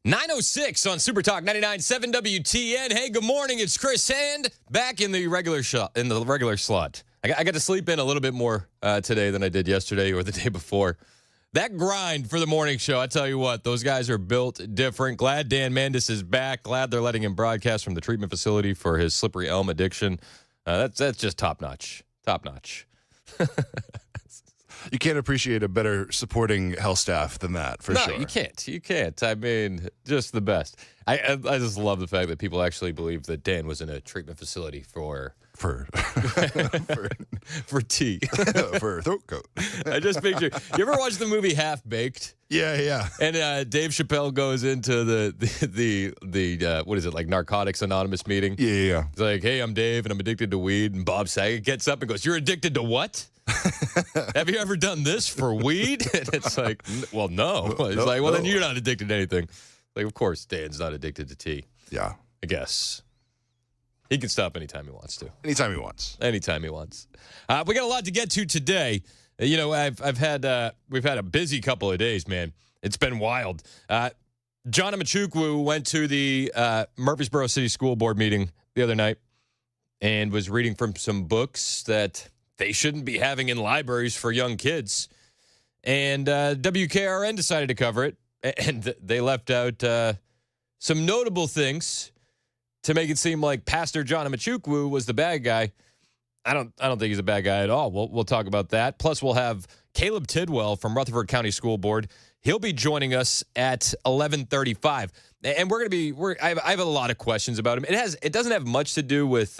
9:06 on Super Talk 99.7 WTN. Hey, good morning. It's Chris Hand back in the regular slot. I got to sleep in a little bit more today than I did yesterday or the day before. That grind for the morning show, I tell you what, those guys are built different. Glad Dan Mandis is back. Glad they're letting him broadcast from the treatment facility for his slippery elm addiction. That's just top notch. Top notch. You can't appreciate a better supporting health staff than that, for sure. No, you can't. You can't. I mean, just the best. I just love the fact that people actually believe that Dan was in a treatment facility for tea. For throat coat. I just picture. You ever watch the movie Half Baked? Yeah. And Dave Chappelle goes into the what is it, like Narcotics Anonymous meeting? Yeah. It's like, hey, I'm Dave and I'm addicted to weed. And Bob Saget gets up and goes, you're addicted to what? Have you ever done this for weed? And it's like, well, no. It's like, well, then you're not addicted to anything. Like, of course, Dan's not addicted to tea. Yeah. I guess. He can stop anytime he wants to. Anytime he wants. Anytime he wants. We got a lot to get to today. You know, we've had a busy couple of days, man. It's been wild. John Amachukwu went to the Murfreesboro City School Board meeting the other night and was reading from some books that they shouldn't be having in libraries for young kids. And WKRN decided to cover it, and they left out some notable things to make it seem like Pastor John Amachukwu was the bad guy. I don't think he's a bad guy at all. We'll talk about that. Plus, we'll have Caleb Tidwell from Rutherford County School Board. He'll be joining us at 11:35, and I have a lot of questions about him. It doesn't have much to do with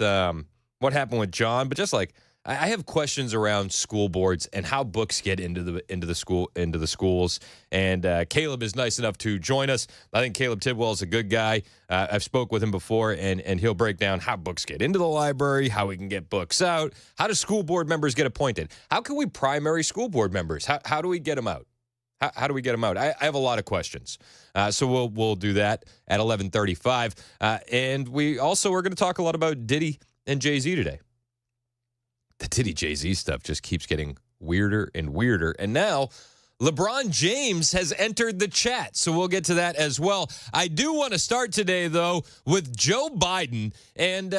what happened with John, but just like I have questions around school boards and how books get into the schools. And Caleb is nice enough to join us. I think Caleb Tidwell is a good guy. I've spoke with him before, and he'll break down how books get into the library, how we can get books out, how do school board members get appointed, how can we primary school board members, how do we get them out? How do we get them out? I have a lot of questions. So we'll do that at 11:35. And we also are going to talk a lot about Diddy and Jay-Z today. The Diddy Jay-Z stuff just keeps getting weirder and weirder. And now LeBron James has entered the chat, so we'll get to that as well. I do want to start today, though, with Joe Biden and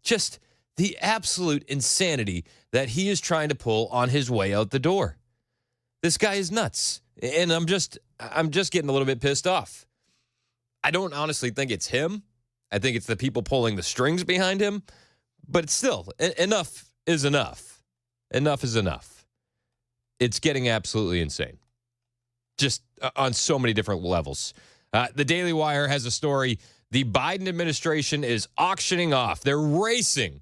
just the absolute insanity that he is trying to pull on his way out the door. This guy is nuts, and I'm just getting a little bit pissed off. I don't honestly think it's him. I think it's the people pulling the strings behind him. But still, enough is enough. Enough is enough. It's getting absolutely insane. Just on so many different levels. The Daily Wire has a story. The Biden administration is auctioning off. They're racing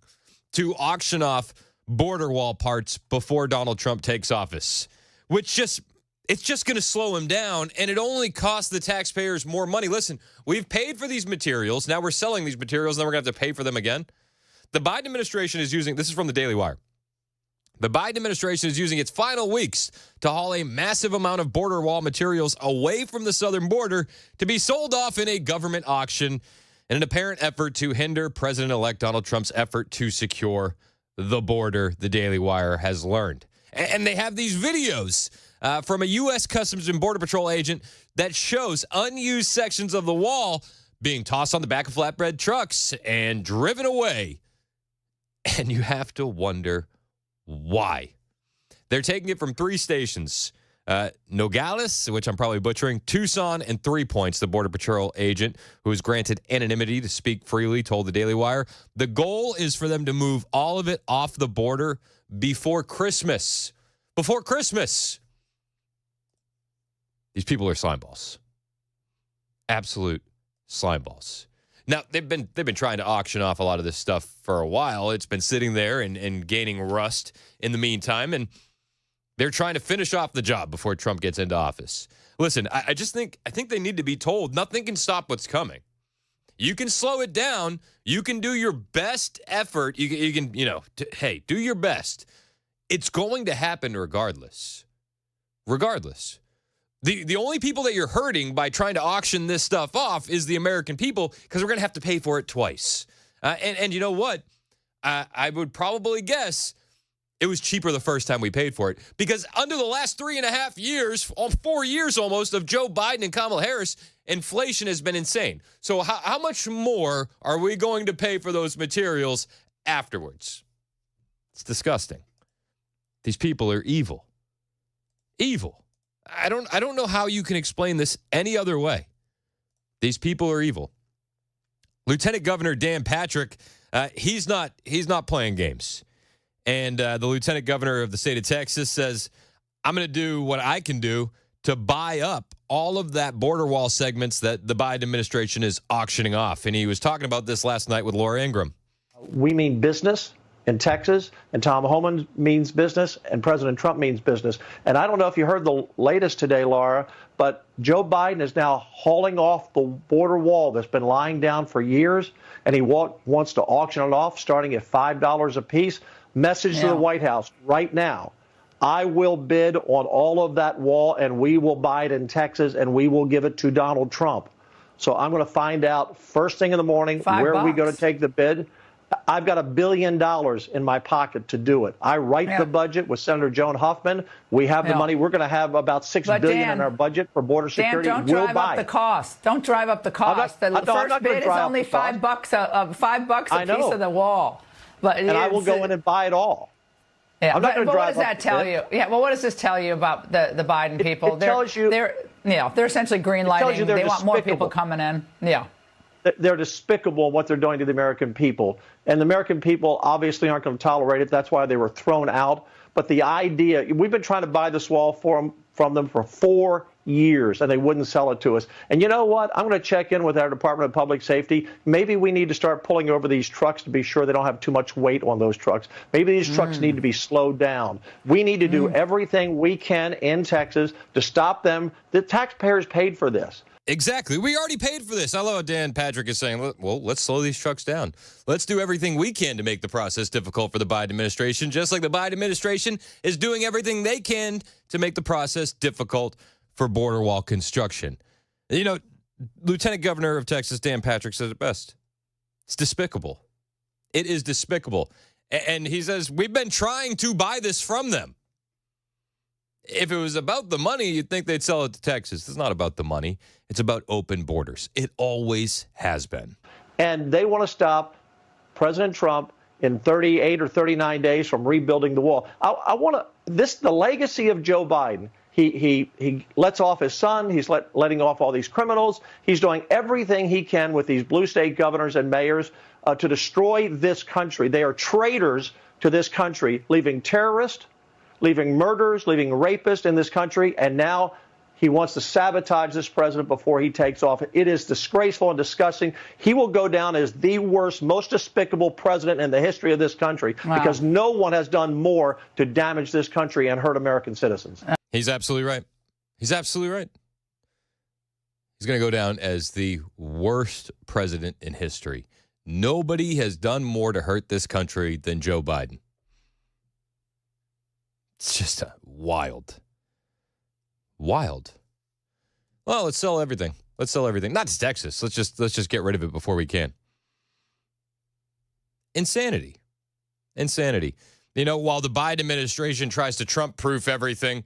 to auction off border wall parts before Donald Trump takes office, which it's just going to slow him down, and it only costs the taxpayers more money. Listen, we've paid for these materials. Now we're selling these materials, and then we're going to have to pay for them again. The Biden administration is using, this is from the Daily Wire, the Biden administration is using its final weeks to haul a massive amount of border wall materials away from the southern border to be sold off in a government auction in an apparent effort to hinder President-elect Donald Trump's effort to secure the border, the Daily Wire has learned. And they have these videos from a U.S. Customs and Border Patrol agent that shows unused sections of the wall being tossed on the back of flatbed trucks and driven away. And you have to wonder why. They're taking it from three stations, Nogales, which I'm probably butchering, Tucson, and 3 Points, the Border Patrol agent who was granted anonymity to speak freely told the Daily Wire. The goal is for them to move all of it off the border before Christmas. Before Christmas. These people are slime balls. Absolute slime balls. Now, they've been trying to auction off a lot of this stuff for a while. It's been sitting there and gaining rust in the meantime, and they're trying to finish off the job before Trump gets into office. Listen, I think they need to be told nothing can stop what's coming. You can slow it down. You can do your best effort. You can hey, do your best. It's going to happen regardless. Regardless. The only people that you're hurting by trying to auction this stuff off is the American people, because we're going to have to pay for it twice. And you know what? I would probably guess it was cheaper the first time we paid for it, because under the last 3.5 years, 4 years almost, of Joe Biden and Kamala Harris, Inflation has been insane. So how much more are we going to pay for those materials afterwards? It's disgusting. These people are evil. Evil. I don't know how you can explain this any other way. These people are evil. Lieutenant Governor Dan Patrick, he's not playing games. And the Lieutenant Governor of the state of Texas says, I'm going to do what I can do to buy up all of that border wall segments that the Biden administration is auctioning off. And he was talking about this last night with Laura Ingraham. We mean business in Texas, and Tom Homan means business, and President Trump means business. And I don't know if you heard the latest today, Laura, but Joe Biden is now hauling off the border wall that's been lying down for years, and he wants to auction it off starting at $5 a piece. Message to the White House right now. I will bid on all of that wall, and we will buy it in Texas, and we will give it to Donald Trump. So I'm going to find out first thing in the morning where are we going to take the bid. I've got $1 billion in my pocket to do it. I write the budget with Senator Joan Huffman. We have the money. We're going to have about $6 billion in our budget for border security. Dan, don't drive up the cost. Don't drive up the cost. The first bid is only $5 a piece of the wall. And I will go in and buy it all. Yeah, I'm not going to drive what does that tell you? Yeah, well, what does this tell you about the Biden people? It tells you they're essentially greenlighting. They want more people coming in. Yeah. They're despicable in what they're doing to the American people. And the American people obviously aren't going to tolerate it. That's why they were thrown out. But the idea, we've been trying to buy this wall from them for 4 years, and they wouldn't sell it to us. And you know what? I'm going to check in with our Department of Public Safety. Maybe we need to start pulling over these trucks to be sure they don't have too much weight on those trucks. Maybe these trucks need to be slowed down. We need to do everything we can in Texas to stop them. The taxpayers paid for this. Exactly. We already paid for this. I love what Dan Patrick is saying. Well, let's slow these trucks down. Let's do everything we can to make the process difficult for the Biden administration, just like the Biden administration is doing everything they can to make the process difficult for border wall construction. You know, Lieutenant Governor of Texas Dan Patrick says it best. It's despicable. It is despicable. And he says, we've been trying to buy this from them. If it was about the money, you'd think they'd sell it to Texas. It's not about the money. It's about open borders. It always has been. And they want to stop President Trump in 38 or 39 days from rebuilding the wall. I want to, the legacy of Joe Biden, he lets off his son. He's letting off all these criminals. He's doing everything he can with these blue state governors and mayors to destroy this country. They are traitors to this country, leaving terrorists, leaving murderers, leaving rapists in this country, and now he wants to sabotage this president before he takes off. It is disgraceful and disgusting. He will go down as the worst, most despicable president in the history of this country because no one has done more to damage this country and hurt American citizens. He's absolutely right. He's absolutely right. He's going to go down as the worst president in history. Nobody has done more to hurt this country than Joe Biden. It's just wild. Wild. Well, let's sell everything. Let's sell everything. Not to Texas. Let's just get rid of it before we can. Insanity. Insanity. You know, while the Biden administration tries to Trump-proof everything,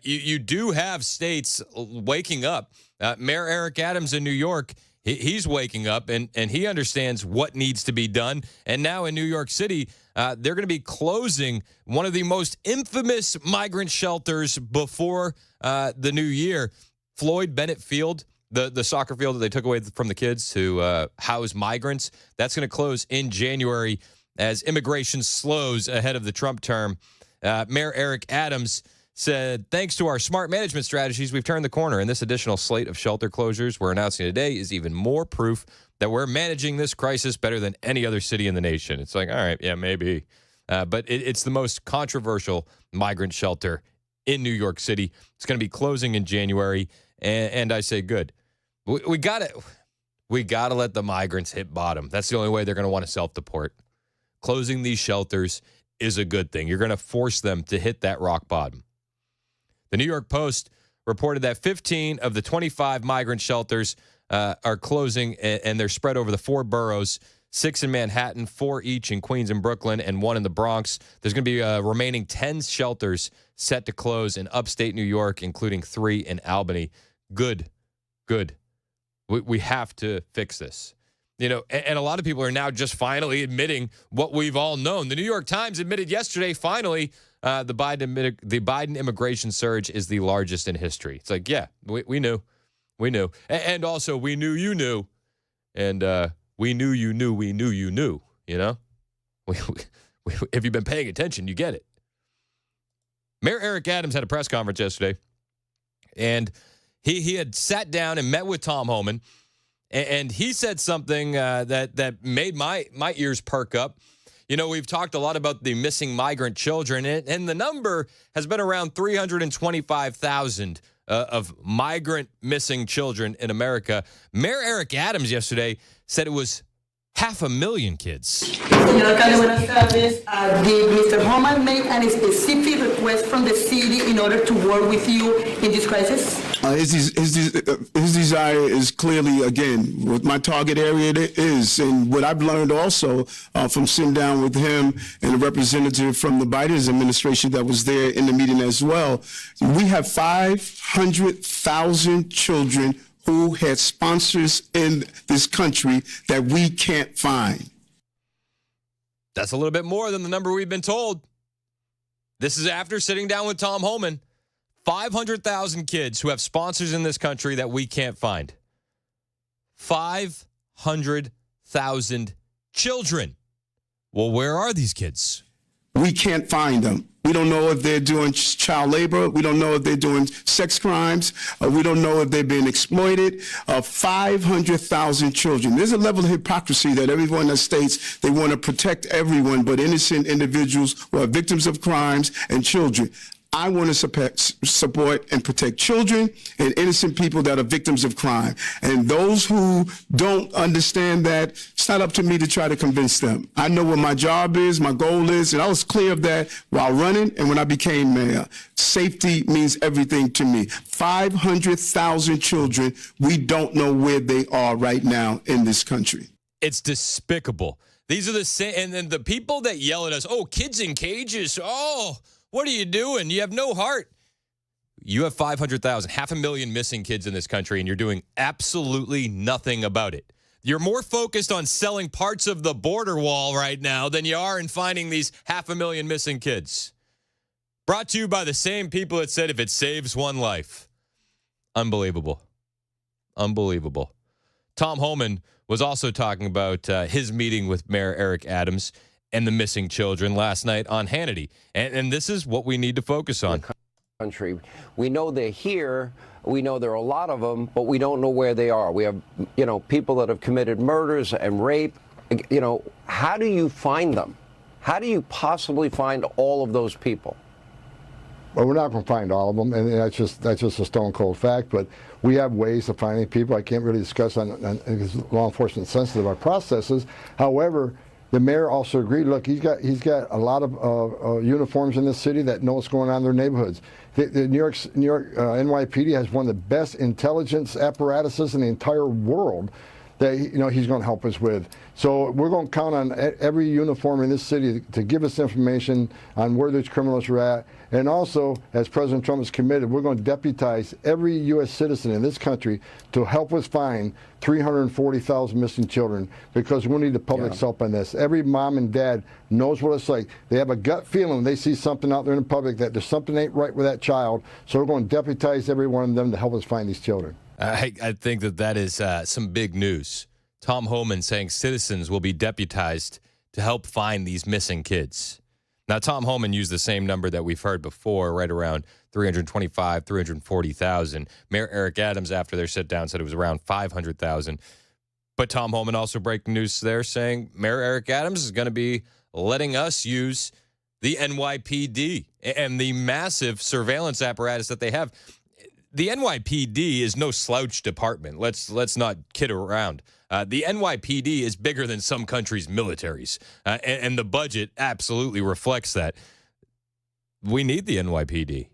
you do have states waking up. Mayor Eric Adams in New York, he's waking up, and he understands what needs to be done. And now in New York City, they're going to be closing one of the most infamous migrant shelters before the new year. Floyd Bennett Field, the soccer field that they took away from the kids to house migrants, that's going to close in January as immigration slows ahead of the Trump term. Mayor Eric Adams said, thanks to our smart management strategies, we've turned the corner, and this additional slate of shelter closures we're announcing today is even more proof that we're managing this crisis better than any other city in the nation. It's like, all right, yeah, maybe. But it's the most controversial migrant shelter in New York City. It's going to be closing in January, and I say good. We got to let the migrants hit bottom. That's the only way they're going to want to self-deport. Closing these shelters is a good thing. You're going to force them to hit that rock bottom. The New York Post reported that 15 of the 25 migrant shelters are closing, and they're spread over the 4 boroughs, 6 in Manhattan, 4 each in Queens and Brooklyn, and 1 in the Bronx. There's going to be remaining 10 shelters set to close in upstate New York, including 3 in Albany. Good. We have to fix this. You know, and a lot of people are now just finally admitting what we've all known. The New York Times admitted yesterday, finally, the Biden immigration surge is the largest in history. It's like, yeah, we knew. We knew. And also, we knew you knew. And we knew you knew we knew you knew, you know? If you've been paying attention, you get it. Mayor Eric Adams had a press conference yesterday, and he had sat down and met with Tom Homan, and he said something that made my ears perk up. You know, we've talked a lot about the missing migrant children, and the number has been around 325,000 of migrant missing children in America. Mayor Eric Adams yesterday said it was 500,000 kids. Señor alcalde, buenas tardes. Did Mr. Homan make any specific request from the city in order to work with you in this crisis? His desire is clearly, again, what my target area is. And what I've learned also from sitting down with him and a representative from the Biden administration that was there in the meeting as well, we have 500,000 children who had sponsors in this country that we can't find. That's a little bit more than the number we've been told. This is after sitting down with Tom Homan. 500,000 kids who have sponsors in this country that we can't find. 500,000 children. Well, where are these kids? We can't find them. We don't know if they're doing child labor. We don't know if they're doing sex crimes. We don't know if they're being exploited. 500,000 children. There's a level of hypocrisy that everyone that states they want to protect everyone but innocent individuals who are victims of crimes and children. I want to support and protect children and innocent people that are victims of crime. And those who don't understand that, it's not up to me to try to convince them. I know what my job is, my goal is, and I was clear of that while running and when I became mayor. Safety means everything to me. 500,000 children, we don't know where they are right now in this country. It's despicable. These are the same, and then the people that yell at us, oh, kids in cages, oh, what are you doing? You have no heart. You have 500,000, 500,000 missing kids in this country, and you're doing absolutely nothing about it. You're more focused on selling parts of the border wall right now than you are in finding these 500,000 missing kids. Brought to you by the same people that said if it saves one life. Unbelievable. Unbelievable. Tom Homan was also talking about his meeting with Mayor Eric Adams and the missing children last night on Hannity. And this is what we need to focus on. Country. We know they're here. We know there are a lot of them, but we don't know where they are. We have, people that have committed murders and rape. How do you find them? How do you possibly find all of those people? Well, we're not going to find all of them, and that's just a stone cold fact. But we have ways of finding people. I can't really discuss because law enforcement is sensitive our processes. However, the mayor also agreed. Look, he's got a lot of uniforms in this city that know what's going on in their neighborhoods. The New York NYPD has one of the best intelligence apparatuses in the entire world that he's going to help us with. So we're going to count on every uniform in this city to give us information on where these criminals are at. And also, as President Trump is committed, we're going to deputize every U.S. citizen in this country to help us find 340,000 missing children, because we need the public's help on this. Every mom and dad knows what it's like. They have a gut feeling when they see something out there in the public that there's something ain't right with that child. So we're going to deputize every one of them to help us find these children. I think that is some big news. Tom Homan saying citizens will be deputized to help find these missing kids. Now, Tom Homan used the same number that we've heard before, right around 325, 340,000. Mayor Eric Adams, after their sit-down, said it was around 500,000. But Tom Homan also breaking news there saying Mayor Eric Adams is going to be letting us use the NYPD and the massive surveillance apparatus that they have. The NYPD is no slouch department. Let's not kid around. The NYPD is bigger than some countries' militaries, and the budget absolutely reflects that. We need the NYPD.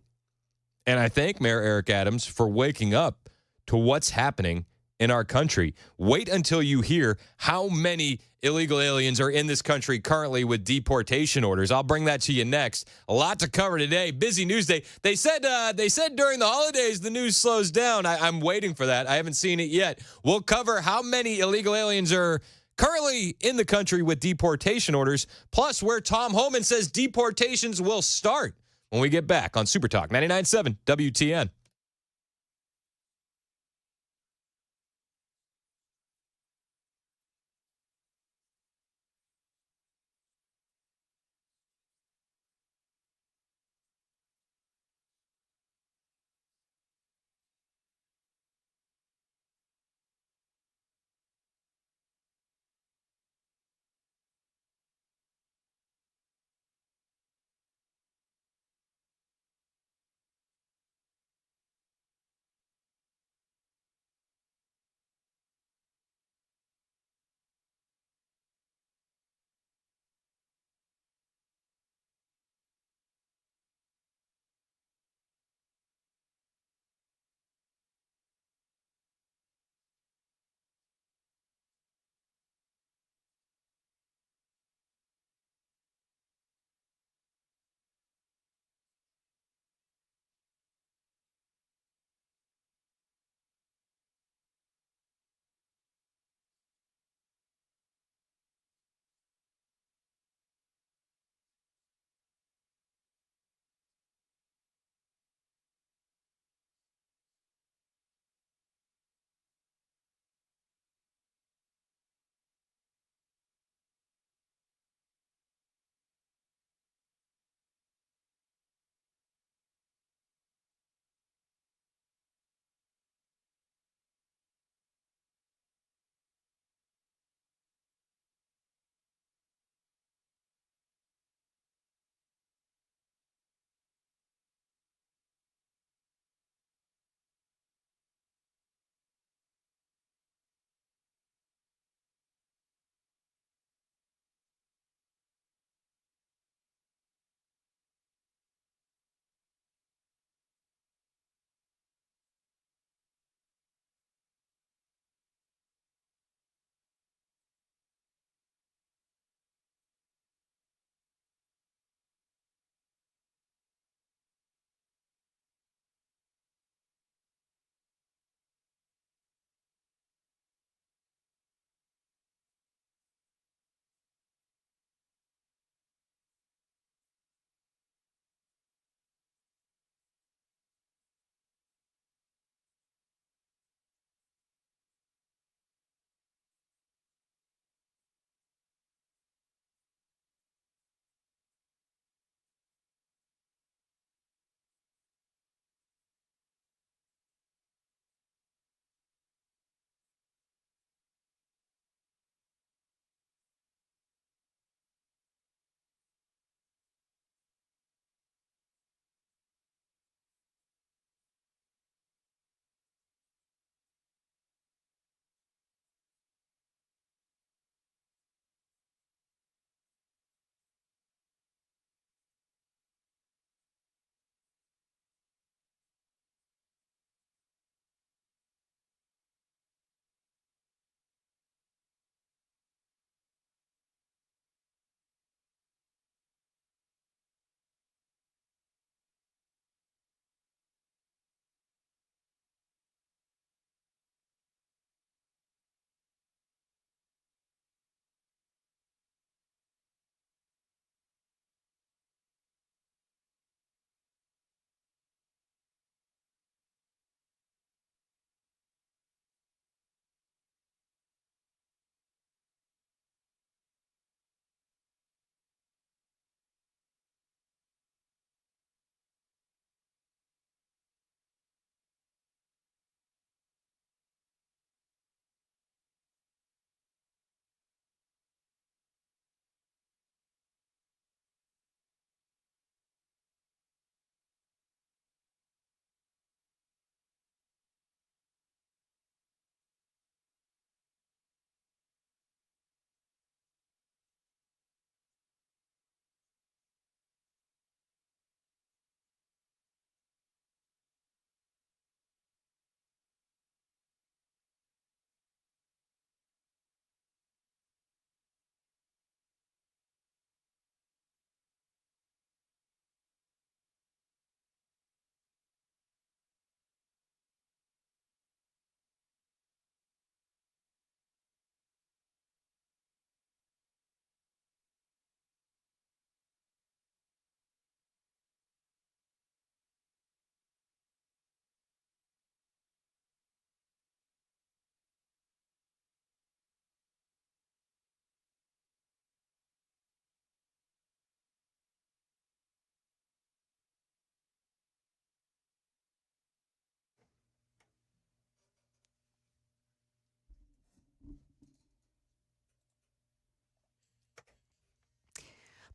And I thank Mayor Eric Adams for waking up to what's happening in our country. Wait until you hear how many illegal aliens are in this country currently with deportation orders. I'll bring that to you next. A lot to cover today. Busy news day. They said during the holidays the news slows down. I'm waiting for that. I haven't seen it yet. We'll cover how many illegal aliens are currently in the country with deportation orders, plus where Tom Homan says deportations will start when we get back on Super Talk 99.7 WTN.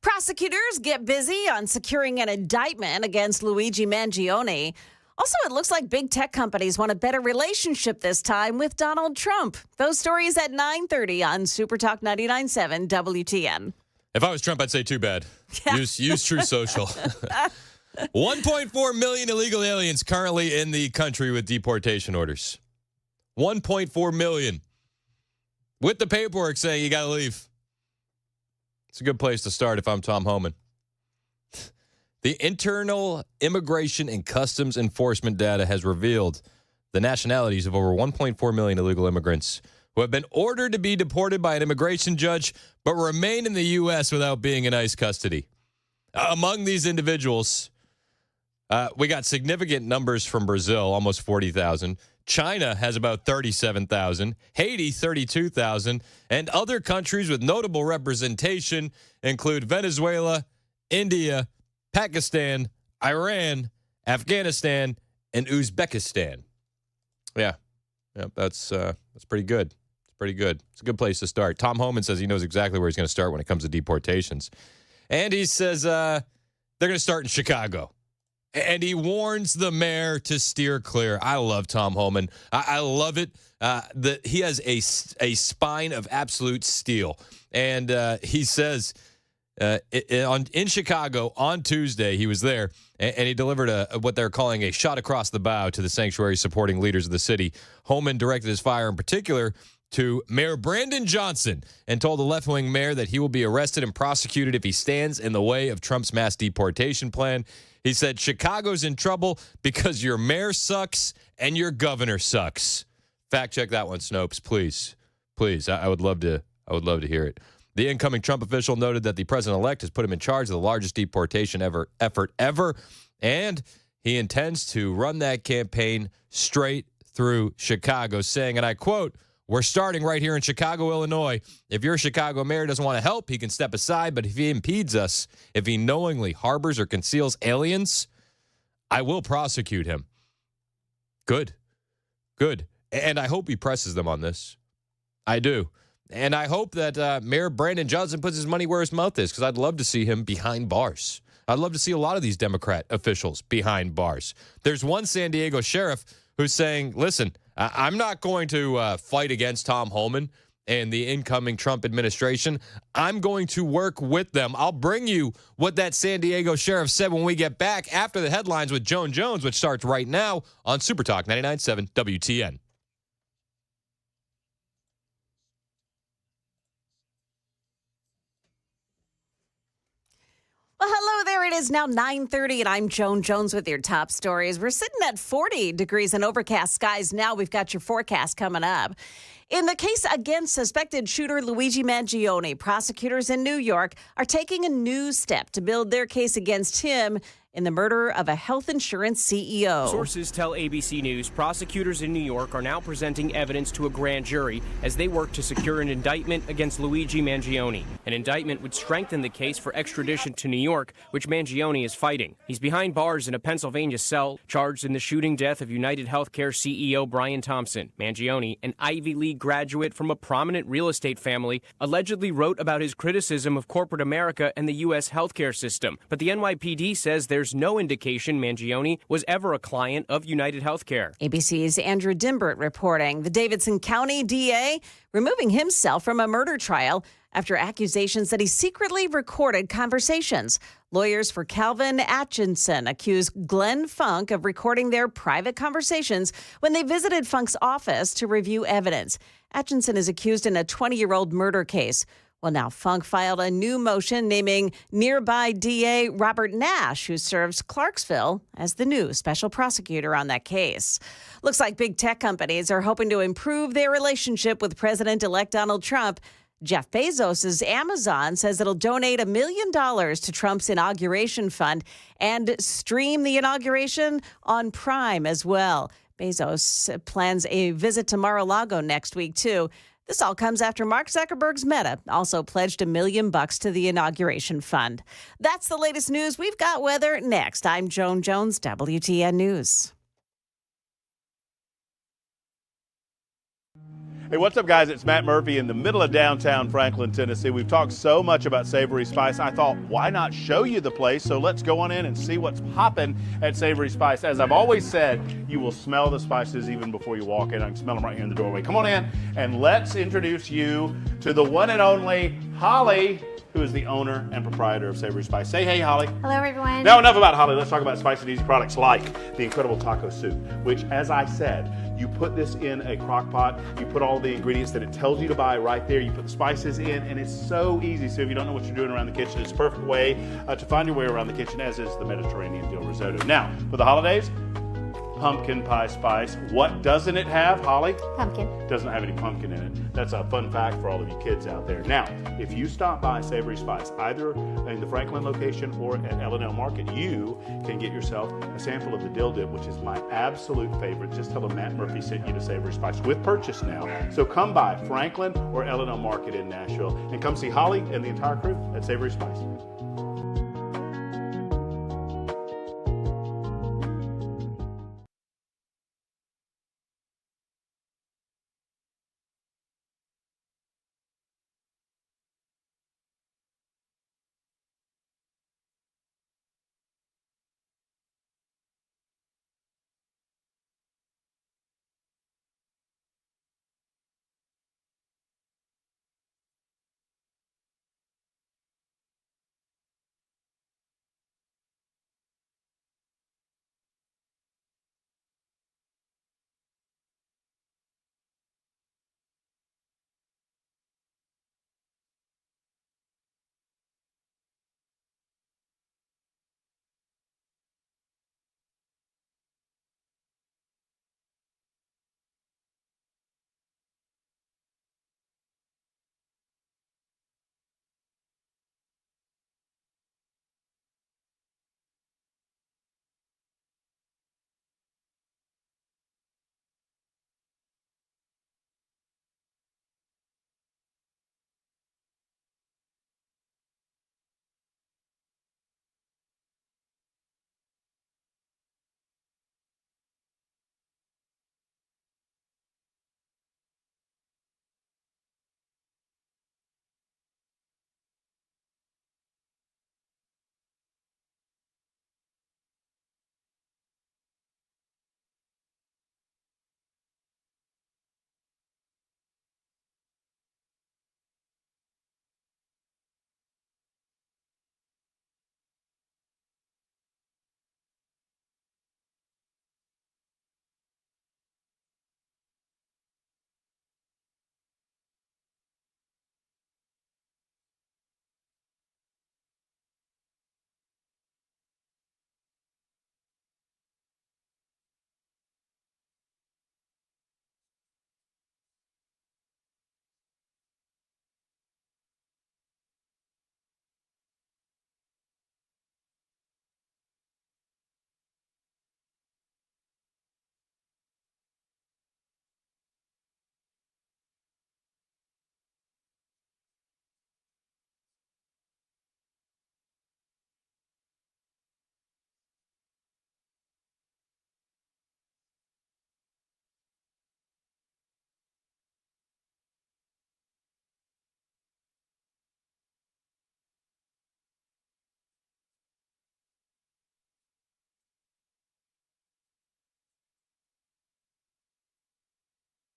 Prosecutors get busy on securing an indictment against Luigi Mangione. Also, it looks like big tech companies want a better relationship this time with Donald Trump. Those stories at 9:30 on Super Talk 99.7 WTN. If I was Trump, I'd say too bad. Yeah. Use True Social. 1.4 million illegal aliens currently in the country with deportation orders. 1.4 million. With the paperwork saying you got to leave. It's a good place to start if I'm Tom Homan. The Internal Immigration and Customs Enforcement data has revealed the nationalities of over 1.4 million illegal immigrants who have been ordered to be deported by an immigration judge but remain in the U.S. without being in ICE custody. Among these individuals, we got significant numbers from Brazil, almost 40,000. China has about 37,000, Haiti 32,000, and other countries with notable representation include Venezuela, India, Pakistan, Iran, Afghanistan, and Uzbekistan. Yeah, that's pretty good. It's pretty good. It's a good place to start. Tom Homan says he knows exactly where he's going to start when it comes to deportations. And he says they're going to start in Chicago. And he warns the mayor to steer clear. I love Tom Homan. I love it that he has a spine of absolute steel. And he says in Chicago on Tuesday, he was there, and he delivered what they're calling a shot across the bow to the sanctuary supporting leaders of the city. Homan directed his fire in particular to Mayor Brandon Johnson and told the left-wing mayor that he will be arrested and prosecuted if he stands in the way of Trump's mass deportation plan. He said, Chicago's in trouble because your mayor sucks and your governor sucks. Fact check that one, Snopes, please. Please, I would love to hear it. The incoming Trump official noted that the president-elect has put him in charge of the largest deportation effort ever, and he intends to run that campaign straight through Chicago, saying, and I quote, "We're starting right here in Chicago, Illinois. If your Chicago mayor doesn't want to help, he can step aside. But if he impedes us, if he knowingly harbors or conceals aliens, I will prosecute him." Good. And I hope he presses them on this. I do. And I hope that Mayor Brandon Johnson puts his money where his mouth is, because I'd love to see him behind bars. I'd love to see a lot of these Democrat officials behind bars. There's one San Diego sheriff who's saying, listen, I'm not going to fight against Tom Homan and the incoming Trump administration. I'm going to work with them. I'll bring you what that San Diego sheriff said when we get back after the headlines with Joan Jones, which starts right now on Super Talk 99.7 WTN. Well, hello there. It is now 9:30, and I'm Joan Jones with your top stories. We're sitting at 40 degrees and overcast skies now. We've got your forecast coming up. In the case against suspected shooter Luigi Mangione, prosecutors in New York are taking a new step to build their case against him in the murder of a health insurance CEO. Sources tell ABC News prosecutors in New York are now presenting evidence to a grand jury as they work to secure an indictment against Luigi Mangione. An indictment would strengthen the case for extradition to New York, which Mangione is fighting. He's behind bars in a Pennsylvania cell, charged in the shooting death of United Healthcare CEO Brian Thompson. Mangione, an Ivy League graduate from a prominent real estate family, allegedly wrote about his criticism of corporate America and the U.S. healthcare system. But the NYPD says there's no indication Mangione was ever a client of United Healthcare. ABC's Andrew Dimbert reporting. The Davidson County DA removing himself from a murder trial after accusations that he secretly recorded conversations. Lawyers for Calvin Atchison accused Glenn Funk of recording their private conversations when they visited Funk's office to review evidence. Atchison is accused in a 20-year-old murder case. Well, now Funk filed a new motion naming nearby DA Robert Nash, who serves Clarksville, as the new special prosecutor on that case. Looks like big tech companies are hoping to improve their relationship with President-elect Donald Trump. Jeff Bezos' Amazon says it'll donate $1 million to Trump's inauguration fund and stream the inauguration on Prime as well. Bezos plans a visit to Mar-a-Lago next week, too. This all comes after Mark Zuckerberg's Meta also pledged $1 million to the inauguration fund. That's the latest news. We've got weather next. I'm Joan Jones, WTN News. Hey, what's up, guys? It's Matt Murphy in the middle of downtown Franklin, Tennessee. We've talked so much about Savory Spice. I thought, why not show you the place? So let's go on in and see what's popping at Savory Spice. As I've always said, you will smell the spices even before you walk in. I can smell them right here in the doorway. Come on in and let's introduce you to the one and only Holly, who is the owner and proprietor of Savory Spice. Say hey, Holly. Hello, everyone. Now, enough about Holly. Let's talk about spicy and easy products like the incredible taco soup, which, as I said, you put this in a crock pot, you put all the ingredients that it tells you to buy right there, you put the spices in, and it's so easy. So if you don't know what you're doing around the kitchen, it's a perfect way to find your way around the kitchen, as is the Mediterranean dill risotto. Now, for the holidays, pumpkin pie spice. What doesn't it have, Holly? Pumpkin. Doesn't have any pumpkin in it. That's a fun fact for all of you kids out there. Now, if you stop by Savory Spice, either in the Franklin location or at L&L Market, you can get yourself a sample of the dill dip, which is my absolute favorite. Just tell them Matt Murphy sent you to Savory Spice with purchase now. So come by Franklin or L&L Market in Nashville and come see Holly and the entire crew at Savory Spice.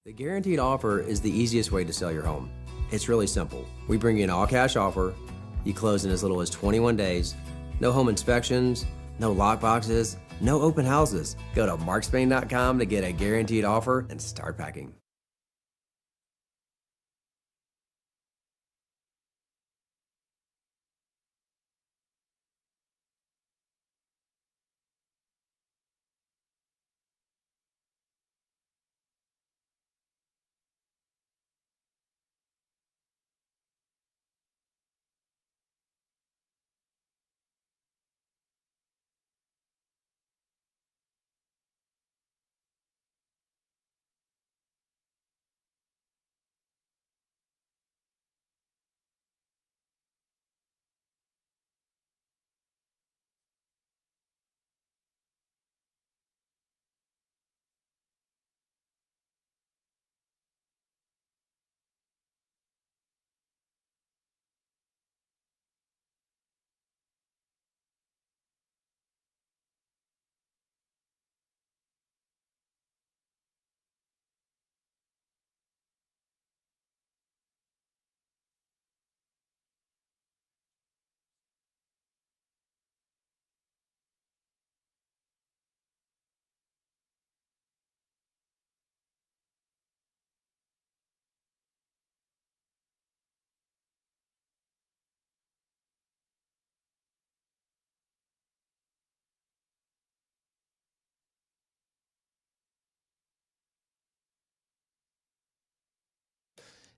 The guaranteed offer is the easiest way to sell your home. It's really simple. We bring you an all-cash offer. You close in as little as 21 days. No home inspections, no lock boxes, no open houses. Go to markspain.com to get a guaranteed offer and start packing.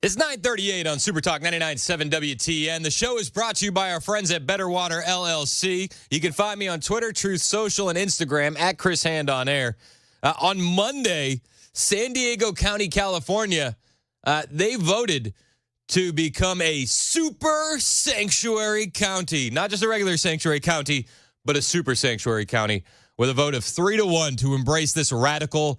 It's 9:38 on Super Talk 99.7 WTN. The show is brought to you by our friends at Better Water LLC. You can find me on Twitter, Truth Social, and Instagram at Chris Hand on Air. On Monday, San Diego County, California, they voted to become a super sanctuary county. Not just a regular sanctuary county, but a super sanctuary county with a vote of 3-1 to embrace this radical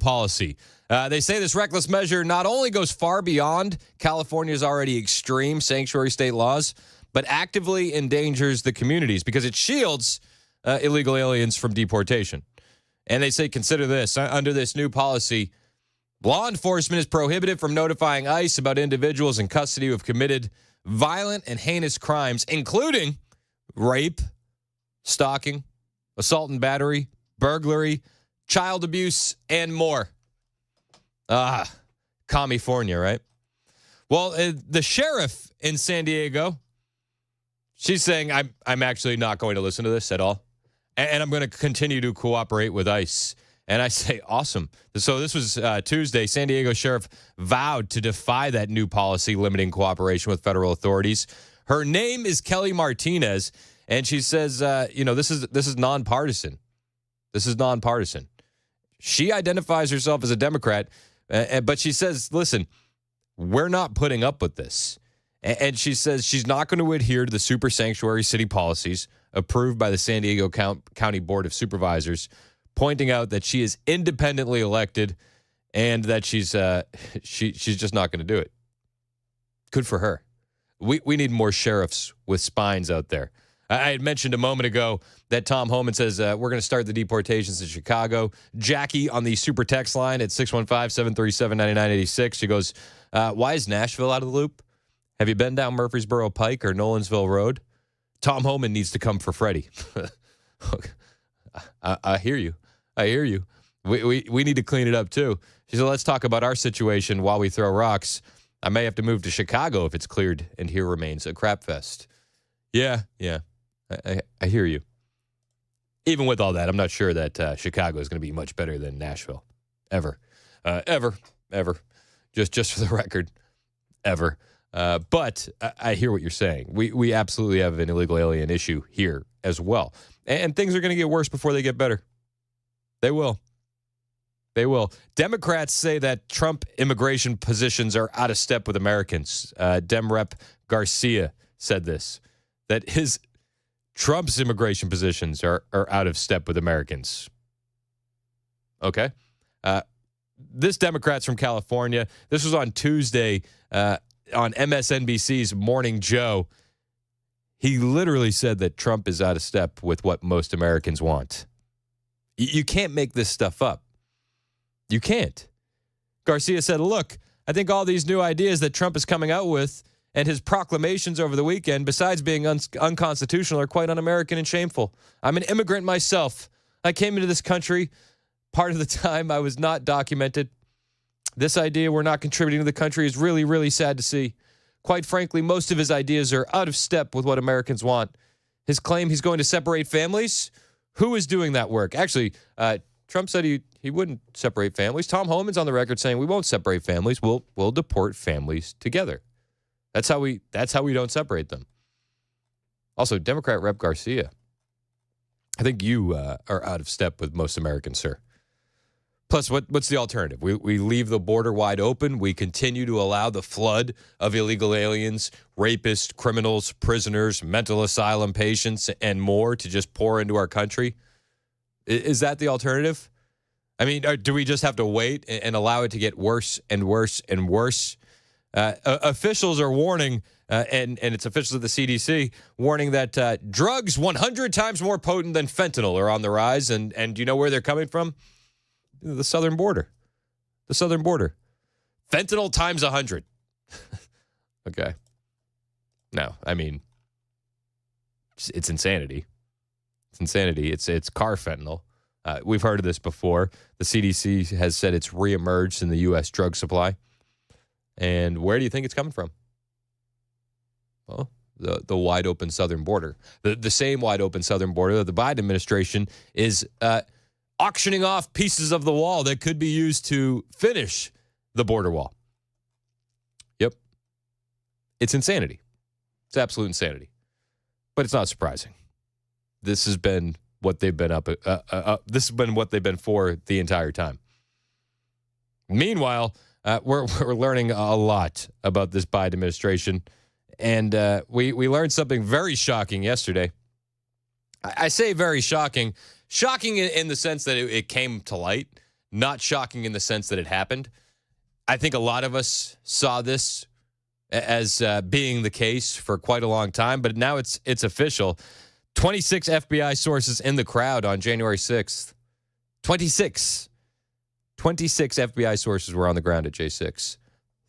policy. They say this reckless measure not only goes far beyond California's already extreme sanctuary state laws, but actively endangers the communities because it shields illegal aliens from deportation. And they say, consider this, under this new policy, law enforcement is prohibited from notifying ICE about individuals in custody who have committed violent and heinous crimes, including rape, stalking, assault and battery, burglary, child abuse, and more. California, right? Well, the sheriff in San Diego, she's saying, I'm actually not going to listen to this at all. And I'm going to continue to cooperate with ICE. And I say, awesome. So this was Tuesday. San Diego sheriff vowed to defy that new policy limiting cooperation with federal authorities. Her name is Kelly Martinez, and she says, this is nonpartisan. This is nonpartisan. She identifies herself as a Democrat, but she says, listen, we're not putting up with this. And she says she's not going to adhere to the super sanctuary city policies approved by the San Diego County Board of Supervisors, pointing out that she is independently elected and that she's just not going to do it. Good for her. We need more sheriffs with spines out there. I had mentioned a moment ago that Tom Homan says we're going to start the deportations in Chicago. Jackie on the super text line at 615-737-9986. She goes, why is Nashville out of the loop? Have you been down Murfreesboro Pike or Nolensville Road? Tom Homan needs to come for Freddie. I hear you. I hear you. We need to clean it up, too. She said, let's talk about our situation while we throw rocks. I may have to move to Chicago if it's cleared, and here remains a crap fest. Yeah. I hear you. Even with all that, I'm not sure that Chicago is going to be much better than Nashville. Ever. Just for the record, ever. But I hear what you're saying. We absolutely have an illegal alien issue here as well. And things are going to get worse before they get better. They will. Democrats say that Trump immigration positions are out of step with Americans. Dem Rep Garcia said this, that Trump's immigration positions are out of step with Americans. Okay. This Democrat's from California. This was on Tuesday on MSNBC's Morning Joe. He literally said that Trump is out of step with what most Americans want. You can't make this stuff up. You can't. Garcia said, look, I think all these new ideas that Trump is coming out with and his proclamations over the weekend, besides being unconstitutional, are quite un-American and shameful. I'm an immigrant myself. I came into this country. Part of the time I was not documented. This idea we're not contributing to the country is really, really sad to see. Quite frankly, most of his ideas are out of step with what Americans want. His claim he's going to separate families? Who is doing that work? Actually, Trump said he wouldn't separate families. Tom Homan's on the record saying we won't separate families. We'll deport families together. That's how we don't separate them. Also, Democrat Rep Garcia, I think you are out of step with most Americans, sir. Plus, what's the alternative? We leave the border wide open. We continue to allow the flood of illegal aliens, rapists, criminals, prisoners, mental asylum patients, and more to just pour into our country. Is that the alternative? I mean, do we just have to wait and allow it to get worse and worse and worse? Officials are warning, and it's officials at the CDC, warning that drugs 100 times more potent than fentanyl are on the rise. And do you know where they're coming from? The southern border. The southern border. Fentanyl times 100. Okay. No, I mean, it's insanity. It's insanity. It's car fentanyl. We've heard of this before. The CDC has said it's reemerged in the U.S. drug supply. And where do you think it's coming from? Well, the wide open southern border. The same wide open southern border that the Biden administration is auctioning off pieces of the wall that could be used to finish the border wall. It's insanity. It's absolute insanity. But it's not surprising. This has been what they've been this has been what they've been for the entire time. Meanwhile, we're learning a lot about this Biden administration, and we learned something very shocking yesterday. I say very shocking. Shocking in the sense that it came to light, not shocking in the sense that it happened. I think a lot of us saw this as being the case for quite a long time, but now it's official. 26 FBI sources in the crowd on January 6th. 26 FBI sources were on the ground at J6.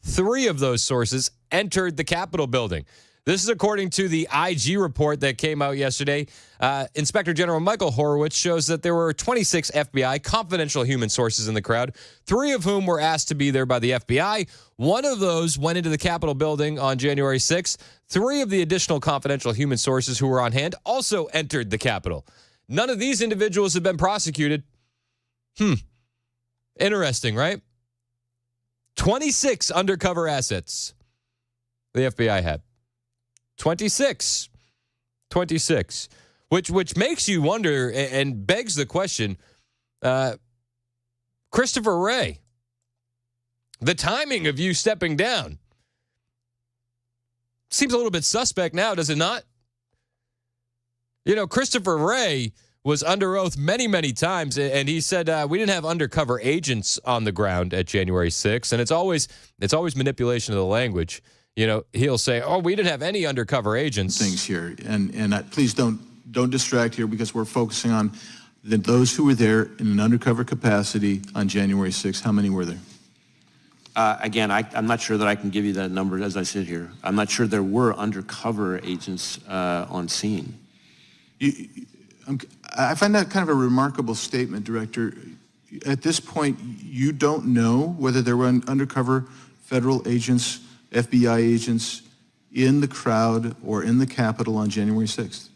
3 of those sources entered the Capitol building. This is according to the IG report that came out yesterday. Inspector General Michael Horowitz shows that there were 26 FBI confidential human sources in the crowd, 3 of whom were asked to be there by the FBI. 1 of those went into the Capitol building on January 6th. 3 of the additional confidential human sources who were on hand also entered the Capitol. None of these individuals have been prosecuted. Interesting, right? 26 undercover assets the FBI had. 26, which makes you wonder and begs the question, Christopher Wray, the timing of you stepping down seems a little bit suspect now, does it not? You know, Christopher Wray was under oath many, many times, and he said we didn't have undercover agents on the ground at January 6th, and it's always manipulation of the language. You know, he'll say, "Oh, we didn't have any undercover agents." Things here, and please don't distract here because we're focusing on those who were there in an undercover capacity on January 6th. How many were there? Again, I'm not sure that I can give you that number as I sit here. I'm not sure there were undercover agents on scene. I find that kind of a remarkable statement, Director. At this point, you don't know whether there were undercover federal agents, FBI agents in the crowd or in the Capitol on January 6th?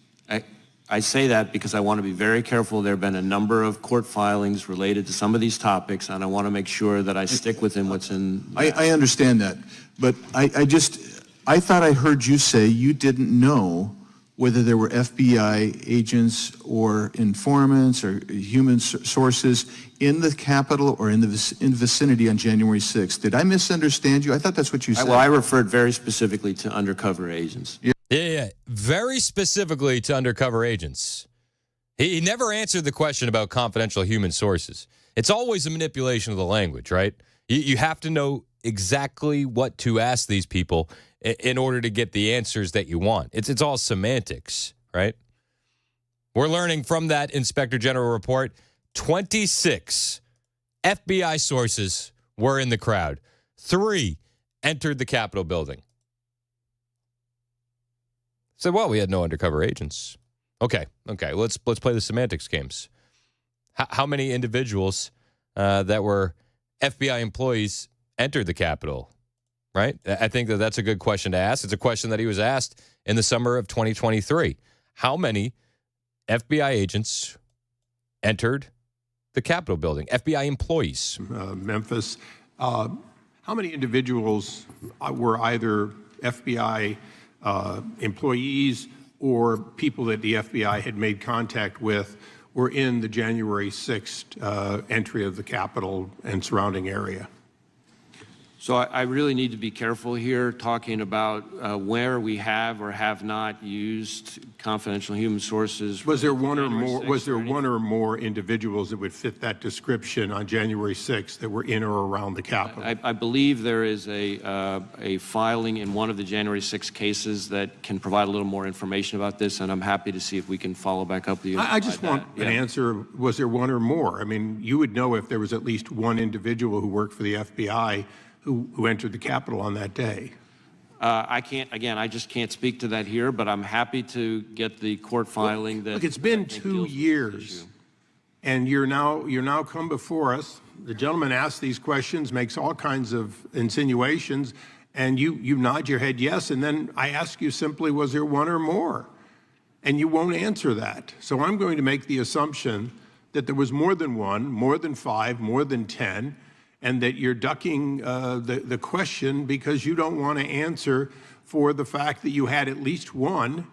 I say that because I want to be very careful. There have been a number of court filings related to some of these topics, and I want to make sure that I stick within what's in. I understand that, but I thought I heard you say you didn't know whether there were FBI agents or informants or human sources in the Capitol or in the vicinity on January 6th. Did I misunderstand you? I thought that's what you said. Well, I referred very specifically to undercover agents. Yeah, very specifically to undercover agents. He never answered the question about confidential human sources. It's always a manipulation of the language, right? You have to know exactly what to ask these people in order to get the answers that you want. It's all semantics, right? We're learning from that Inspector General report, 26 FBI sources were in the crowd. 3 entered the Capitol building. Said, well, we had no undercover agents. Okay, let's play the semantics games. How many individuals that were FBI employees entered the Capitol? Right? I think that's a good question to ask. It's a question that he was asked in the summer of 2023. How many FBI agents entered the Capitol building? FBI employees. Memphis. How many individuals were either FBI employees or people that the FBI had made contact with were in the January 6th entry of the Capitol and surrounding area? So I really need to be careful here talking about where we have or have not used confidential human sources. Was there one or more? Was there one or more individuals that would fit that description on January 6th that were in or around the Capitol? I believe there is a filing in one of the January 6 cases that can provide a little more information about this, and I'm happy to see if we can follow back up with you. I just want an answer. Was there one or more? I mean, you would know if there was at least one individual who worked for the FBI who entered the Capitol on that day. I just can't speak to that here, but I'm happy to get the court filing. Look, it's been 2 years, and you're now come before us. The gentleman asks these questions, makes all kinds of insinuations, and you nod your head yes, and then I ask you simply, was there one or more? And you won't answer that. So I'm going to make the assumption that there was more than one, more than 5, more than 10, and that you're ducking the question because you don't want to answer for the fact that you had at least one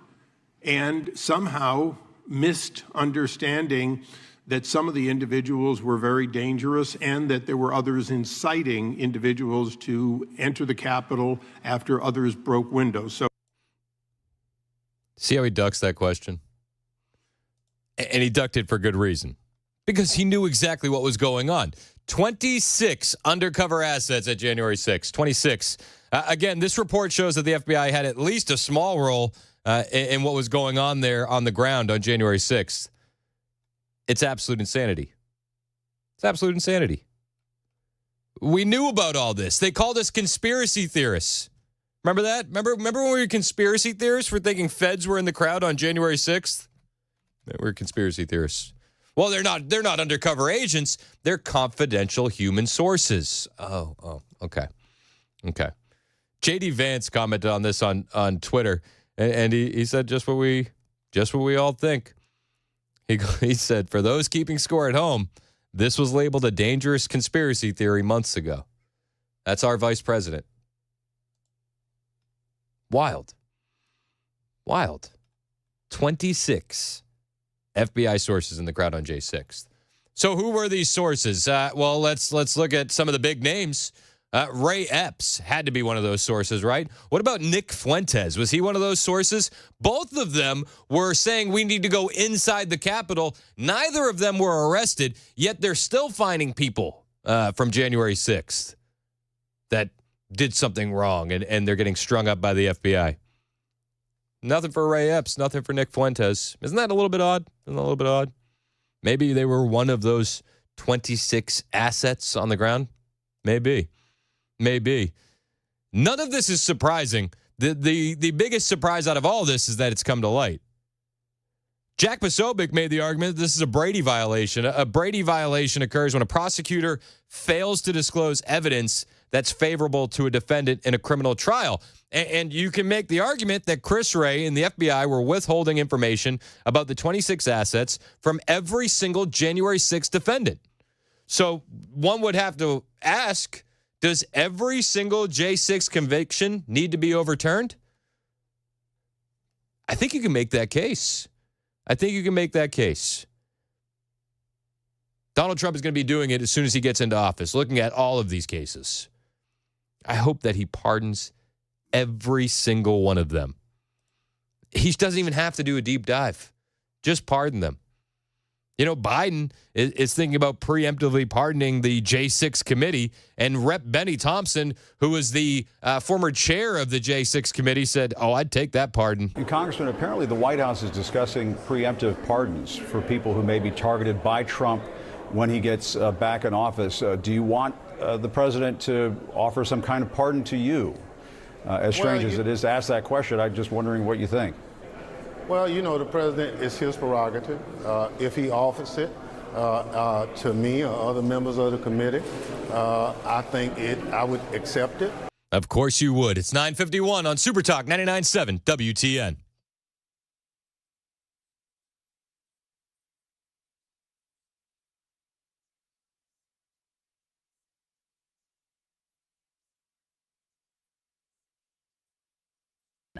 and somehow missed understanding that some of the individuals were very dangerous and that there were others inciting individuals to enter the Capitol after others broke windows. So, see how he ducks that question? And he ducked it for good reason. Because he knew exactly what was going on. 26 undercover assets at January 6th. 26. Again, this report shows that the FBI had at least a small role in what was going on there on the ground on January 6th. It's absolute insanity. It's absolute insanity. We knew about all this. They called us conspiracy theorists. Remember that? Remember when we were conspiracy theorists for thinking feds were in the crowd on January 6th? We're conspiracy theorists. Well, they're not undercover agents. They're confidential human sources. Oh, okay. J.D. Vance commented on this on Twitter, and he said just what we all think. He said, for those keeping score at home, this was labeled a dangerous conspiracy theory months ago. That's our vice president. Wild. 26 FBI sources in the crowd on J6th. So who were these sources? Well, let's look at some of the big names. Ray Epps had to be one of those sources, right? What about Nick Fuentes? Was he one of those sources? Both of them were saying we need to go inside the Capitol. Neither of them were arrested, yet they're still finding people from January 6th that did something wrong, and they're getting strung up by the FBI. Nothing for Ray Epps, nothing for Nick Fuentes. Isn't that a little bit odd? Maybe they were one of those 26 assets on the ground? Maybe. None of this is surprising. The biggest surprise out of all this is that it's come to light. Jack Posobiec made the argument that this is a Brady violation. A Brady violation occurs when a prosecutor fails to disclose evidence that's favorable to a defendant in a criminal trial. And you can make the argument that Chris Wray and the FBI were withholding information about the 26 assets from every single January 6th defendant. So one would have to ask, does every single J6 conviction need to be overturned? I think you can make that case. Donald Trump is going to be doing it as soon as he gets into office, looking at all of these cases. I hope that he pardons every single one of them. He doesn't even have to do a deep dive. Just pardon them. You know, Biden is thinking about preemptively pardoning the J6 committee, and Rep. Benny Thompson, who was the former chair of the J6 committee, said, I'd take that pardon. And Congressman, apparently the White House is discussing preemptive pardons for people who may be targeted by Trump when he gets back in office. Do you want the president to offer some kind of pardon to you? As strange as it is to ask that question, I'm just wondering what you think. Well, you know, the president, it's his prerogative. If he offers it to me or other members of the committee, I think I would accept it. Of course you would. It's 9:51 on Super Talk 99.7 WTN.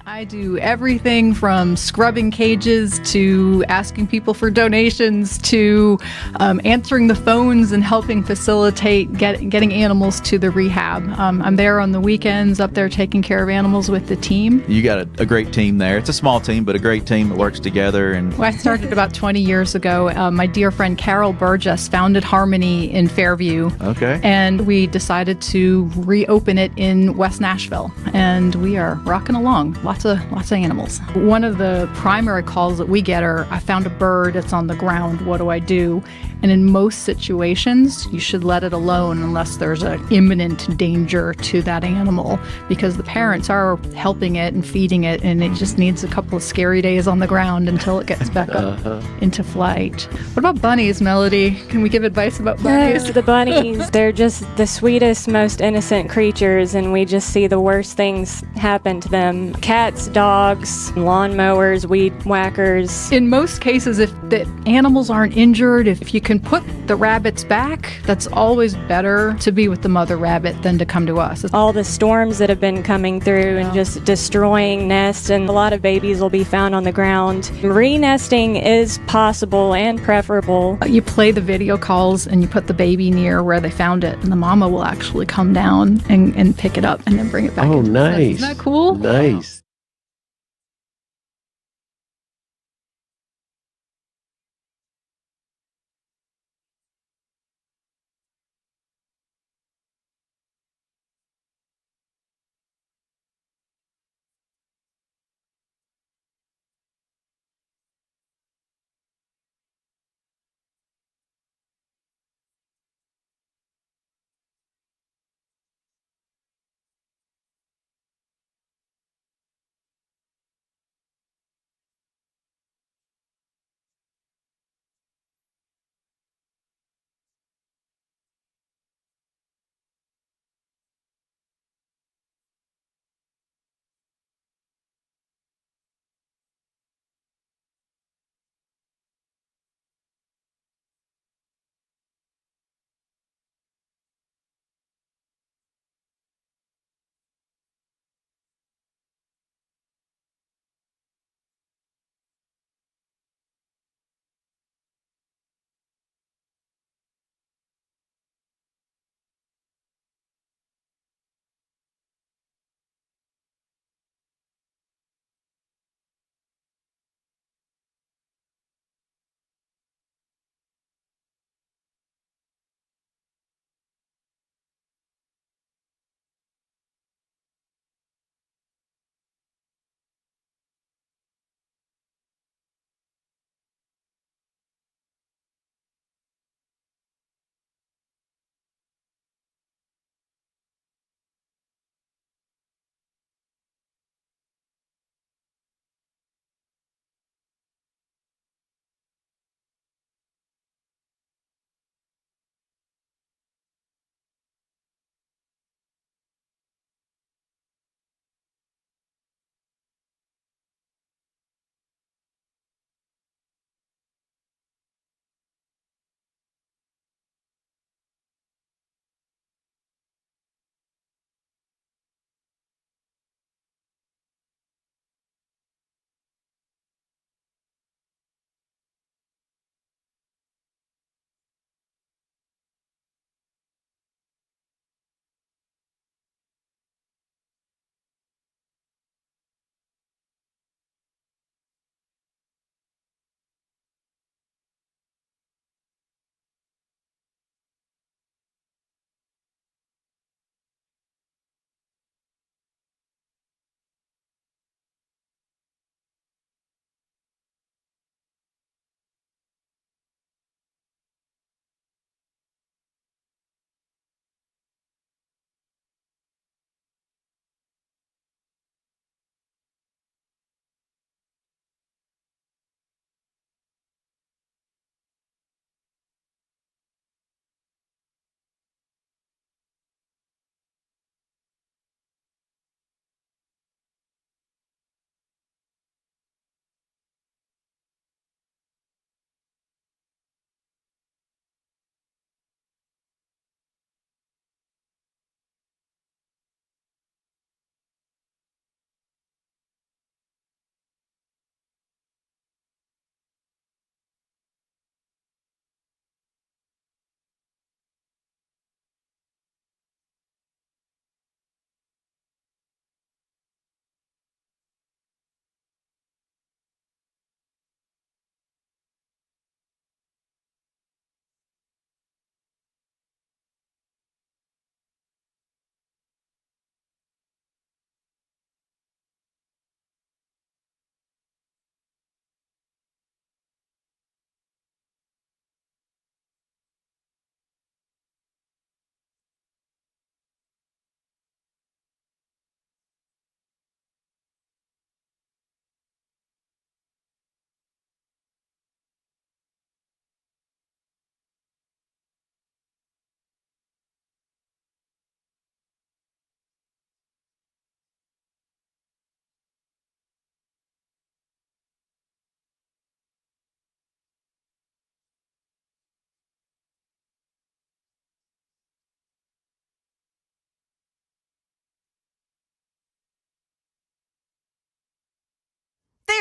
I do everything from scrubbing cages to asking people for donations to answering the phones and helping facilitate getting animals to the rehab. I'm there on the weekends, up there taking care of animals with the team. You got a great team there. It's a small team, but a great team that works together. And I started about 20 years ago. My dear friend Carol Burgess founded Harmony in Fairview. Okay. And we decided to reopen it in West Nashville. And we are rocking along. Lots of animals. One of the primary calls that we get are, I found a bird, it's on the ground, what do I do? And in most situations, you should let it alone unless there's an imminent danger to that animal, because the parents are helping it and feeding it, and it just needs a couple of scary days on the ground until it gets back up into flight. What about bunnies, Melody? Can we give advice about bunnies? The bunnies, they're just the sweetest, most innocent creatures, and we just see the worst things happen to them. Cats, dogs, lawnmowers, weed whackers. In most cases, if the animals aren't injured, if you could can put the rabbits back, that's always better to be with the mother rabbit than to come to us. All the storms that have been coming through and just destroying nests, and a lot of babies will be found on the ground. Re-nesting is possible and preferable. You play the video calls and you put the baby near where they found it, and the mama will actually come down and pick it up and then bring it back. Oh, nice. Isn't that cool? Nice.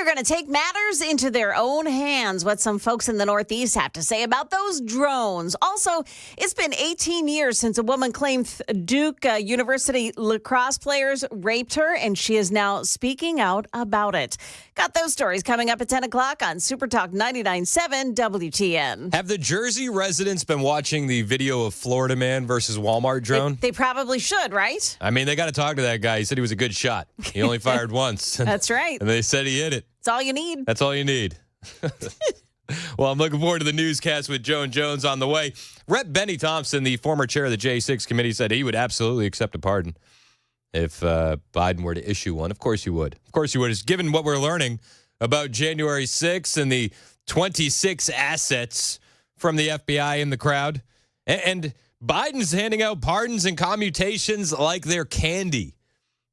are going to take matters into their own hands. What some folks in the Northeast have to say about those drones. Also, it's been 18 years since a woman claimed Duke University lacrosse players raped her, and she is now speaking out about it. Got those stories coming up at 10 o'clock on Super Talk 99.7 WTN. Have the Jersey residents been watching the video of Florida man versus Walmart drone? They probably should, right? I mean, they got to talk to that guy. He said he was a good shot. He only fired once. That's right. And they said he hit it. That's all you need. That's all you need. Well, I'm looking forward to the newscast with Joan Jones on the way. Rep. Benny Thompson, the former chair of the J6 committee, said he would absolutely accept a pardon if Biden were to issue one. Of course you would. Of course you would. It's given what we're learning about January 6th and the 26 assets from the FBI in the crowd. And Biden's handing out pardons and commutations like they're candy.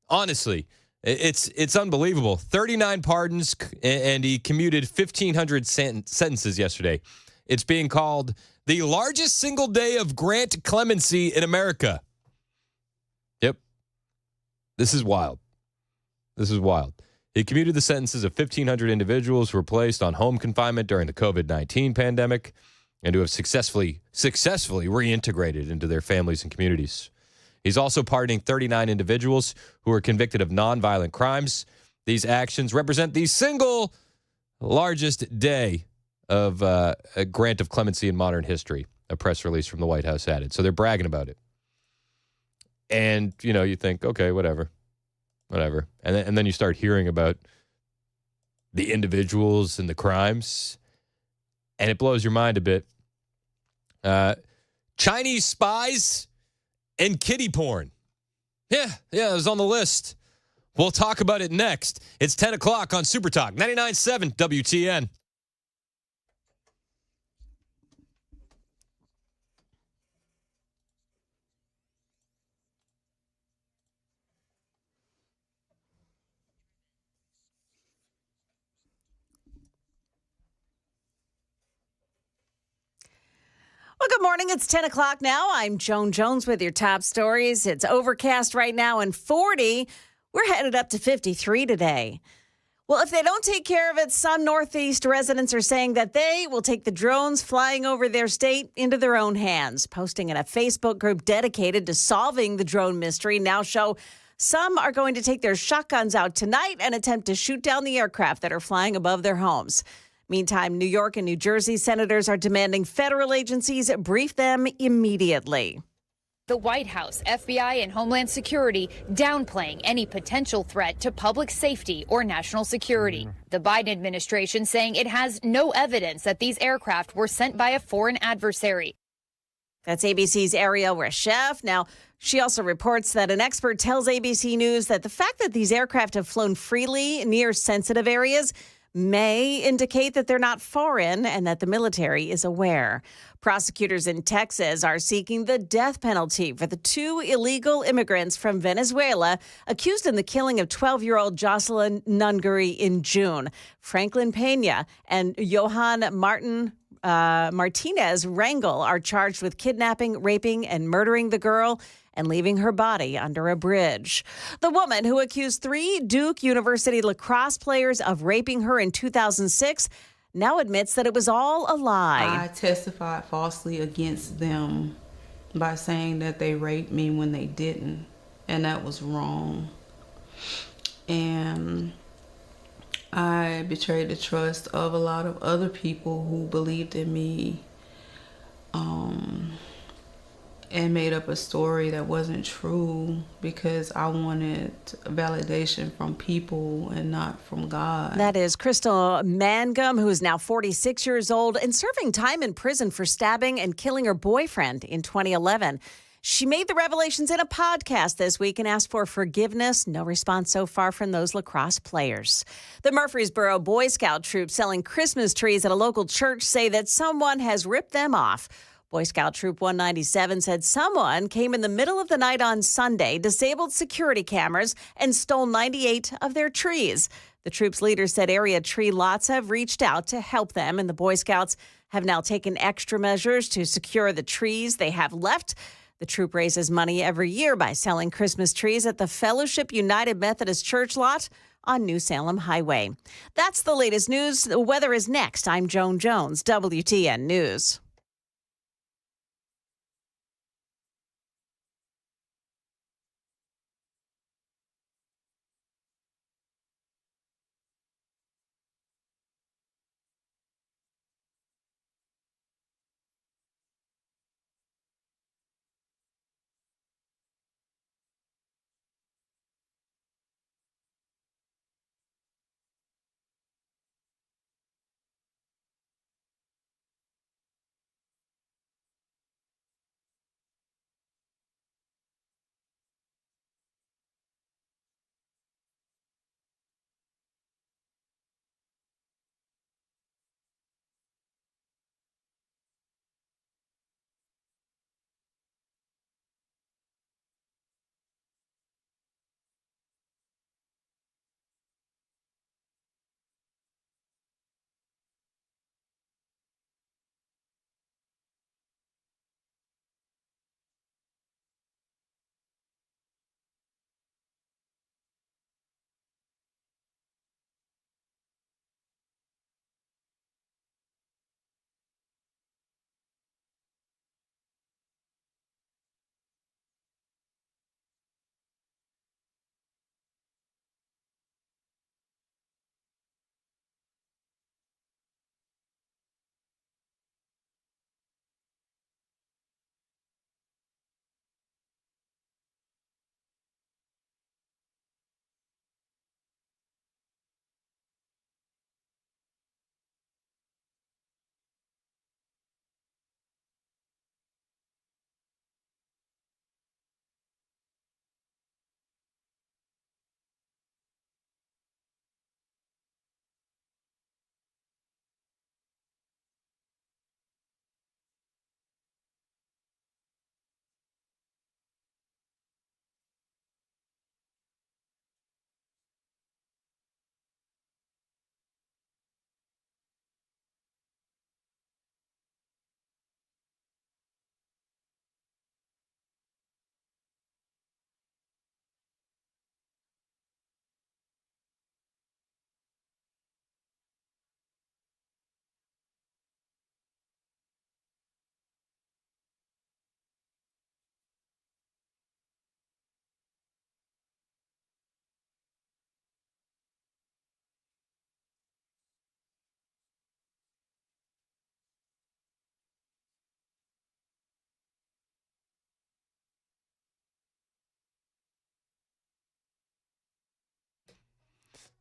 Honestly, it's unbelievable. 39 pardons, and he commuted 1,500 sentences yesterday. It's being called the largest single day of grant clemency in America. Yep. This is wild. This is wild. He commuted the sentences of 1,500 individuals who were placed on home confinement during the COVID-19 pandemic and who have successfully reintegrated into their families and communities. He's also pardoning 39 individuals who were convicted of nonviolent crimes. These actions represent the single largest day of a grant of clemency in modern history, a press release from the White House added. So they're bragging about it. And, you think, okay, whatever. And then you start hearing about the individuals and the crimes, and it blows your mind a bit. Chinese spies and kiddie porn. Yeah, it was on the list. We'll talk about it next. It's 10 o'clock on Super Talk 99.7 WTN. Well, good morning. It's 10 o'clock now. I'm Joan Jones with your top stories. It's overcast right now and 40. We're headed up to 53 today. Well, if they don't take care of it, some Northeast residents are saying that they will take the drones flying over their state into their own hands. Posting in a Facebook group dedicated to solving the drone mystery now show some are going to take their shotguns out tonight and attempt to shoot down the aircraft that are flying above their homes. Meantime, New York and New Jersey senators are demanding federal agencies brief them immediately. The White House, FBI, and Homeland Security downplaying any potential threat to public safety or national security. The Biden administration saying it has no evidence that these aircraft were sent by a foreign adversary. That's ABC's Ariel Reshef. Now, she also reports that an expert tells ABC News that the fact that these aircraft have flown freely near sensitive areas may indicate that they're not foreign and that the military is aware. Prosecutors in Texas are seeking the death penalty for the two illegal immigrants from Venezuela accused in the killing of 12-year-old Jocelyn Nungary in June. Franklin Pena and Johan Martinez Rangel are charged with kidnapping, raping, and murdering the girl and leaving her body under a bridge. The woman who accused 3 Duke University lacrosse players of raping her in 2006 now admits that it was all a lie. I testified falsely against them by saying that they raped me when they didn't, and that was wrong. And I betrayed the trust of a lot of other people who believed in me, and made up a story that wasn't true because I wanted validation from people and not from God. That is Crystal Mangum, who is now 46 years old and serving time in prison for stabbing and killing her boyfriend in 2011. She made the revelations in a podcast this week and asked for forgiveness. No response so far from those lacrosse players. The Murfreesboro Boy Scout troop selling Christmas trees at a local church say that someone has ripped them off. Boy Scout Troop 197 said someone came in the middle of the night on Sunday, disabled security cameras, and stole 98 of their trees. The troop's leader said area tree lots have reached out to help them, and the Boy Scouts have now taken extra measures to secure the trees they have left. The troop raises money every year by selling Christmas trees at the Fellowship United Methodist Church lot on New Salem Highway. That's the latest news. The weather is next. I'm Joan Jones, WTN News.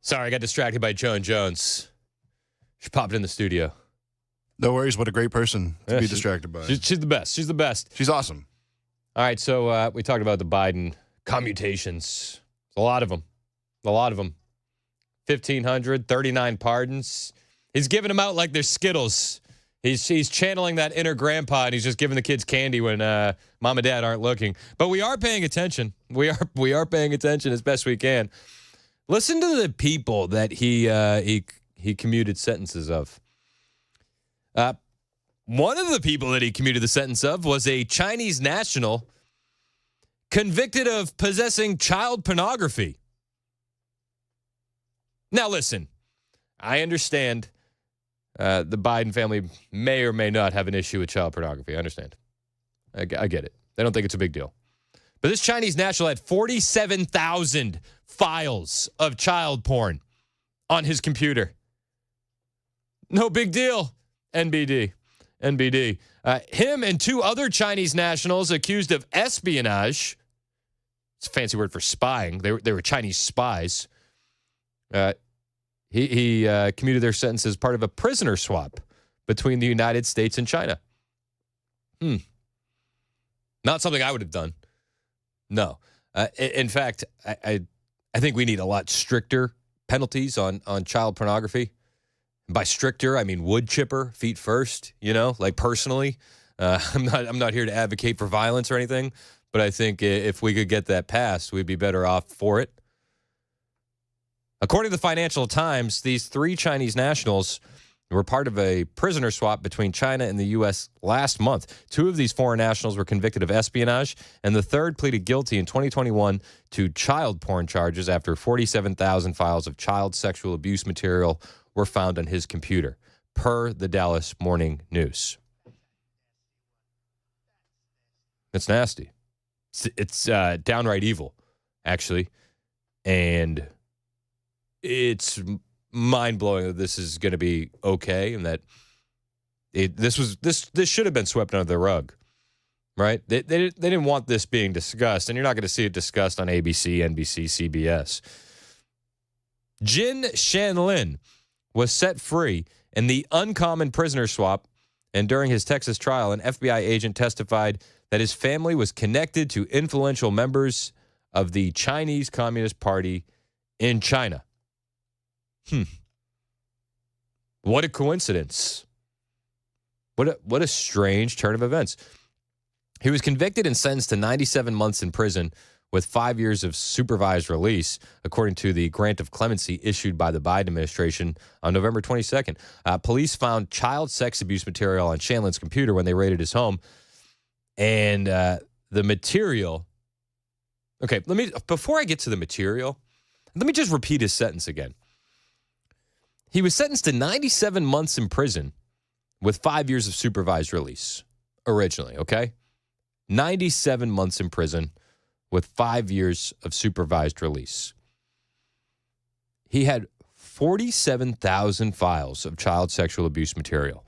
Sorry, I got distracted by Joan Jones. She popped in the studio. No worries. What a great person to be distracted by. She's the best. She's the best. She's awesome. All right, so we talked about the Biden commutations. A lot of them. A lot of them. 1,500, 39 pardons. He's giving them out like they're Skittles. He's channeling that inner grandpa, and he's just giving the kids candy when mom and dad aren't looking. But we are paying attention. We are paying attention as best we can. Listen to the people that he commuted sentences of. One of the people that he commuted the sentence of was a Chinese national convicted of possessing child pornography. Now, listen, I understand the Biden family may or may not have an issue with child pornography. I understand. I get it. They don't think it's a big deal. But this Chinese national had 47,000 files of child porn on his computer. No big deal. NBD. Him and two other Chinese nationals accused of espionage. It's a fancy word for spying. They were Chinese spies. He commuted their sentence as part of a prisoner swap between the United States and China. Not something I would have done. No. In fact, I think we need a lot stricter penalties on child pornography. By stricter, I mean wood chipper, feet first, like personally. I'm not here to advocate for violence or anything, but I think if we could get that passed, we'd be better off for it. According to the Financial Times, these three Chinese nationals were part of a prisoner swap between China and the U.S. last month. 2 of these foreign nationals were convicted of espionage, and the third pleaded guilty in 2021 to child porn charges after 47,000 files of child sexual abuse material were found on his computer, per the Dallas Morning News. It's nasty. It's downright evil, actually. And it's mind-blowing that this is going to be okay and that this should have been swept under the rug, right? They didn't want this being discussed, and you're not going to see it discussed on ABC, NBC, CBS. Jin Shanlin was set free in the uncommon prisoner swap, and during his Texas trial, an FBI agent testified that his family was connected to influential members of the Chinese Communist Party in China. What a coincidence. What a strange turn of events. He was convicted and sentenced to 97 months in prison with 5 years of supervised release, according to the grant of clemency issued by the Biden administration on November 22nd. Police found child sex abuse material on Shanlin's computer when they raided his home. And the material... Okay, before I get to the material, let me just repeat his sentence again. He was sentenced to 97 months in prison with 5 years of supervised release originally, okay? 97 months in prison with 5 years of supervised release. He had 47,000 files of child sexual abuse material.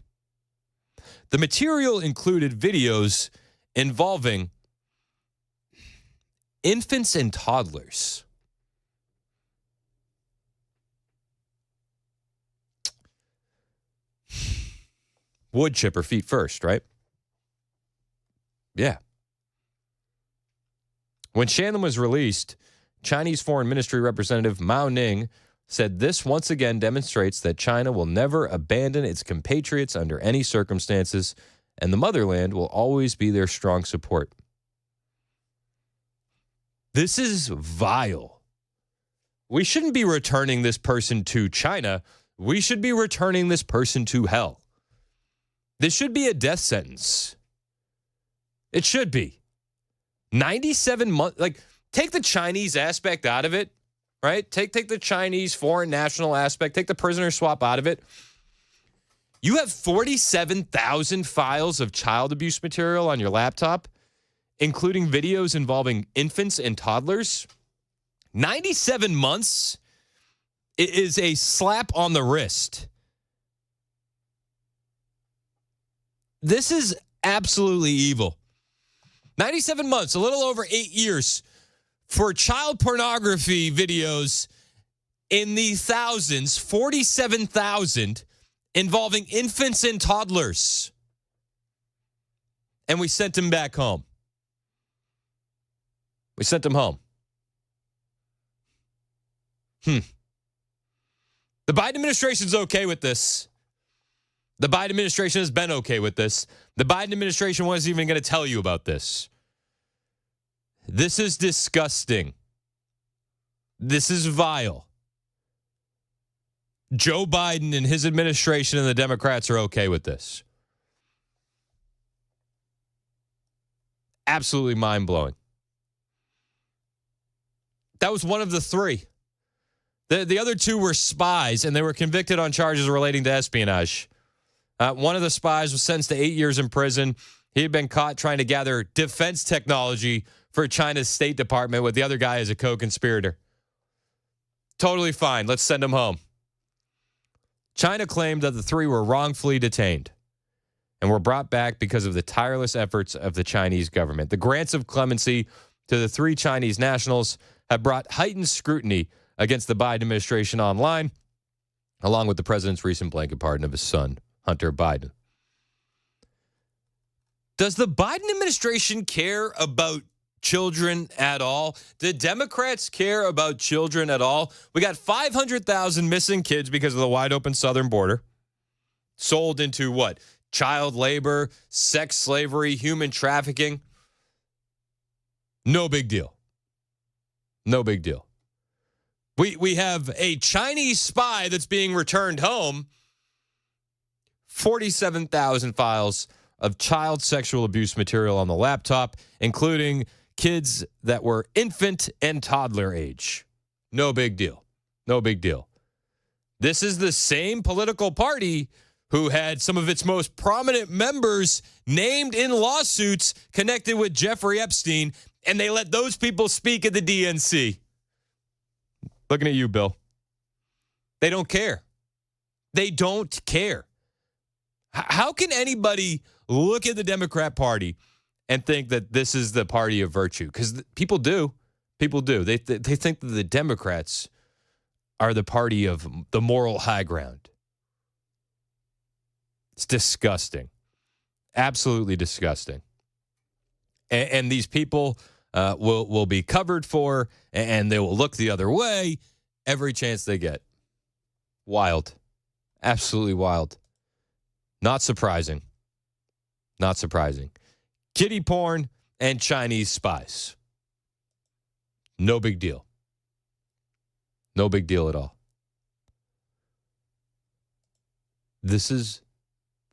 The material included videos involving infants and toddlers. Wood chipper feet first, right? Yeah. When Shanlin was released, Chinese Foreign Ministry Representative Mao Ning said this once again demonstrates that China will never abandon its compatriots under any circumstances, and the motherland will always be their strong support. This is vile. We shouldn't be returning this person to China. We should be returning this person to hell. This should be a death sentence. It should be. 97 months. Like, take the Chinese aspect out of it, right? Take the Chinese foreign national aspect. Take the prisoner swap out of it. You have 47,000 files of child abuse material on your laptop, including videos involving infants and toddlers. 97 months is a slap on the wrist. This is absolutely evil. 97 months, a little over 8 years for child pornography videos in the thousands, 47,000 involving infants and toddlers. And we sent him back home. We sent him home. The Biden administration's okay with this. The Biden administration has been okay with this. The Biden administration wasn't even going to tell you about this. This is disgusting. This is vile. Joe Biden and his administration and the Democrats are okay with this. Absolutely mind-blowing. That was one of the three. The other two were spies, and they were convicted on charges relating to espionage. One of the spies was sentenced to 8 years in prison. He had been caught trying to gather defense technology for China's State Department with the other guy as a co-conspirator. Totally fine. Let's send him home. China claimed that the three were wrongfully detained and were brought back because of the tireless efforts of the Chinese government. The grants of clemency to the three Chinese nationals have brought heightened scrutiny against the Biden administration online, along with the president's recent blanket pardon of his son, Hunter Biden. Does the Biden administration care about children at all? Do Democrats care about children at all? We got 500,000 missing kids because of the wide open southern border. Sold into what? Child labor, sex slavery, human trafficking. No big deal. No big deal. We have a Chinese spy that's being returned home, 47,000 files of child sexual abuse material on the laptop, including kids that were infant and toddler age. No big deal. No big deal. This is the same political party who had some of its most prominent members named in lawsuits connected with Jeffrey Epstein, and they let those people speak at the DNC. Looking at you, Bill. They don't care. They don't care. How can anybody look at the Democrat Party and think that this is the party of virtue? Because people do. People do. They think that the Democrats are the party of the moral high ground. It's disgusting. Absolutely disgusting. And these people will be covered for, and they will look the other way every chance they get. Wild. Absolutely wild. Not surprising. Not surprising. Kiddie porn and Chinese spies. No big deal. No big deal at all. This is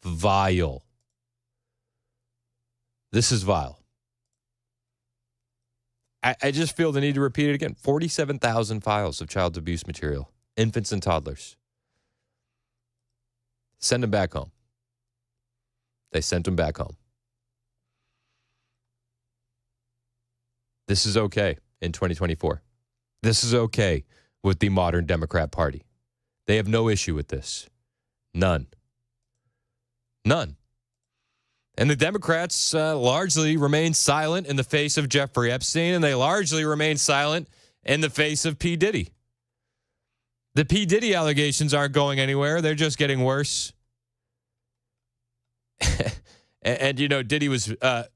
vile. This is vile. I just feel the need to repeat it again. 47,000 files of child abuse material. Infants and toddlers. Send them back home. They sent them back home. This is okay in 2024. This is okay with the modern Democrat Party. They have no issue with this. None. None. And the Democrats largely remain silent in the face of Jeffrey Epstein, and they largely remain silent in the face of P. Diddy. The P. Diddy allegations aren't going anywhere. They're just getting worse. and, you know, Diddy was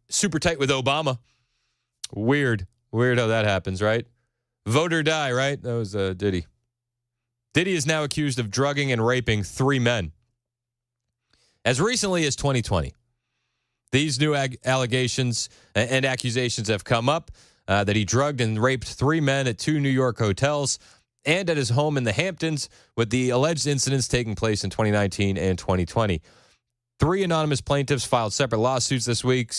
super tight with Obama. Weird how that happens, right? Vote or die, right? That was Diddy. Diddy is now accused of drugging and raping 3 men. As recently as 2020, these new allegations and accusations have come up that he drugged and raped 3 men at 2 New York hotels and at his home in the Hamptons, with the alleged incidents taking place in 2019 and 2020. 3 anonymous plaintiffs filed separate lawsuits this week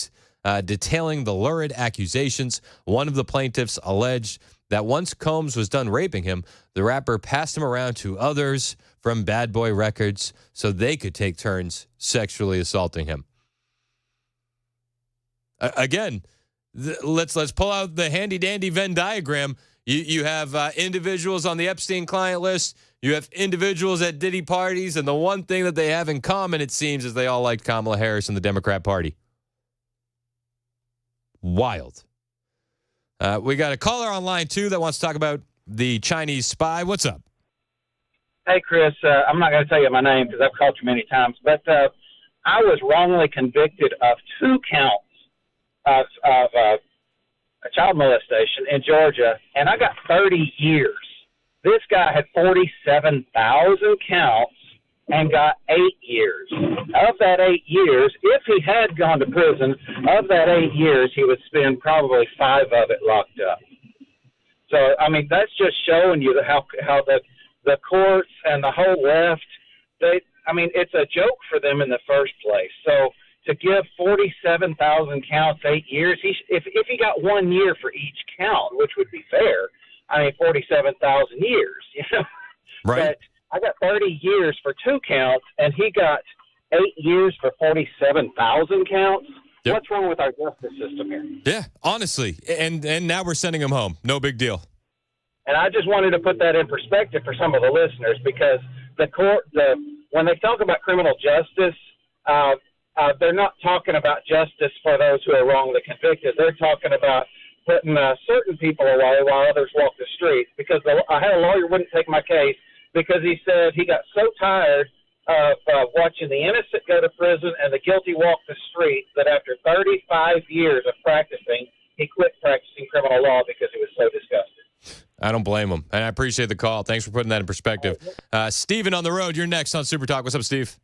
detailing the lurid accusations. One of the plaintiffs alleged that once Combs was done raping him, the rapper passed him around to others from Bad Boy Records so they could take turns sexually assaulting him. Again, let's pull out the handy-dandy Venn diagram. You have individuals on the Epstein client list. You have individuals at Diddy parties, and the one thing that they have in common, it seems, is they all liked Kamala Harris and the Democrat Party. Wild. We got a caller on line 2 that wants to talk about the Chinese spy. What's up? Hey, Chris. I'm not going to tell you my name because I've called you many times, but I was wrongly convicted of 2 counts of a child molestation in Georgia, and I got 30 years. This guy had 47,000 counts and got 8 years. Of that 8 years, if he had gone to prison, of that 8 years, he would spend probably 5 of it locked up. So, I mean, that's just showing you how the courts and the whole left, it's a joke for them in the first place. So to give 47,000 counts 8 years, if he got 1 year for each count, which would be fair, 47,000 years, you know. Right. But I got 30 years for 2 counts, and he got 8 years for 47,000 counts. Yep. What's wrong with our justice system here? Yeah, honestly. And now we're sending him home. No big deal. And I just wanted to put that in perspective for some of the listeners, because when they talk about criminal justice, they're not talking about justice for those who are wrongly convicted. They're talking about putting certain people away while others walk the streets. Because I had a lawyer wouldn't take my case because he said he got so tired of watching the innocent go to prison and the guilty walk the streets that after 35 years of practicing, he quit practicing criminal law because he was so disgusted. I don't blame him. And I appreciate the call. Thanks for putting that in perspective. Steven on the road, you're next on Super Talk. What's up, Steve?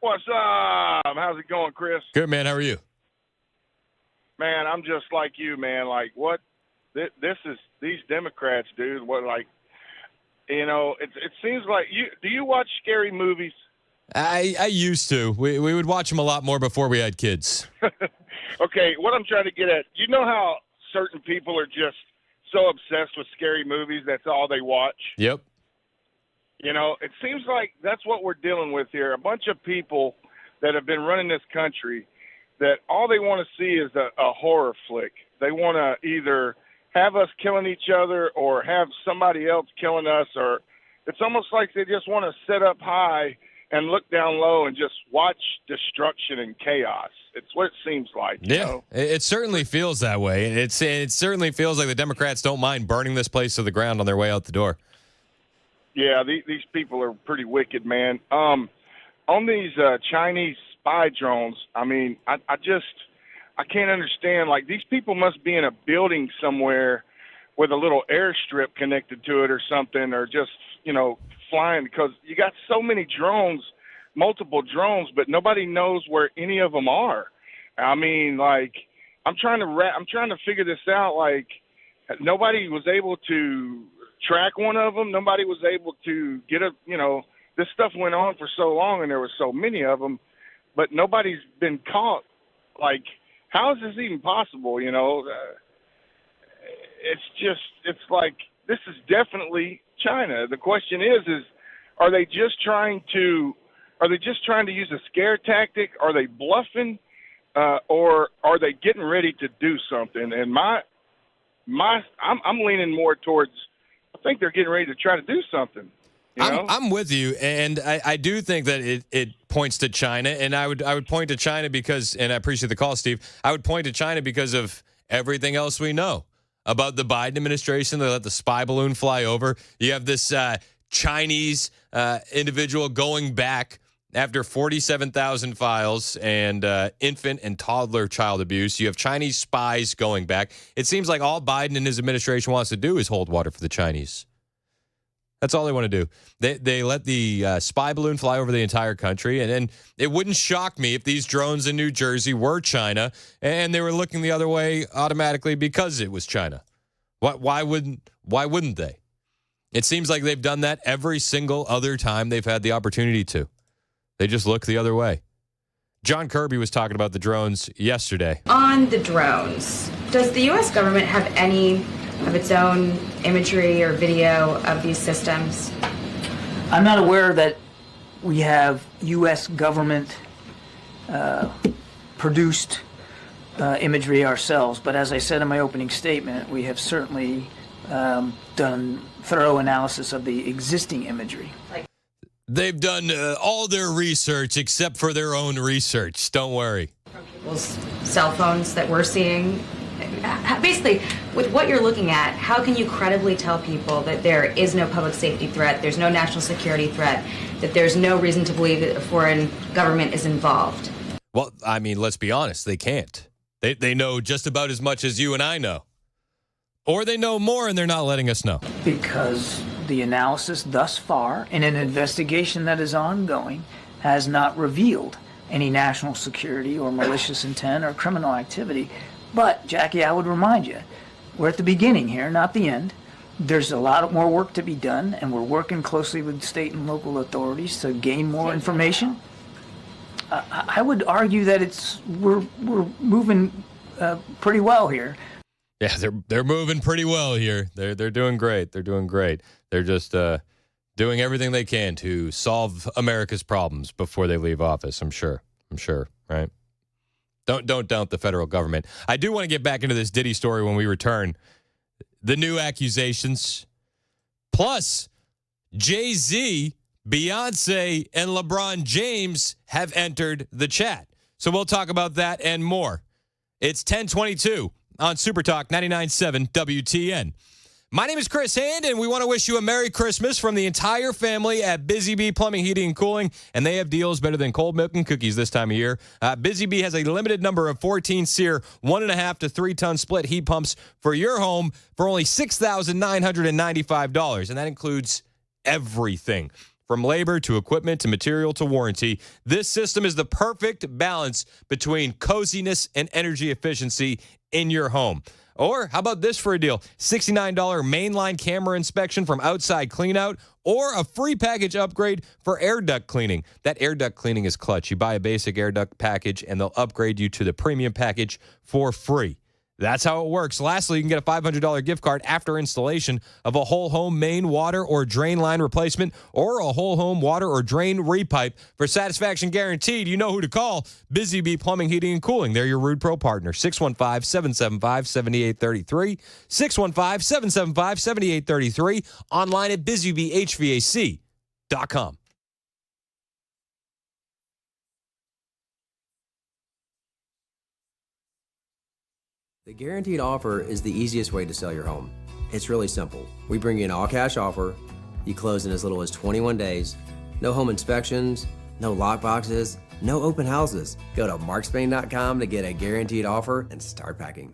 What's up? How's it going, Chris? Good, man. How are you? Man, I'm just like you, man. Like, what? This is these Democrats, dude. What, like, you know, it seems like do you watch scary movies? I used to. We would watch them a lot more before we had kids. Okay, what I'm trying to get at, you know how certain people are just so obsessed with scary movies, that's all they watch? Yep. You know, it seems like that's what we're dealing with here. A bunch of people that have been running this country that all they want to see is a horror flick. They want to either have us killing each other or have somebody else killing us, or it's almost like they just want to sit up high and look down low and just watch destruction and chaos. It's what it seems like. You know? It certainly feels that way. It certainly feels like the Democrats don't mind burning this place to the ground on their way out the door. Yeah, these people are pretty wicked, man. On these Chinese spy drones, I mean, I can't understand. Like, these people must be in a building somewhere with a little airstrip connected to it or something, or just, you know, flying, because you got so many drones, multiple drones, but nobody knows where any of them are. I mean, like, I'm trying to figure this out. Like, nobody was able to track one of them. Nobody was able to get this stuff went on for so long and there were so many of them, but nobody's been caught. Like, how is this even possible? You know, it's like, this is definitely China. The question is are they just trying to use a scare tactic? Are they bluffing? Or are they getting ready to do something? And I'm leaning more towards, I think they're getting ready to try to do something. You know? I'm with you, and I do think that it points to China, and I would point to China because, and I appreciate the call, Steve, I would point to China because of everything else we know about the Biden administration. They let the spy balloon fly over. You have this Chinese individual going back after 47,000 files and infant and toddler child abuse. You have Chinese spies going back. It seems like all Biden and his administration wants to do is hold water for the Chinese. That's all they want to do. They let the spy balloon fly over the entire country, and it wouldn't shock me if these drones in New Jersey were China and they were looking the other way automatically because it was China. Why wouldn't they? It seems like they've done that every single other time they've had the opportunity to. They just look the other way. John Kirby was talking about the drones yesterday. On the drones, does the U.S. government have any of its own imagery or video of these systems? I'm not aware that we have U.S. government produced imagery ourselves, but as I said in my opening statement, we have certainly done thorough analysis of the existing imagery. They've done all their research except for their own research. Don't worry. From people's cell phones that we're seeing. Basically, with what you're looking at, how can you credibly tell people that there is no public safety threat, there's no national security threat, that there's no reason to believe that a foreign government is involved? Well, I mean, let's be honest. They can't. They know just about as much as you and I know. Or they know more and they're not letting us know. Because the analysis thus far, in an investigation that is ongoing, has not revealed any national security or malicious intent or criminal activity. But, Jackie, I would remind you, we're at the beginning here, not the end. There's a lot more work to be done, and we're working closely with state and local authorities to gain more information. I would argue that we're moving pretty well here. Yeah, they're moving pretty well here. They're doing great. They're doing great. They're just doing everything they can to solve America's problems before they leave office. I'm sure, right? Don't doubt the federal government. I do want to get back into this Diddy story when we return. The new accusations, plus Jay-Z, Beyonce, and LeBron James have entered the chat. So we'll talk about that and more. It's 1022 on Super Talk 99.7 WTN. My name is Chris Hand, and we want to wish you a Merry Christmas from the entire family at Busy Bee Plumbing, Heating, and Cooling, and they have deals better than cold milk and cookies this time of year. Busy Bee has a limited number of 14 SEER 1.5 to 3 ton split heat pumps for your home for only $6,995, and that includes everything from labor to equipment to material to warranty. This system is the perfect balance between coziness and energy efficiency in your home. Or how about this for a deal? $69 mainline camera inspection from Outside Cleanout, or a free package upgrade for air duct cleaning. That air duct cleaning is clutch. You buy a basic air duct package, and they'll upgrade you to the premium package for free. That's how it works. Lastly, you can get a $500 gift card after installation of a whole home main water or drain line replacement, or a whole home water or drain repipe. For satisfaction guaranteed, you know who to call. Busy Bee Plumbing, Heating, and Cooling. They're your Rude Pro partner. 615-775-7833. 615-775-7833. Online at busybeehvac.com. The guaranteed offer is the easiest way to sell your home. It's really simple. We bring you an all-cash offer. You close in as little as 21 days. No home inspections, no lockboxes, no open houses. Go to markspain.com to get a guaranteed offer and start packing.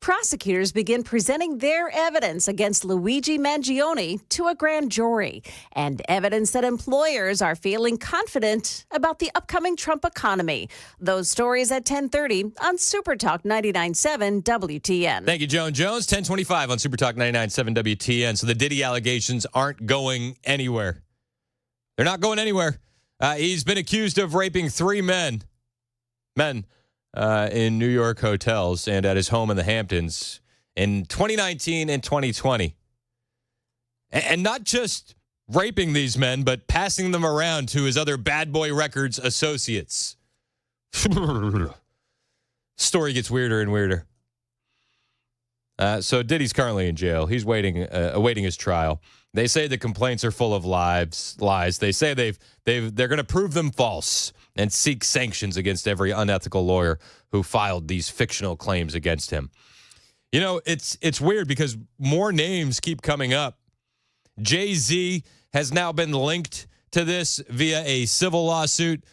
Prosecutors begin presenting their evidence against Luigi Mangione to a grand jury, and evidence that employers are feeling confident about the upcoming Trump economy. Those stories at 10:30 on Super Talk 99.7 WTN. Thank you, Joan Jones. 10:25 on Super Talk 99.7 WTN. So the Diddy allegations aren't going anywhere. They're not going anywhere. He's been accused of raping 3 men in New York hotels and at his home in the Hamptons in 2019 and 2020. And not just raping these men, but passing them around to his other Bad Boy Records associates. Story gets weirder and weirder. So Diddy's currently in jail. He's awaiting his trial. They say the complaints are full of lies. They say they're going to prove them false and seek sanctions against every unethical lawyer who filed these fictional claims against him. You know, it's weird because more names keep coming up. Jay-Z has now been linked to this via a civil lawsuit,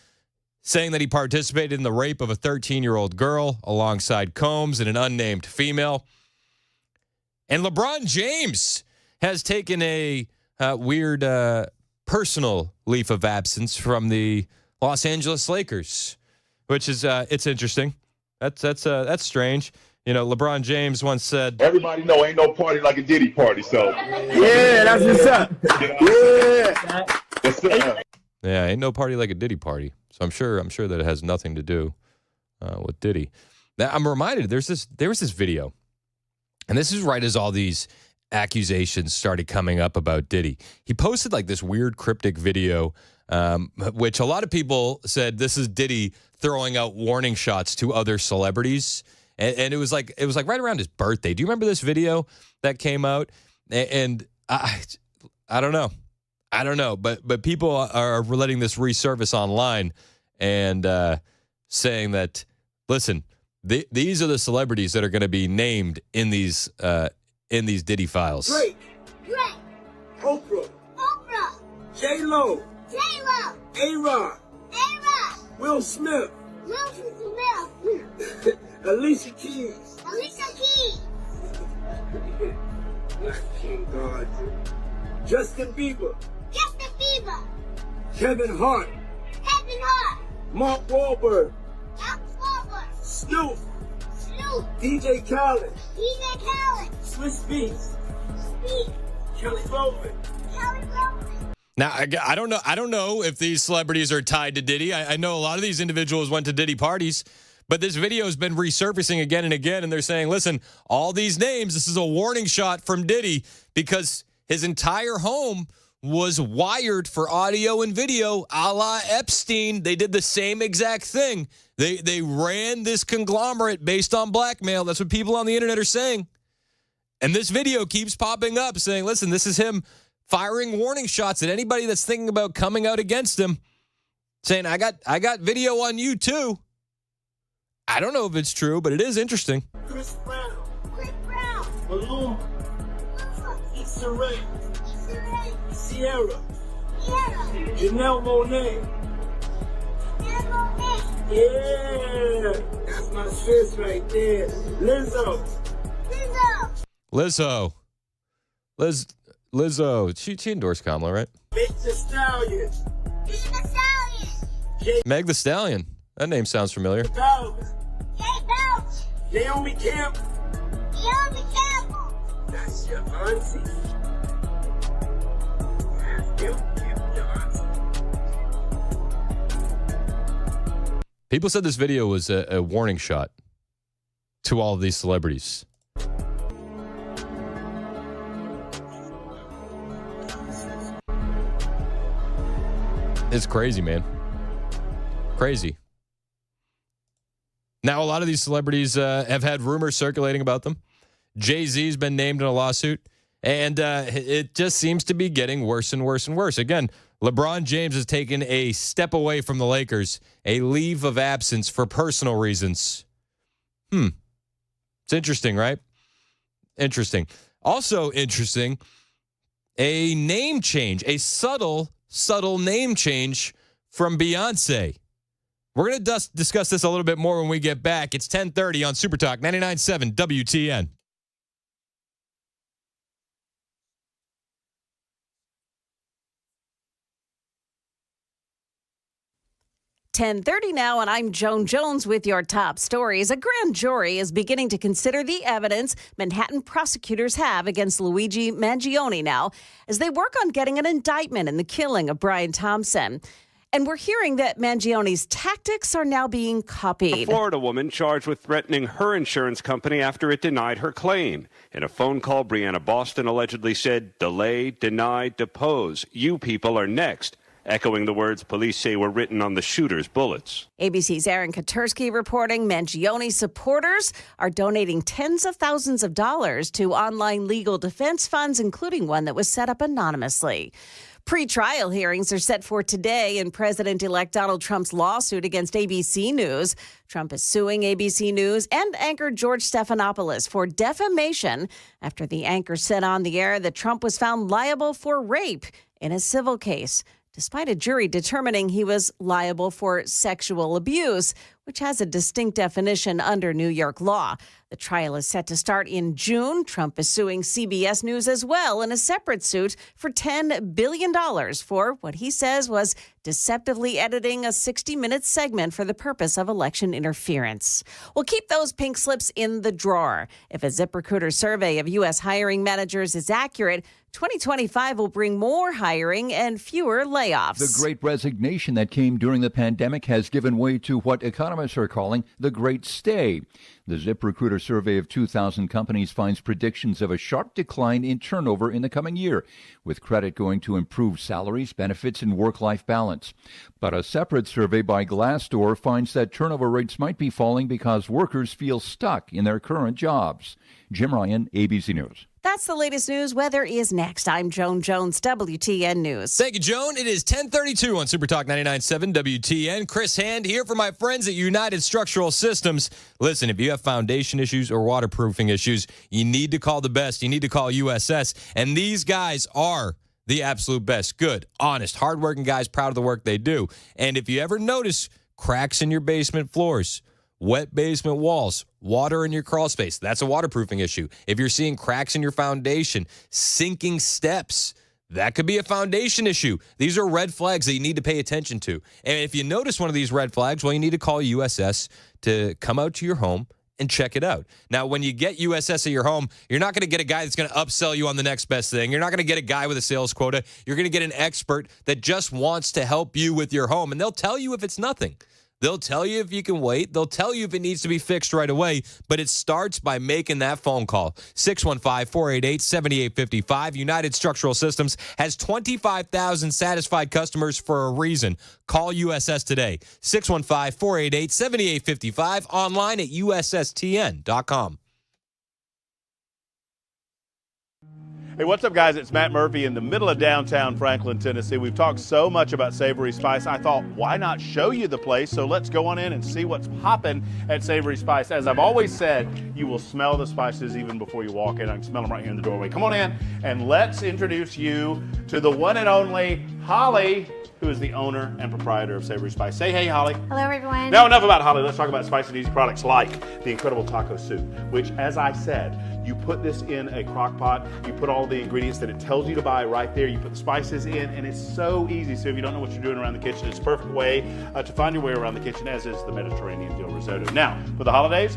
saying that he participated in the rape of a 13-year-old girl alongside Combs and an unnamed female. And LeBron James has taken a weird personal leave of absence from the Los Angeles Lakers, which is it's interesting. That's strange. You know, LeBron James once said, "Everybody know ain't no party like a Diddy party." So yeah, that's what's up. Yeah, ain't no party like a Diddy party. So I'm sure that it has nothing to do with Diddy. Now, I'm reminded there was this video, and this is right as all these accusations started coming up about Diddy. He posted like this weird cryptic video, which a lot of people said this is Diddy throwing out warning shots to other celebrities. And it was like right around his birthday. Do you remember this video that came out? And I don't know. But people are letting this resurface online and saying that, listen, these are the celebrities that are going to be named in these Diddy files. Drake, Oprah, J-Lo, A-Rod, Will Smith, Alicia Keys. Black King God. Justin Bieber. Justin Bieber. Kevin Hart. Kevin Hart. Mark Wahlberg. Mark Wahlberg. Snoop. Snoop. DJ Khaled. DJ Khaled. Swiss Beats. Beats. Kelly Rowland. Kelly Rowland. Now, I don't know. I don't know if these celebrities are tied to Diddy. I know a lot of these individuals went to Diddy parties, but this video has been resurfacing again and again, and they're saying, listen, all these names, this is a warning shot from Diddy because his entire home was wired for audio and video a la Epstein. They did the same exact thing. They ran this conglomerate based on blackmail. That's what people on the internet are saying. And this video keeps popping up saying, listen, this is him firing warning shots at anybody that's thinking about coming out against him, saying, I got video on you too. I don't know if it's true, but it is interesting. Chris Brown. Chris Brown. Maluma. Issa Rae. Sierra. Janelle Monáe. Yeah, that's my sis right there. Lizzo. Lizzo. She endorsed Kamala, right? Meg the Stallion. Meg the Stallion. That name sounds familiar. Naomi Campbell. That's your auntie. People said this video was a warning shot to all of these celebrities. It's crazy, man. Crazy. Now, a lot of these celebrities have had rumors circulating about them. Jay-Z's been named in a lawsuit, and it just seems to be getting worse and worse and worse. Again, LeBron James has taken a step away from the Lakers, a leave of absence for personal reasons. It's interesting, right? Interesting. Also interesting, a name change, a subtle name change from Beyonce. We're going to discuss this a little bit more when we get back. It's 10:30 on Super Talk 99.7 WTN. $10:30 now, and I'm Joan Jones with your top stories. A grand jury is beginning to consider the evidence Manhattan prosecutors have against Luigi Mangione now as they work on getting an indictment in the killing of Brian Thompson. And we're hearing that Mangione's tactics are now being copied. A Florida woman charged with threatening her insurance company after it denied her claim. In a phone call, Brianna Boston allegedly said, delay, deny, depose. You people are next. Echoing the words police say were written on the shooter's bullets. ABC's Aaron Katursky reporting Mangione supporters are donating tens of thousands of dollars to online legal defense funds, including one that was set up anonymously. Pre-trial hearings are set for today in President-elect Donald Trump's lawsuit against ABC News. Trump is suing ABC News and anchor George Stephanopoulos for defamation after the anchor said on the air that Trump was found liable for rape in a civil case, despite a jury determining he was liable for sexual abuse, which has a distinct definition under New York law. The trial is set to start in June. Trump is suing CBS News as well in a separate suit for $10 billion for what he says was deceptively editing a 60-minute segment for the purpose of election interference. We'll keep those pink slips in the drawer. If a ZipRecruiter survey of U.S. hiring managers is accurate, 2025 will bring more hiring and fewer layoffs. The great resignation that came during the pandemic has given way to what economists are calling the Great Stay. The ZipRecruiter survey of 2,000 companies finds predictions of a sharp decline in turnover in the coming year, with credit going to improved salaries, benefits, and work-life balance. But a separate survey by Glassdoor finds that turnover rates might be falling because workers feel stuck in their current jobs. Jim Ryan, ABC News. That's the latest news. Weather is next. I'm Joan Jones, WTN News. Thank you, Joan. It is 10:32 on Super Talk 99.7 WTN. Chris Hand here for my friends at United Structural Systems. Listen, if you have foundation issues or waterproofing issues, you need to call the best. You need to call USS. And these guys are the absolute best. Good, honest, hardworking guys, proud of the work they do. And if you ever notice cracks in your basement floors, Wet basement walls, water in your crawl space, that's a waterproofing issue. If you're seeing cracks in your foundation, sinking steps, that could be a foundation issue. These are red flags that you need to pay attention to. And if you notice one of these red flags, well, you need to call USS to come out to your home and check it out. Now, when you get USS at your home, you're not going to get a guy that's going to upsell you on the next best thing. You're not going to get a guy with a sales quota. You're going to get an expert that just wants to help you with your home, and they'll tell you if it's nothing. They'll tell you if you can wait. They'll tell you if it needs to be fixed right away, but it starts by making that phone call. 615-488-7855. United Structural Systems has 25,000 satisfied customers for a reason. Call USS today. 615-488-7855. Online at USSTN.com. Hey, what's up, guys? It's Matt Murphy in the middle of downtown Franklin, Tennessee. We've talked so much about Savory Spice. I thought, why not show you the place? So let's go on in and see what's popping at Savory Spice. As I've always said, you will smell the spices even before you walk in. I can smell them right here in the doorway. Come on in and let's introduce you to the one and only Holly, who is the owner and proprietor of Savory Spice. Say hey, Holly. Hello, everyone. Now, enough about Holly. Let's talk about spicy and easy products like the incredible taco soup, which, as I said, you put this in a crock pot, you put all the ingredients that it tells you to buy right there, you put the spices in, and it's so easy. So if you don't know what you're doing around the kitchen, it's a perfect way to find your way around the kitchen, as is the Mediterranean dill risotto. Now, for the holidays,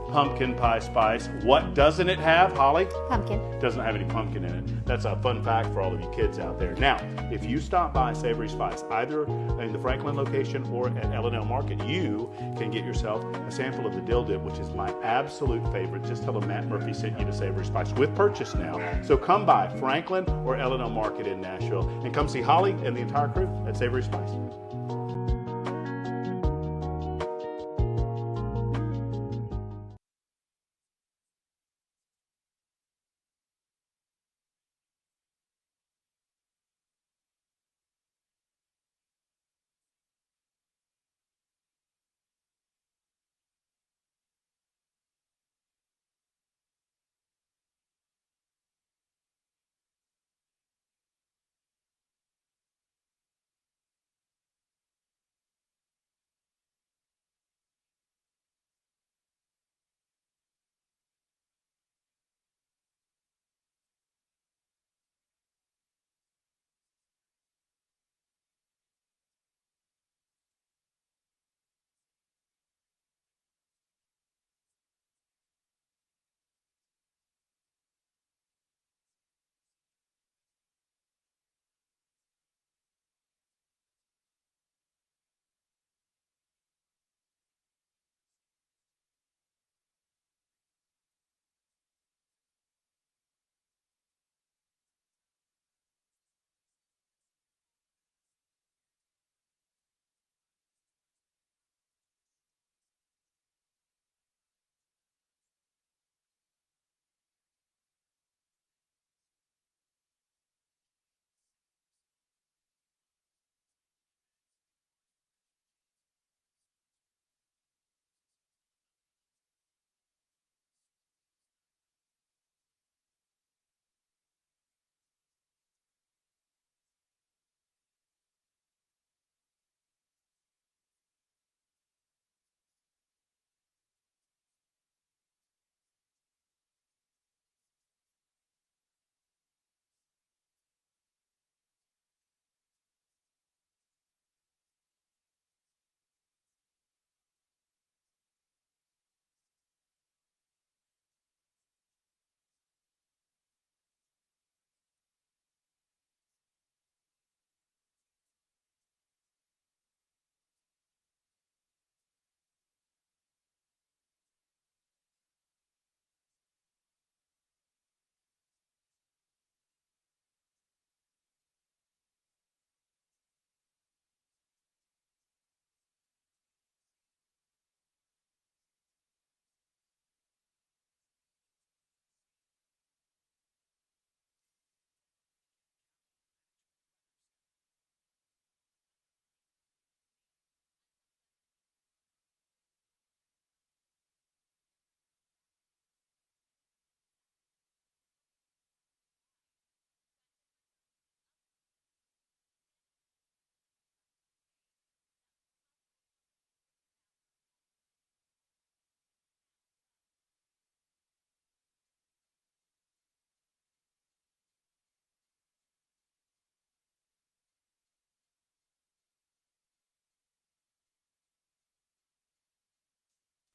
pumpkin pie spice. What doesn't it have, Holly? Pumpkin. It doesn't have any pumpkin in it. That's a fun fact for all of you kids out there. Now, if you stop by Savory Spice, either in the Franklin location or at L&L Market, you can get yourself a sample of the dill dip, which is my absolute favorite. Just tell them Matt Murphy sent you to Savory Spice with purchase now. So come by Franklin or L&L Market in Nashville and come see Holly and the entire crew at Savory Spice.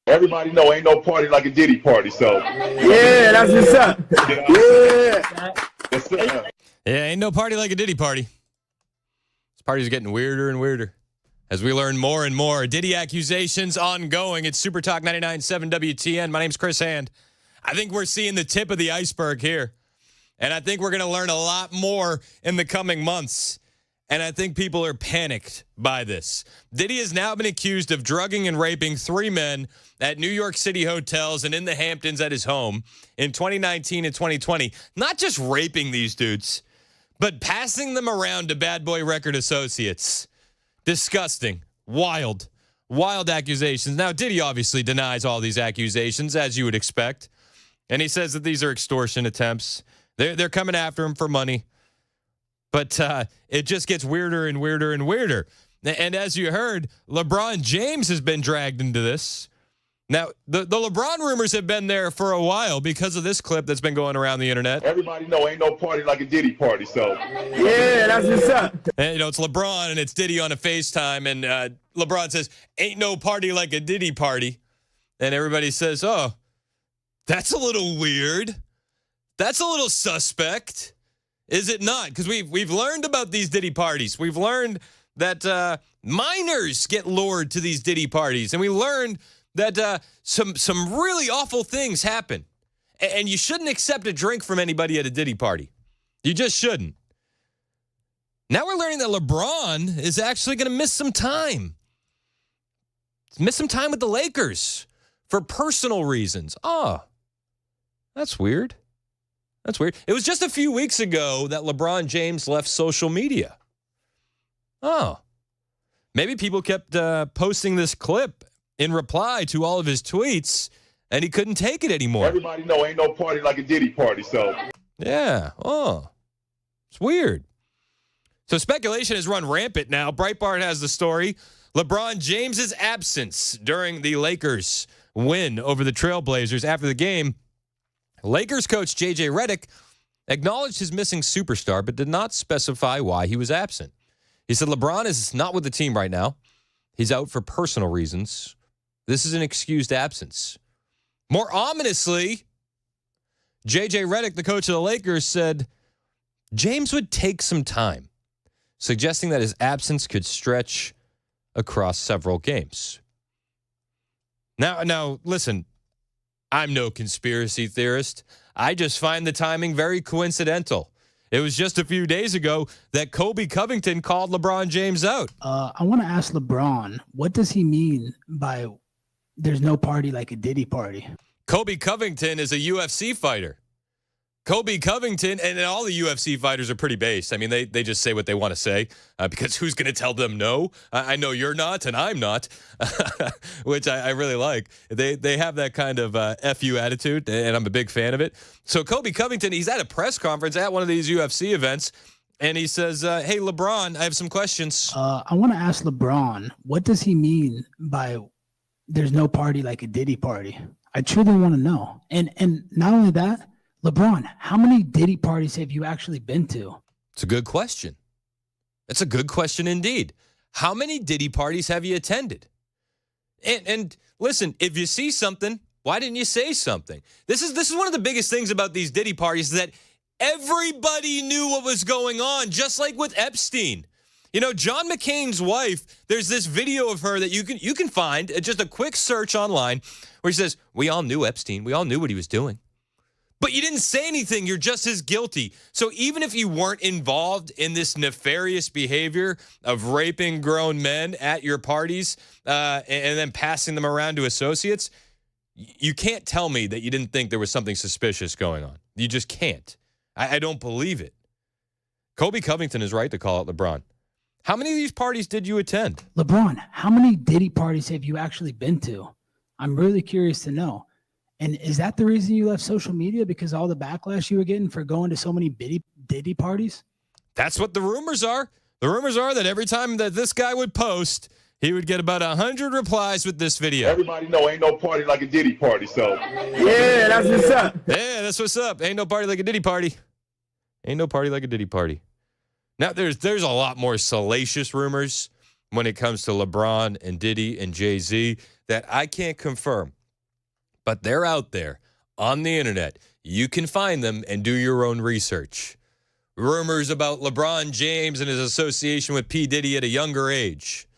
Everybody know ain't no party like a Diddy party, so. Yeah, that's what's up. Yeah. Yes, sir. Yeah, ain't no party like a Diddy party. This party's getting weirder and weirder as we learn more and more. Diddy accusations ongoing. It's Super Talk 99.7 WTN. My name's Chris Hand. I think we're seeing the tip of the iceberg here. And I think we're going to learn a lot more in the coming months. And I think people are panicked by this. Diddy has now been accused of drugging and raping 3 men at New York City hotels and in the Hamptons at his home in 2019 and 2020. Not just raping these dudes, but passing them around to Bad Boy Record associates. Disgusting. Wild accusations. Now, Diddy obviously denies all these accusations, as you would expect. And he says that these are extortion attempts. They're coming after him for money. But it just gets weirder and weirder and weirder. And as you heard, LeBron James has been dragged into this. Now, the LeBron rumors have been there for a while because of this clip that's been going around the internet. Everybody know ain't no party like a Diddy party, so. Yeah, that's what's up. And, it's LeBron and it's Diddy on a FaceTime. And LeBron says, ain't no party like a Diddy party. And everybody says, oh, that's a little weird. That's a little suspect. Is it not? Because we've learned about these Diddy parties. We've learned that minors get lured to these Diddy parties. And we learned that some really awful things happen. And you shouldn't accept a drink from anybody at a Diddy party. You just shouldn't. Now we're learning that LeBron is actually going to miss some time. Miss some time with the Lakers for personal reasons. Oh, that's weird. That's weird. It was just a few weeks ago that LeBron James left social media. Oh. Maybe people kept posting this clip in reply to all of his tweets, and he couldn't take it anymore. Everybody know ain't no party like a Diddy party, so. Yeah. Oh. It's weird. So speculation has run rampant now. Breitbart has the story. LeBron James's absence during the Lakers win over the Trailblazers after the game. Lakers coach J.J. Redick acknowledged his missing superstar, but did not specify why he was absent. He said LeBron is not with the team right now. He's out for personal reasons. This is an excused absence. More ominously, J.J. Redick, the coach of the Lakers, said James would take some time, suggesting that his absence could stretch across several games. Now, listen, I'm no conspiracy theorist. I just find the timing very coincidental. It was just a few days ago that Kobe Covington called LeBron James out. I want to ask LeBron, what does he mean by there's no party like a Diddy party? Kobe Covington is a UFC fighter. Kobe Covington, and all the UFC fighters are pretty based. I mean, they just say what they want to say because who's going to tell them no? I know you're not, and I'm not, which I really like. They have that kind of F-you attitude, and I'm a big fan of it. So Kobe Covington, he's at a press conference at one of these UFC events, and he says, hey, LeBron, I have some questions. I want to ask LeBron, what does he mean by there's no party like a Diddy party? I truly want to know. And not only that, LeBron, how many Diddy parties have you actually been to? It's a good question. It's a good question indeed. How many Diddy parties have you attended? And listen, if you see something, why didn't you say something? This is one of the biggest things about these Diddy parties, is that everybody knew what was going on, just like with Epstein. You know, John McCain's wife, there's this video of her that you can find, just a quick search online, where she says, we all knew Epstein. We all knew what he was doing. But you didn't say anything. You're just as guilty. So even if you weren't involved in this nefarious behavior of raping grown men at your parties and then passing them around to associates, you can't tell me that you didn't think there was something suspicious going on. You just can't. I don't believe it. Kobe Covington is right to call out LeBron. How many of these parties did you attend? LeBron, how many Diddy parties have you actually been to? I'm really curious to know. And is that the reason you left social media? Because all the backlash you were getting for going to so many Diddy parties? That's what the rumors are. The rumors are that every time that this guy would post, he would get about 100 replies with this video. Everybody know ain't no party like a Diddy party, so. Yeah, that's what's up. Yeah, that's what's up. Ain't no party like a Diddy party. Ain't no party like a Diddy party. Now, there's a lot more salacious rumors when it comes to LeBron and Diddy and Jay-Z that I can't confirm, but they're out there on the internet. You can find them and do your own research. Rumors about LeBron James and his association with P. Diddy at a younger age.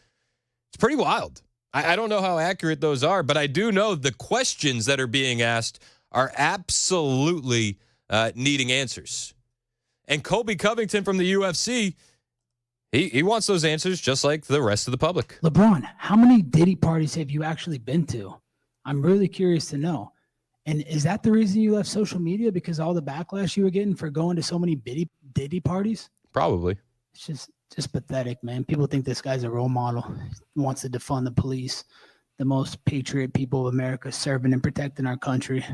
It's pretty wild. I don't know how accurate those are, but I do know the questions that are being asked are absolutely needing answers. And Colby Covington from the UFC, he wants those answers just like the rest of the public. LeBron, how many Diddy parties have you actually been to? I'm really curious to know. And is that the reason you left social media? Because all the backlash you were getting for going to so many Diddy parties? Probably. It's just pathetic, man. People think this guy's a role model. He wants to defund the police, the most patriot people of America, serving and protecting our country.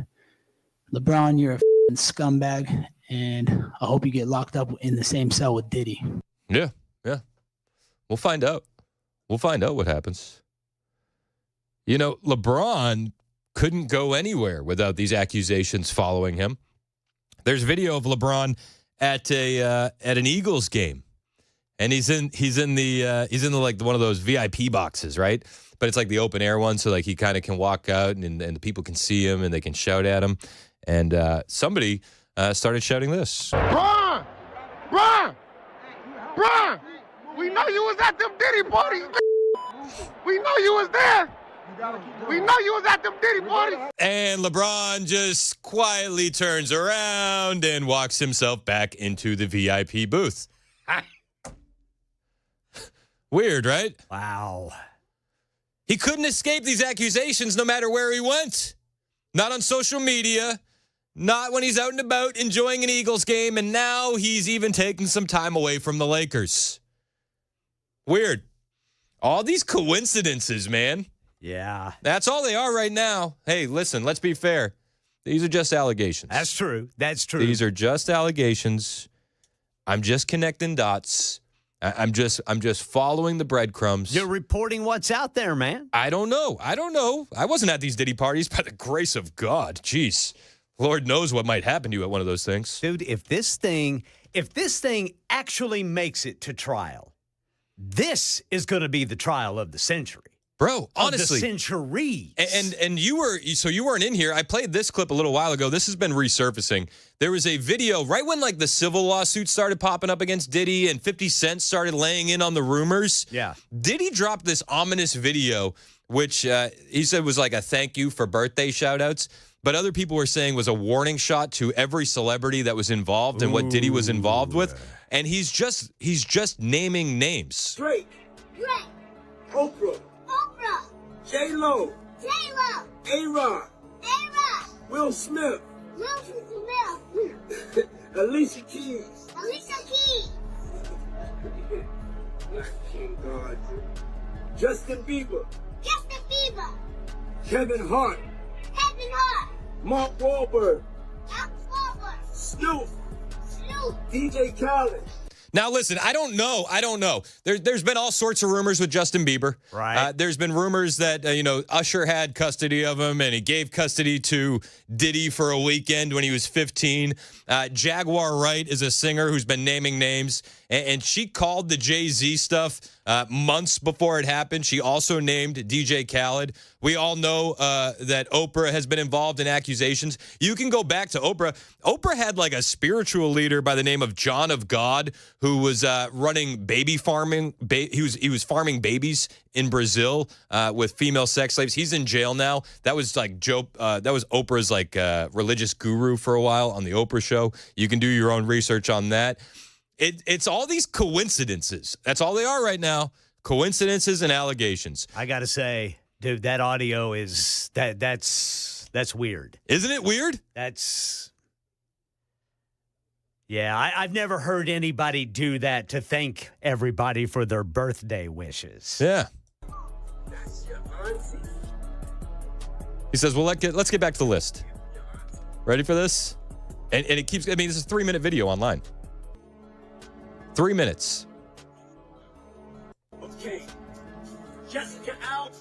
LeBron, you're a f***ing scumbag, and I hope you get locked up in the same cell with Diddy. Yeah. We'll find out. We'll find out what happens. You know, LeBron couldn't go anywhere without these accusations following him. There's video of LeBron at an Eagles game, and he's in the like one of those VIP boxes, right? But it's like the open air one, so like he kind of can walk out and the people can see him and they can shout at him. And somebody started shouting this. Bron! We know you was at them Diddy parties. We know you was there. We know you was at them Diddy parties. And LeBron just quietly turns around and walks himself back into the VIP booth. Weird, right? Wow. He couldn't escape these accusations no matter where he went. Not on social media, not when he's out and about enjoying an Eagles game, and now he's even taking some time away from the Lakers. Weird. All these coincidences, man. Yeah. That's all they are right now. Hey, listen, let's be fair. These are just allegations. That's true. That's true. These are just allegations. I'm just connecting dots. I'm just following the breadcrumbs. You're reporting what's out there, man. I don't know. I wasn't at these Diddy parties by the grace of God. Jeez. Lord knows what might happen to you at one of those things. Dude, if this thing actually makes it to trial, this is going to be the trial of the century. Bro, honestly. Of the centuries. And you weren't in here. I played this clip a little while ago. This has been resurfacing. There was a video right when like the civil lawsuits started popping up against Diddy and 50 Cent started laying in on the rumors. Yeah. Diddy dropped this ominous video, which he said was like a thank you for birthday shout outs. But other people were saying was a warning shot to every celebrity that was involved and what Diddy was involved with. And he's just naming names. Drake. Oprah. J-Lo. A-Rod. Will Smith. Alicia Keys. God. Justin Bieber. Kevin Hart. Mark Wahlberg. Snoop. DJ Khaled. Now, listen, I don't know. There's been all sorts of rumors with Justin Bieber. Right. There's been rumors that, Usher had custody of him and he gave custody to Diddy for a weekend when he was 15. Jaguar Wright is a singer who's been naming names, and she called the Jay-Z stuff months before it happened. She also named DJ Khaled. We all know that Oprah has been involved in accusations. You can go back to Oprah. Oprah had like a spiritual leader by the name of John of God who was running baby farming. He was farming babies in Brazil with female sex slaves. He's in jail now. That was like that was Oprah's like religious guru for a while on the Oprah show. You can do your own research on that. It's all these coincidences. That's all they are right now. Coincidences and allegations. I got to say, dude, that audio is that's weird. Isn't it weird? Yeah, I've never heard anybody do that to thank everybody for their birthday wishes. Yeah. He says, well, let's get back to the list. Ready for this? And it keeps, this is a 3-minute video online. 3 minutes. Okay. Jessica Alba.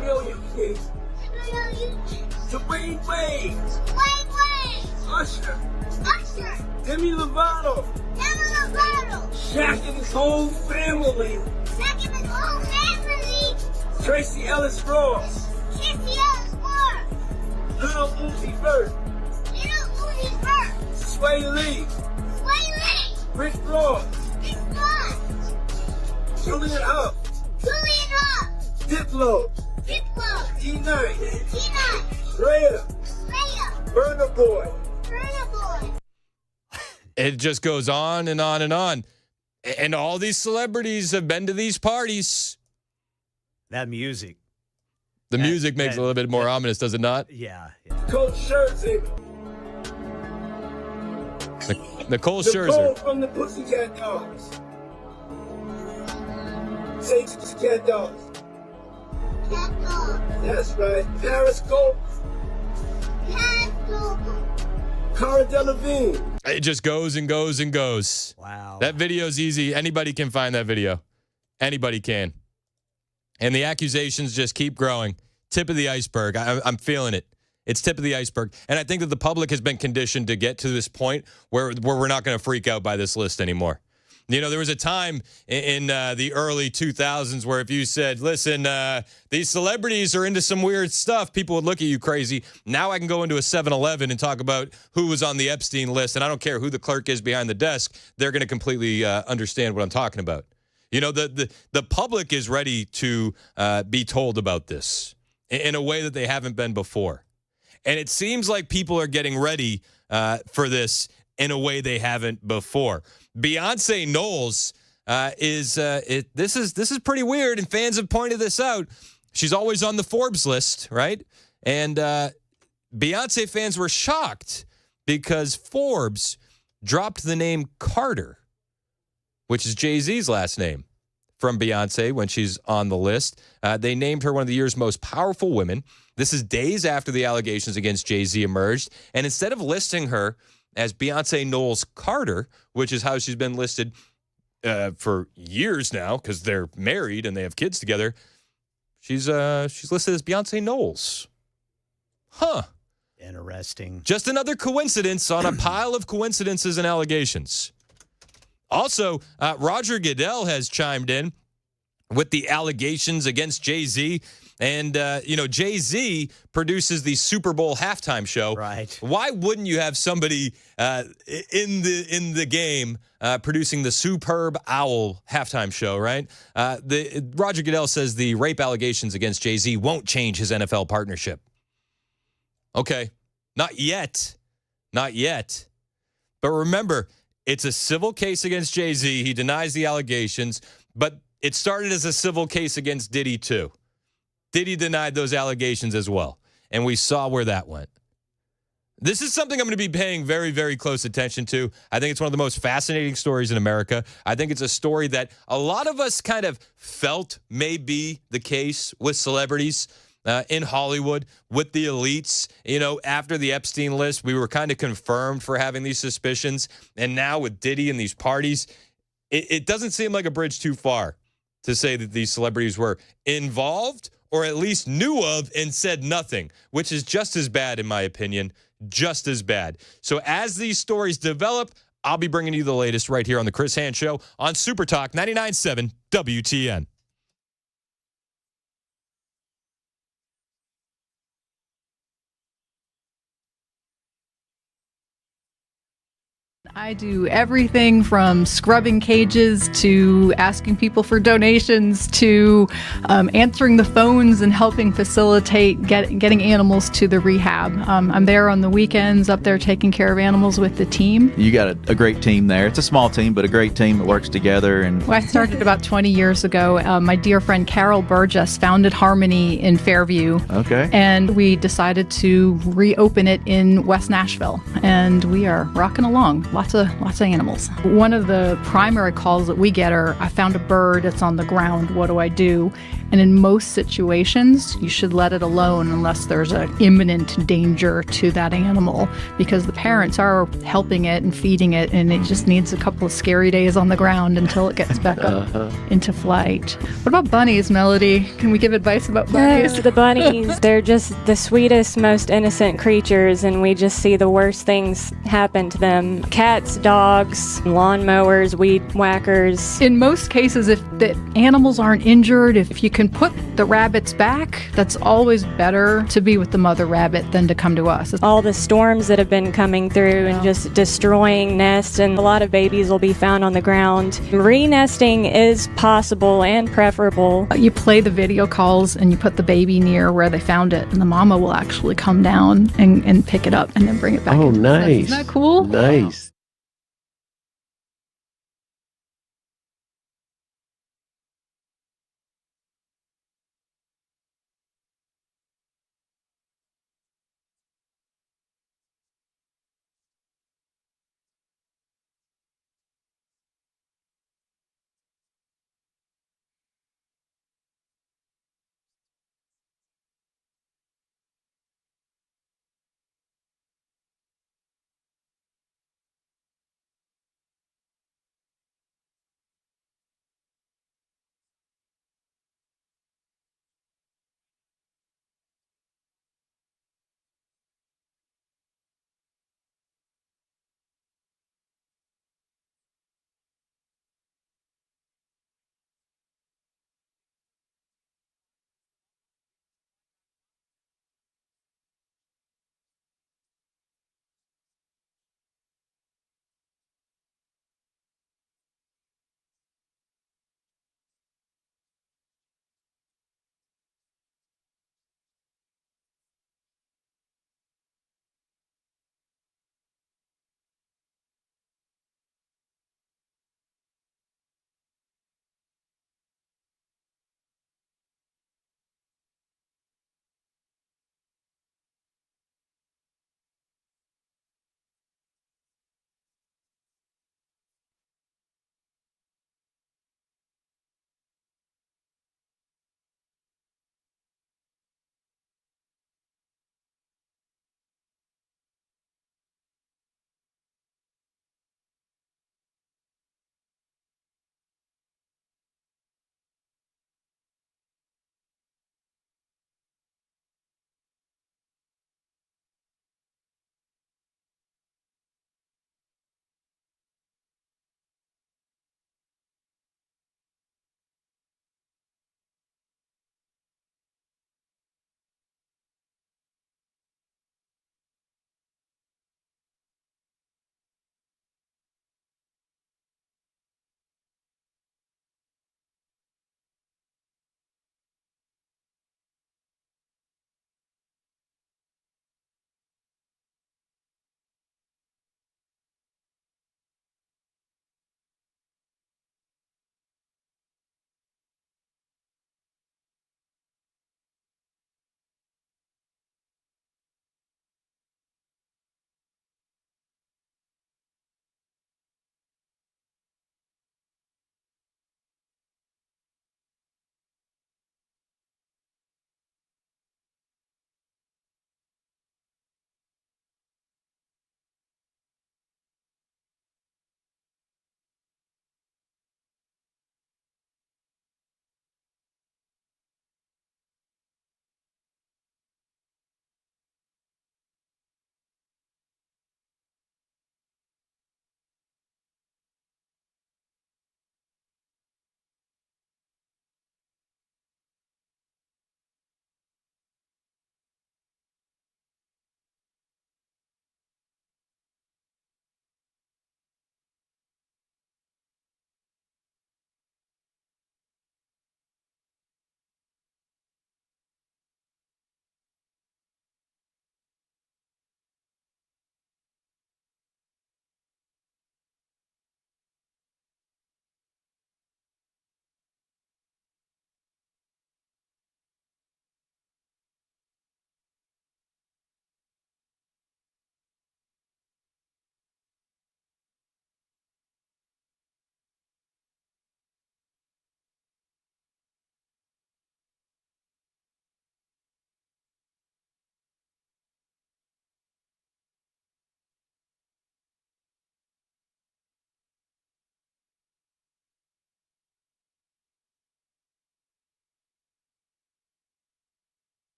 Million King. Dwayne Wade. Usher. Demi Lovato. Shaq and his whole family. Shaq and his whole family. Tracy Ellis Ross. Tracy Ellis Ross. Little Uzi Vert. Little Uzi Vert. Sway Lee. Sway Lee. Rick Ross. Rick Ross. Julian Huff. Julian Huff. Diplo. Diplo. T-Night. T-Night. Rhea. Rhea. Burner Boy. Burner Boy. It just goes on and on and on. And all these celebrities have been to these parties. That music. The music makes it a little bit more ominous, does it not? Yeah. Coach Scherzer. Nicole Nicole Scherzer. from the Pussycat Dolls. Say Cat Dolls. Cat Dolls. That's right. Paris Gold. Paris Gold. Cara Delevingne. It just goes and goes and goes. Wow. That video's easy. Anybody can find that video. Anybody can. And the accusations just keep growing. Tip of the iceberg. I'm feeling it. It's tip of the iceberg. And I think that the public has been conditioned to get to this point where we're not going to freak out by this list anymore. You know, there was a time in the early 2000s where if you said, listen, these celebrities are into some weird stuff, people would look at you crazy. Now I can go into a 7-Eleven and talk about who was on the Epstein list, and I don't care who the clerk is behind the desk. They're going to completely understand what I'm talking about. You know, the public is ready to be told about this in a way that they haven't been before. And it seems like people are getting ready for this in a way they haven't before. Beyonce Knowles this is pretty weird, and fans have pointed this out. She's always on the Forbes list, right? And Beyonce fans were shocked because Forbes dropped the name Carter, which is Jay-Z's last name, from Beyonce when she's on the list. They named her one of the year's most powerful women. This is days after the allegations against Jay-Z emerged. And instead of listing her as Beyonce Knowles Carter, which is how she's been listed for years now because they're married and they have kids together, she's listed as Beyonce Knowles. Huh. Interesting. Just another coincidence on a pile of coincidences and allegations. Also, Roger Goodell has chimed in with the allegations against Jay-Z. And, Jay-Z produces the Super Bowl halftime show. Right. Why wouldn't you have somebody in the game producing the Superb Owl halftime show, right? Roger Goodell says the rape allegations against Jay-Z won't change his NFL partnership. Okay. Not yet. Not yet. But remember, it's a civil case against Jay-Z. He denies the allegations, but it started as a civil case against Diddy, too. Diddy denied those allegations as well, and we saw where that went. This is something I'm going to be paying very, very close attention to. I think it's one of the most fascinating stories in America. I think it's a story that a lot of us kind of felt may be the case with celebrities in Hollywood, with the elites. You know, after the Epstein list, we were kind of confirmed for having these suspicions. And now with Diddy and these parties, it doesn't seem like a bridge too far to say that these celebrities were involved or at least knew of and said nothing, which is just as bad in my opinion, just as bad. So as these stories develop, I'll be bringing you the latest right here on the Chris Hand Show on Super Talk 99.7 WTN. I do everything from scrubbing cages to asking people for donations to answering the phones and helping facilitate getting animals to the rehab. I'm there on the weekends, up there taking care of animals with the team. You got a great team there. It's a small team, but a great team that works together. And I started about 20 years ago. My dear friend Carol Burgess founded Harmony in Fairview. Okay. And we decided to reopen it in West Nashville. And we are rocking along. Lots of animals. One of the primary calls that we get are, I found a bird, it's on the ground, what do I do? And in most situations, you should let it alone unless there's an imminent danger to that animal, because the parents are helping it and feeding it, and it just needs a couple of scary days on the ground until it gets back up into flight. What about bunnies, Melody? Can we give advice about bunnies? The bunnies, they're just the sweetest, most innocent creatures, and we just see the worst things happen to them. Cats cats, dogs, lawnmowers, weed whackers. In most cases, if the animals aren't injured, if you can put the rabbits back, that's always better to be with the mother rabbit than to come to us. All the storms that have been coming through and just destroying nests, and a lot of babies will be found on the ground. Re-nesting is possible and preferable. You play the video calls and you put the baby near where they found it, and the mama will actually come down and pick it up and then bring it back. Oh, nice. Isn't that cool? Nice.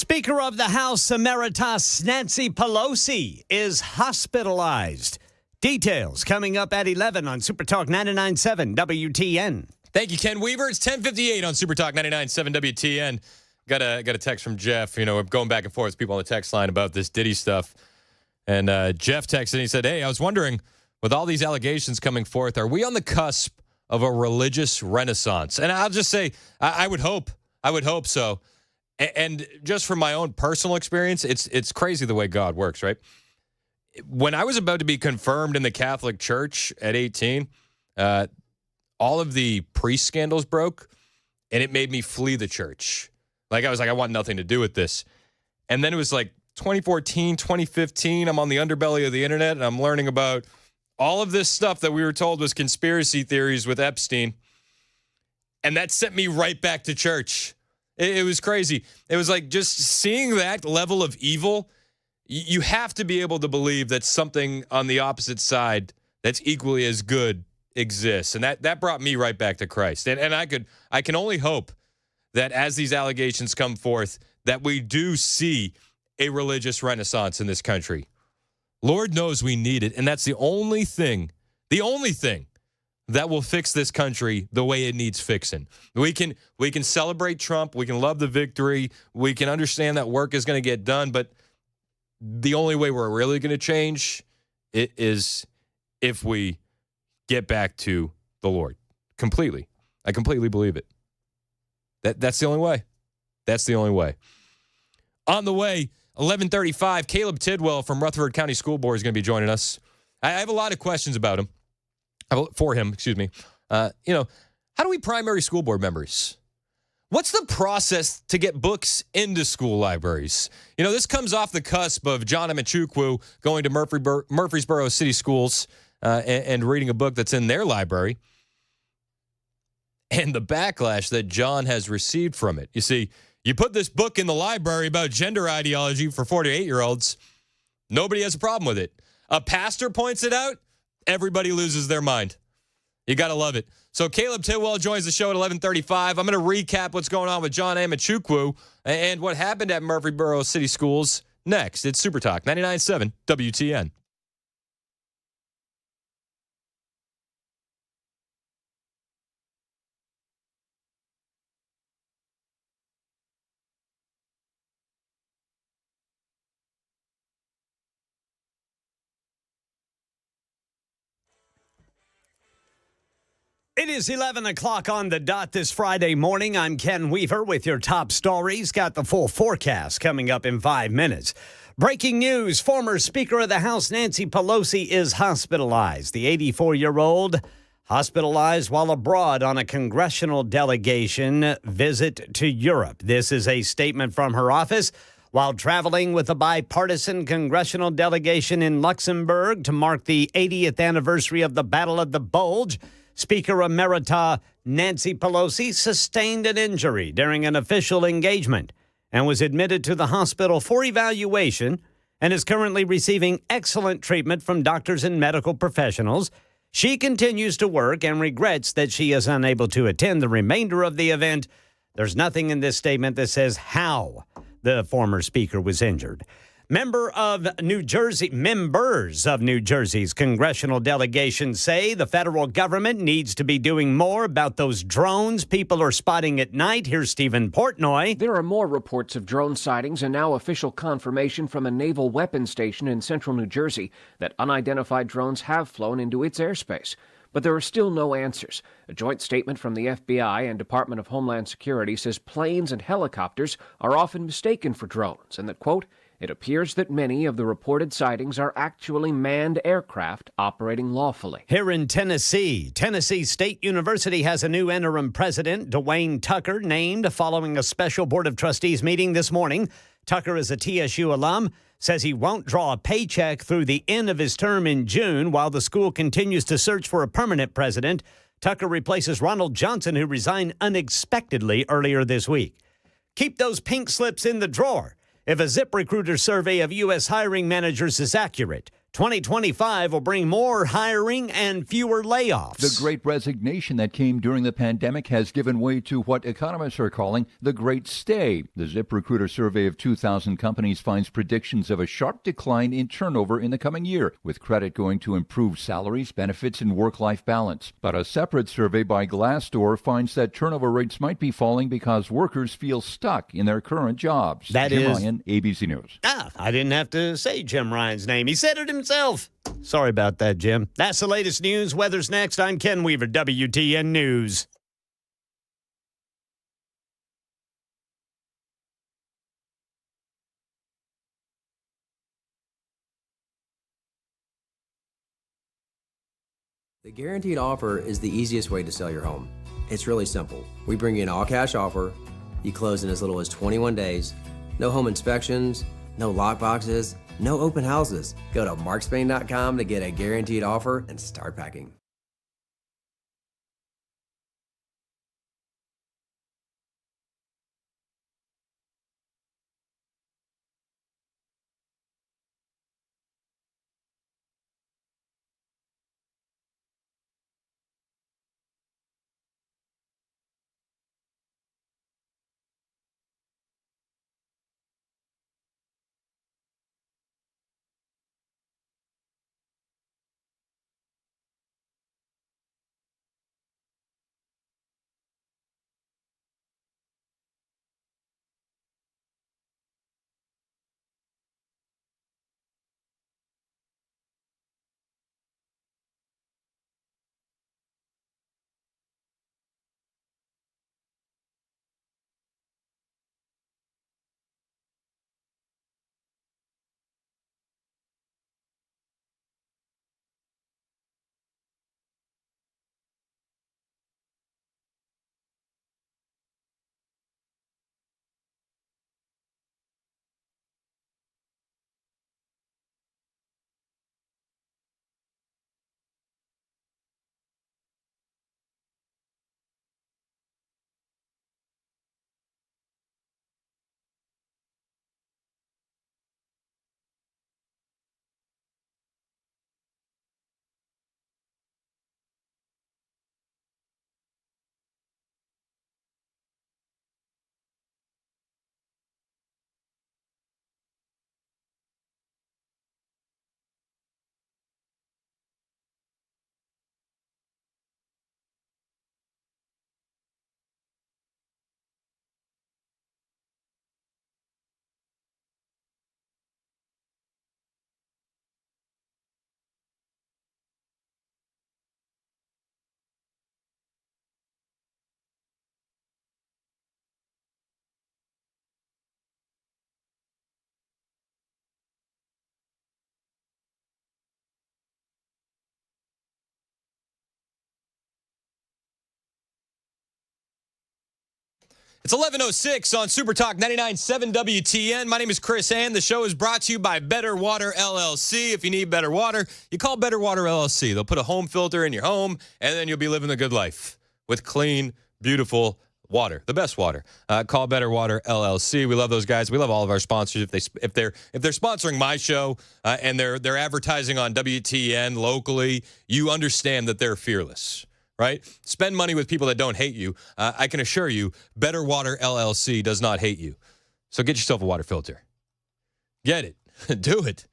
Speaker of the House Emeritus Nancy Pelosi is hospitalized. Details coming up at 11 on Super Talk 99.7 WTN. Thank you, Ken Weaver. It's 10:58 on Super Talk 99.7 WTN. Got a text from Jeff. You know, we're going back and forth with people on the text line about this Diddy stuff. And Jeff texted and he said, hey, I was wondering, with all these allegations coming forth, are we on the cusp of a religious renaissance? And I'll just say, I would hope. I would hope so. And just from my own personal experience, it's crazy the way God works, right? When I was about to be confirmed in the Catholic Church at 18, all of the priest scandals broke, and it made me flee the church. Like, I was like, I want nothing to do with this. And then it was like 2014, 2015, I'm on the underbelly of the internet, and I'm learning about all of this stuff that we were told was conspiracy theories with Epstein. And that sent me right back to church. It was crazy. It was like just seeing that level of evil. You have to be able to believe that something on the opposite side that's equally as good exists. And that brought me right back to Christ. And I can only hope that as these allegations come forth, that we do see a religious renaissance in this country. Lord knows we need it. And that's the only thing that will fix this country the way it needs fixing. We can celebrate Trump. We can love the victory. We can understand that work is going to get done. But the only way we're really going to change it is if we get back to the Lord completely. I completely believe it. That's the only way. That's the only way. On the way, 11:35, Caleb Tidwell from Rutherford County School Board is going to be joining us. I have a lot of questions about him. For him, excuse me. How do we primary school board members? What's the process to get books into school libraries? This comes off the cusp of John Machukwu going to Murfreesboro City Schools and reading a book that's in their library, and the backlash that John has received from it. You see, you put this book in the library about gender ideology for 48-year-olds, nobody has a problem with it. A pastor points it out, everybody loses their mind. You got to love it. So Caleb Tidwell joins the show at 11:35. I'm going to recap what's going on with John Machukwu and what happened at Murfreesboro City Schools next. It's Super Talk 99.7 WTN. It is 11 o'clock on the dot this Friday morning. I'm Ken Weaver with your top stories. Got the full forecast coming up in 5 minutes. Breaking news, former Speaker of the House Nancy Pelosi is hospitalized. The 84-year-old hospitalized while abroad on a congressional delegation visit to Europe. This is a statement from her office. While traveling with a bipartisan congressional delegation in Luxembourg to mark the 80th anniversary of the Battle of the Bulge, Speaker Emerita Nancy Pelosi sustained an injury during an official engagement and was admitted to the hospital for evaluation and is currently receiving excellent treatment from doctors and medical professionals. She continues to work and regrets that she is unable to attend the remainder of the event. There's nothing in this statement that says how the former speaker was injured. Members of New Jersey's congressional delegation say the federal government needs to be doing more about those drones people are spotting at night. Here's Stephen Portnoy. There are more reports of drone sightings and now official confirmation from a naval weapons station in central New Jersey that unidentified drones have flown into its airspace. But there are still no answers. A joint statement from the FBI and Department of Homeland Security says planes and helicopters are often mistaken for drones and that, quote, it appears that many of the reported sightings are actually manned aircraft operating lawfully. Here in Tennessee, Tennessee State University has a new interim president, Dwayne Tucker, named following a special Board of Trustees meeting this morning. Tucker is a TSU alum, says he won't draw a paycheck through the end of his term in June while the school continues to search for a permanent president. Tucker replaces Ronald Johnson, who resigned unexpectedly earlier this week. Keep those pink slips in the drawer. If a ZipRecruiter survey of U.S. hiring managers is accurate, 2025 will bring more hiring and fewer layoffs. The great resignation that came during the pandemic has given way to what economists are calling the great stay. The ZipRecruiter survey of 2,000 companies finds predictions of a sharp decline in turnover in the coming year, with credit going to improved salaries, benefits, and work-life balance. But a separate survey by Glassdoor finds that turnover rates might be falling because workers feel stuck in their current jobs. Jim Ryan, ABC News. I didn't have to say Jim Ryan's name. He said it himself. Sorry about that, Jim. That's the latest news. Weather's next. I'm Ken Weaver, WTN News. The guaranteed offer is the easiest way to sell your home. It's really simple. We bring you an all-cash offer. You close in as little as 21 days. No home inspections, no lockboxes, no open houses. Go to markspain.com to get a guaranteed offer and start packing. It's 11:06 on Super Talk 99.7 WTN. My name is Chris Ann. The show is brought to you by Better Water LLC. If you need better water, you call Better Water LLC. They'll put a home filter in your home, and then you'll be living the good life with clean, beautiful water, the best water. Call Better Water LLC. We love those guys. We love all of our sponsors. If they're sponsoring my show and they're advertising on WTN locally, you understand that they're fearless. Right? Spend money with people that don't hate you. I can assure you, Better Water LLC does not hate you. So get yourself a water filter. Get it. Do it.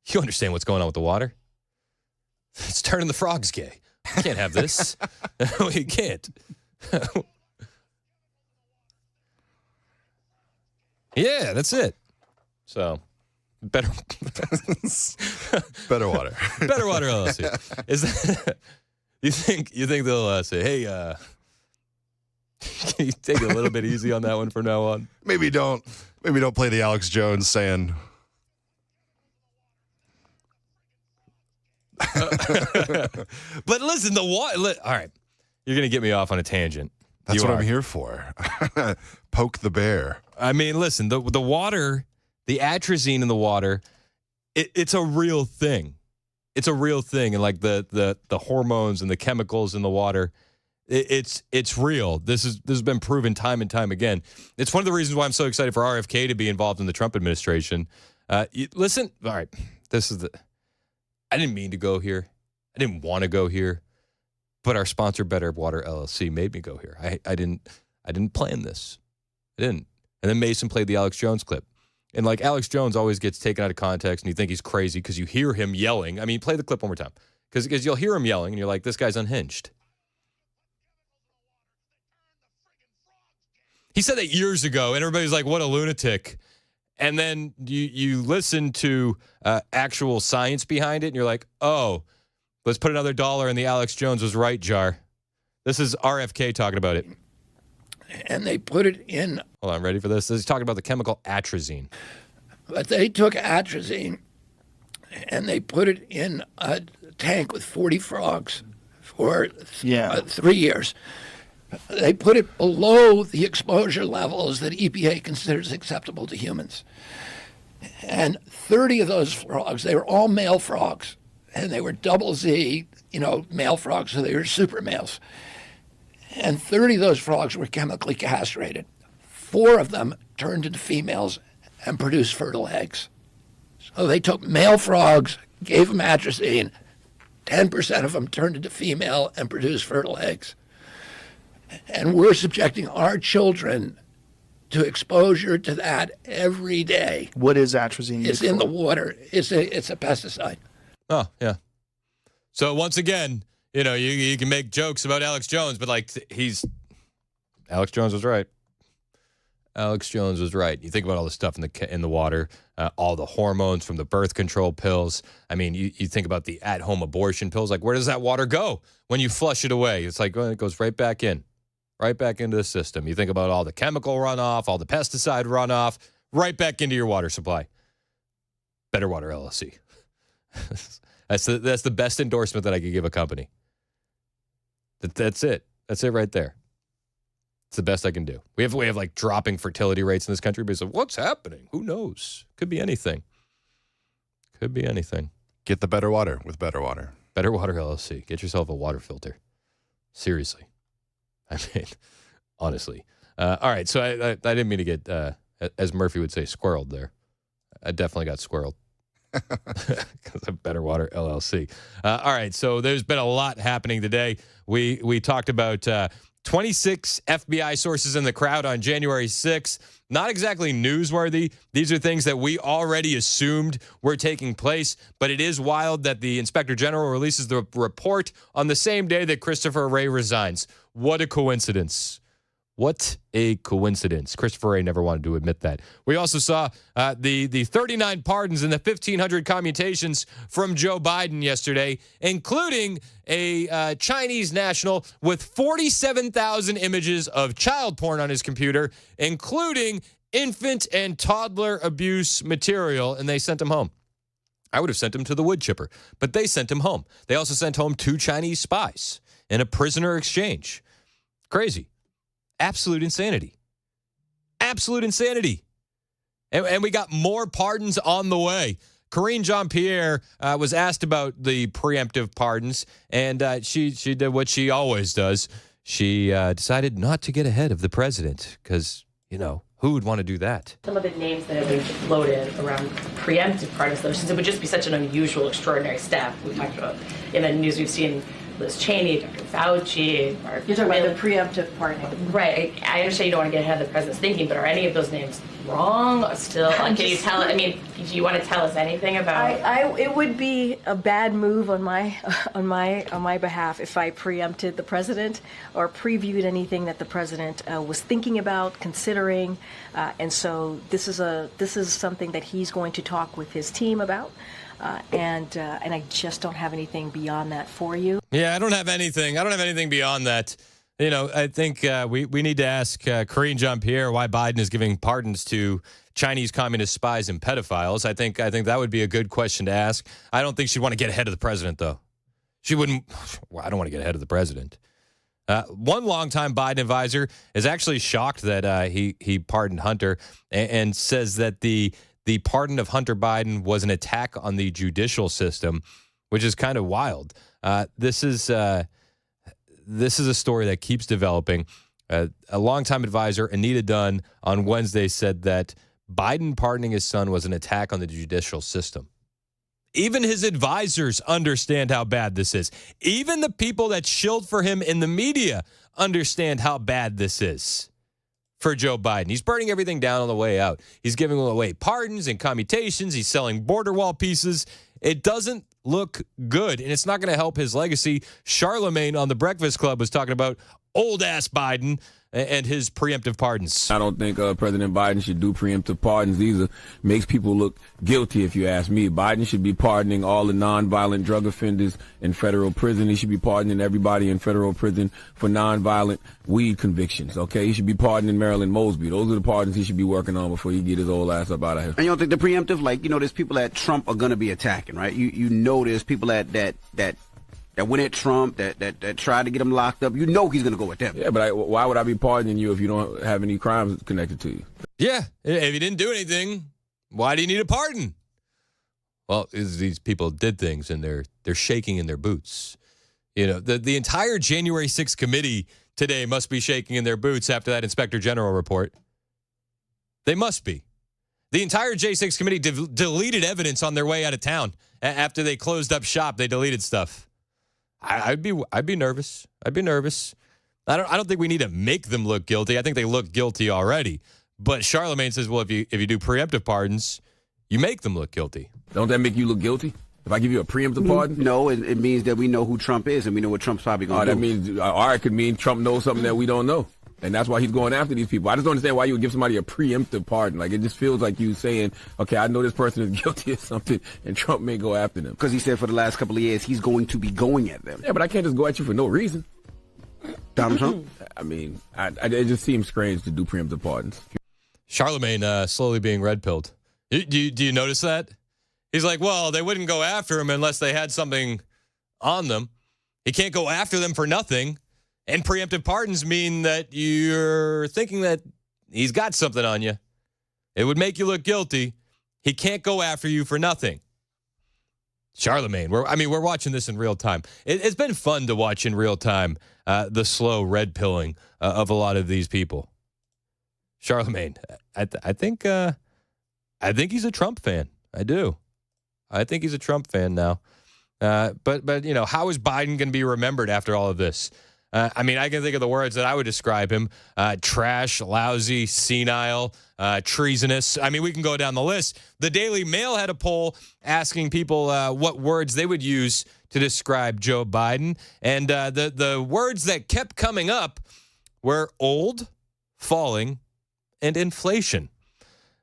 You understand what's going on with the water. It's turning the frogs gay. We can't have this. We can't. Yeah, that's it. So, better water. Better Water LLC. Is that... You think they'll say, "Hey, can you take it a little bit easy on that one from now on?" Maybe don't play the Alex Jones saying. But listen, the water. All right, you're gonna get me off on a tangent. That's what I'm here for. Poke the bear. I mean, listen, the water, the atrazine in the water, it's a real thing. It's a real thing, and like the hormones and the chemicals in the water, it's real. This has been proven time and time again. It's one of the reasons why I'm so excited for RFK to be involved in the Trump administration. Listen, all right, this is I didn't mean to go here. I didn't want to go here. But our sponsor, Better Water LLC, made me go here. I didn't plan this. I didn't. And then Mason played the Alex Jones clip. And like Alex Jones always gets taken out of context and you think he's crazy because you hear him yelling. I mean, play the clip one more time. Because you'll hear him yelling and you're like, this guy's unhinged. He said that years ago and everybody's like, what a lunatic. And then you listen to actual science behind it and you're like, oh, let's put another $1 in the Alex Jones was right jar. This is RFK talking about it. And they put it in. Hold on, ready for this? He's talking about the chemical atrazine. But they took atrazine and they put it in a tank with 40 frogs for 3 years. They put it below the exposure levels that EPA considers acceptable to humans. And 30 of those frogs, they were all male frogs. And they were double Z, male frogs, so they were super males. And 30 of those frogs were chemically castrated. 4 of them turned into females and produced fertile eggs. So they took male frogs, gave them atrazine, 10% of them turned into female and produced fertile eggs. And we're subjecting our children to exposure to that every day. What is atrazine? It's in the water. It's a pesticide. Oh, yeah. So once again, you can make jokes about Alex Jones, but Alex Jones was right. Alex Jones was right. You think about all the stuff in the water, all the hormones from the birth control pills. I mean, you think about the at-home abortion pills. Like, where does that water go when you flush it away? It's like, well, it goes right back into the system. You think about all the chemical runoff, all the pesticide runoff, right back into your water supply. Better Water LLC. That's the best endorsement that I could give a company. That's it. That's it right there. It's the best I can do. We have like dropping fertility rates in this country, but it's like, what's happening? Who knows? Could be anything. Could be anything. Get the better water with Better Water. Better Water LLC. Get yourself a water filter. Seriously. I mean, honestly. All right. So I didn't mean to get, as Murphy would say, squirreled there. I definitely got squirreled. Because of Better Water LLC. All right. So there's been a lot happening today. We talked about 26 FBI sources in the crowd on January 6th. Not exactly newsworthy. These are things that we already assumed were taking place, but it is wild that the Inspector General releases the report on the same day that Christopher Wray resigns. What a coincidence. What a coincidence. Christopher Wray never wanted to admit that. We also saw the 39 pardons and the 1,500 commutations from Joe Biden yesterday, including a Chinese national with 47,000 images of child porn on his computer, including infant and toddler abuse material, and they sent him home. I would have sent him to the wood chipper, but they sent him home. They also sent home 2 Chinese spies in a prisoner exchange. Crazy. Absolute insanity. Absolute insanity. And we got more pardons on the way. Karine Jean-Pierre was asked about the preemptive pardons, and she did what she always does. She decided not to get ahead of the president because, who would want to do that? Some of the names that have been floated around preemptive pardons, though, since it would just be such an unusual, extraordinary step. We talked about in the news, we've seen Liz Cheney, Dr. Fauci. You're talking about the preemptive pardoning. Right. I understand you don't want to get ahead of the president's thinking, but are any of those names wrong? Still, can you tell? I mean, do you want to tell us anything about? It would be a bad move on my behalf if I preempted the president or previewed anything that the president was thinking about, considering, and so this is something that he's going to talk with his team about. And I just don't have anything beyond that for you. Yeah, I don't have anything beyond that. I think we need to ask Karine Jean-Pierre why Biden is giving pardons to Chinese communist spies and pedophiles. I think that would be a good question to ask. I don't think she'd want to get ahead of the president, though. She wouldn't. Well, I don't want to get ahead of the president. One longtime Biden advisor is actually shocked that he pardoned Hunter and says that the pardon of Hunter Biden was an attack on the judicial system, which is kind of wild. This is a story that keeps developing. A longtime advisor, Anita Dunn, on Wednesday said that Biden pardoning his son was an attack on the judicial system. Even his advisors understand how bad this is. Even the people that shield for him in the media understand how bad this is for Joe Biden. He's burning everything down on the way out. He's giving away pardons and commutations. He's selling border wall pieces. It doesn't look good, and it's not going to help his legacy. Charlemagne on the Breakfast Club was talking about old-ass Biden and his preemptive pardons. I don't think President Biden should do preemptive pardons either. Makes people look guilty, if you ask me. Biden should be pardoning all the nonviolent drug offenders in federal prison. He should be pardoning everybody in federal prison for nonviolent weed convictions, okay? He should be pardoning Marilyn Mosby. Those are the pardons he should be working on before he get his old ass up out of here. And you don't think the preemptive, like, there's people that Trump are going to be attacking, right? You know there's people that went at Trump, that tried to get him locked up. He's going to go with them. Yeah, but why would I be pardoning you if you don't have any crimes connected to you? Yeah, if you didn't do anything, why do you need a pardon? Well, these people did things, and they're shaking in their boots. The entire January 6th committee today must be shaking in their boots after that Inspector General report. They must be. The entire J6 committee deleted evidence on their way out of town. After they closed up shop, they deleted stuff. I'd be nervous. I'd be nervous. I don't think we need to make them look guilty. I think they look guilty already. But Charlemagne says, well, if you do preemptive pardons, you make them look guilty. Don't that make you look guilty? If I give you a preemptive pardon? No, it means that we know who Trump is and we know what Trump's probably going to do. That means, it could mean Trump knows something that we don't know. And that's why he's going after these people. I just don't understand why you would give somebody a preemptive pardon. Like, it just feels like you saying, okay, I know this person is guilty of something, and Trump may go after them. Because he said for the last couple of years, he's going to be going at them. Yeah, but I can't just go at you for no reason. Donald Trump? I mean, it just seems strange to do preemptive pardons. Charlemagne slowly being red-pilled. Do you notice that? He's like, well, they wouldn't go after him unless they had something on them. He can't go after them for nothing. And preemptive pardons mean that you're thinking that he's got something on you. It would make you look guilty. He can't go after you for nothing. Charlemagne, we're watching this in real time. It's been fun to watch in real time the slow red pilling of a lot of these people. Charlemagne, I think he's a Trump fan. I do. I think he's a Trump fan now. But how is Biden going to be remembered after all of this? I can think of the words that I would describe him. Trash, lousy, senile, treasonous. We can go down the list. The Daily Mail had a poll asking people what words they would use to describe Joe Biden. And the words that kept coming up were old, falling, and inflation.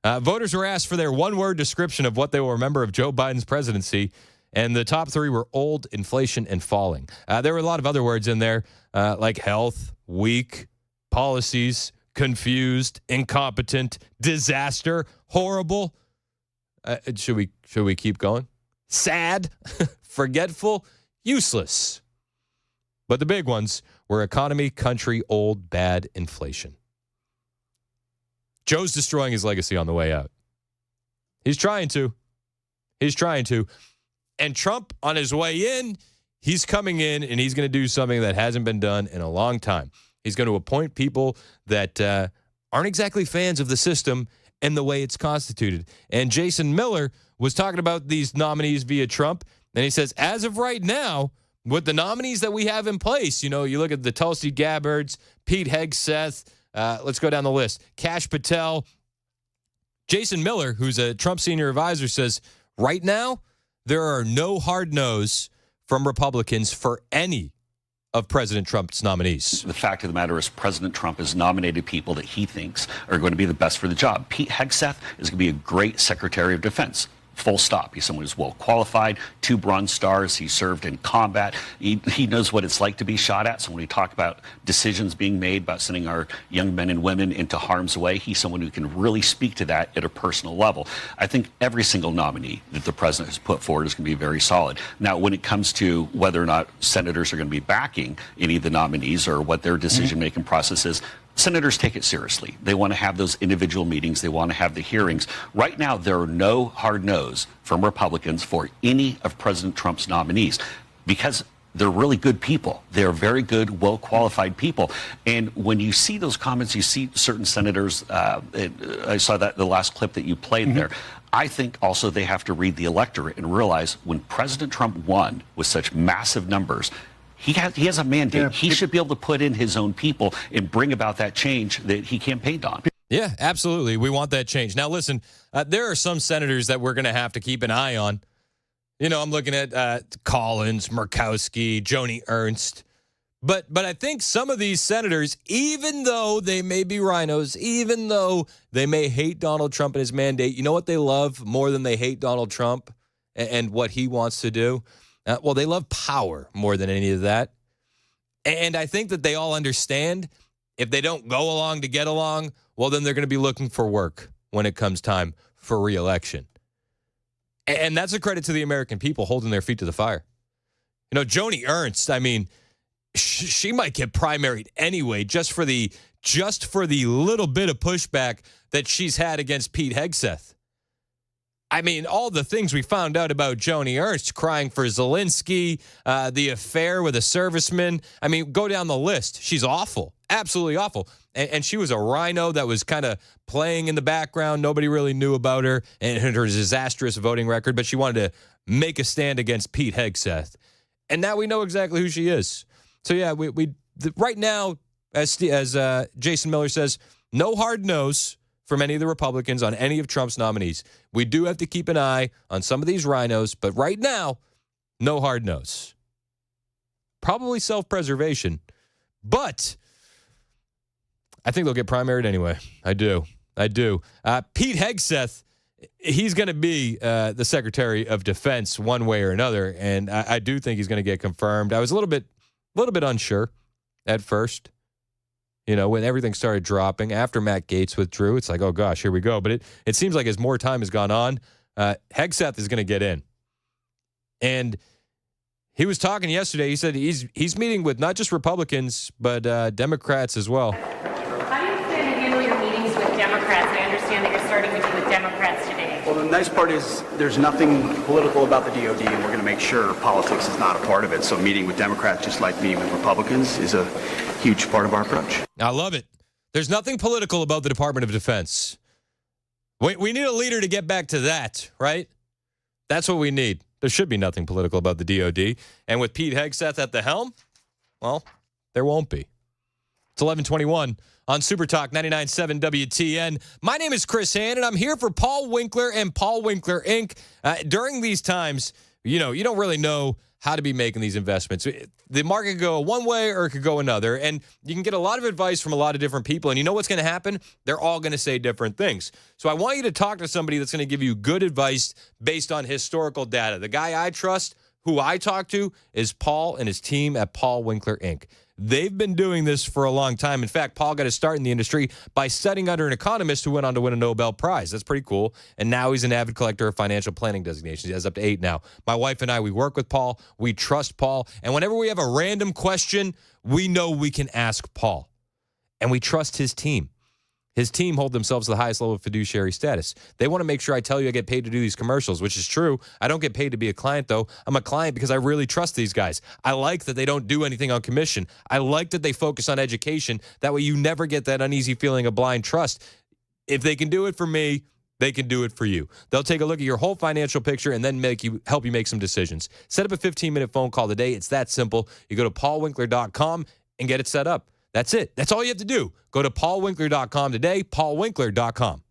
Voters were asked for their one-word description of what they will remember of Joe Biden's presidency. And the top three were old, inflation, and falling. There were a lot of other words in there, like health, weak, policies, confused, incompetent, disaster, horrible. Should we keep going? Sad, forgetful, useless. But the big ones were economy, country, old, bad, inflation. Joe's destroying his legacy on the way out. He's trying to. And Trump, on his way in, he's coming in and he's going to do something that hasn't been done in a long time. He's going to appoint people that aren't exactly fans of the system and the way it's constituted. And Jason Miller was talking about these nominees via Trump, and he says, as of right now, with the nominees that we have in place, you look at the Tulsi Gabbards, Pete Hegseth, let's go down the list, Kash Patel. Jason Miller, who's a Trump senior advisor, says, right now, there are no hard no's from Republicans for any of President Trump's nominees. The fact of the matter is President Trump has nominated people that he thinks are going to be the best for the job. Pete Hegseth is going to be a great Secretary of Defense. Full stop. He's someone who's well qualified, 2 Bronze Stars. He served in combat. He knows what it's like to be shot at. So when we talk about decisions being made about sending our young men and women into harm's way, he's someone who can really speak to that at a personal level. I think every single nominee that the president has put forward is going to be very solid. Now, when it comes to whether or not senators are going to be backing any of the nominees or what their decision-making process is, senators take it seriously. They want to have those individual meetings. They want to have the hearings. Right now, there are no hard no's from Republicans for any of President Trump's nominees because they're really good people. They're very good, well-qualified people. And when you see those comments, you see certain senators, I saw that the last clip that you played there. I think also they have to read the electorate and realize when President Trump won with such massive numbers, he has a mandate. Yeah. He should be able to put in his own people and bring about that change that he campaigned on. Yeah, absolutely. We want that change. Now, listen, there are some senators that we're going to have to keep an eye on. You know, I'm looking at Collins, Murkowski, Joni Ernst. But I think some of these senators, even though they may be rhinos, even though they may hate Donald Trump and his mandate, you know what they love more than they hate Donald Trump and what he wants to do? Well, they love power more than any of that. And I think that they all understand if they don't go along to get along, well, then they're going to be looking for work when it comes time for re-election. And that's a credit to the American people holding their feet to the fire. You know, Joni Ernst, I mean, she might get primaried anyway just for the little bit of pushback that she's had against Pete Hegseth. I mean, all the things we found out about Joni Ernst, crying for Zelensky, the affair with a serviceman. I mean, go down the list. She's awful, absolutely awful. And she was a rhino that was kind of playing in the background. Nobody really knew about her and her disastrous voting record, but she wanted to make a stand against Pete Hegseth. And now we know exactly who she is. So, yeah, we right now, as Jason Miller says, no hard no's from any of the Republicans on any of Trump's nominees. We do have to keep an eye on some of these rhinos, but right now, no hard no's. Probably self-preservation, but I think they'll get primaried anyway. I do. Pete Hegseth, he's going to be the Secretary of Defense one way or another, and I do think he's going to get confirmed. I was a little bit unsure at first. You know, when everything started dropping after Matt Gaetz withdrew, it's like, oh gosh, here we go. But it seems like as more time has gone on, Hegseth is going to get in. And he was talking yesterday. He said he's meeting with not just Republicans, but Democrats as well. How do you plan to handle your meetings with Democrats? I understand that you're starting to meet with Democrats today. Well, the nice part is there's nothing political about the DOD, and we're going to make sure politics is not a part of it. So meeting with Democrats, just like meeting with Republicans, is a huge part of our approach. I love it. There's nothing political about the Department of Defense. We need a leader to get back to that, right? That's what we need. There should be nothing political about the DOD. And with Pete Hegseth at the helm, well, there won't be. It's 11:21 on Super Talk 99.7 WTN. My name is Chris Hand, and I'm here for Paul Winkler and Paul Winkler, Inc. During these times, you know, you don't really know how to be making these investments. The market could go one way or it could go another, and you can get a lot of advice from a lot of different people, and you know what's going to happen? They're all going to say different things. So I want you to talk to somebody that's going to give you good advice based on historical data. The guy I trust, who I talk to, is Paul and his team at Paul Winkler, Inc. They've been doing this for a long time. In fact, Paul got his start in the industry by studying under an economist who went on to win a Nobel Prize. That's pretty cool. And now he's an avid collector of financial planning designations. He has up to 8 now. My wife and I, we work with Paul. We trust Paul. And whenever we have a random question, we know we can ask Paul. And we trust his team. His team hold themselves to the highest level of fiduciary status. They want to make sure I tell you I get paid to do these commercials, which is true. I don't get paid to be a client, though. I'm a client because I really trust these guys. I like that they don't do anything on commission. I like that they focus on education. That way you never get that uneasy feeling of blind trust. If they can do it for me, they can do it for you. They'll take a look at your whole financial picture and then help you make some decisions. Set up a 15-minute phone call today. It's that simple. You go to paulwinkler.com and get it set up. That's it. That's all you have to do. Go to paulwinkler.com today, paulwinkler.com.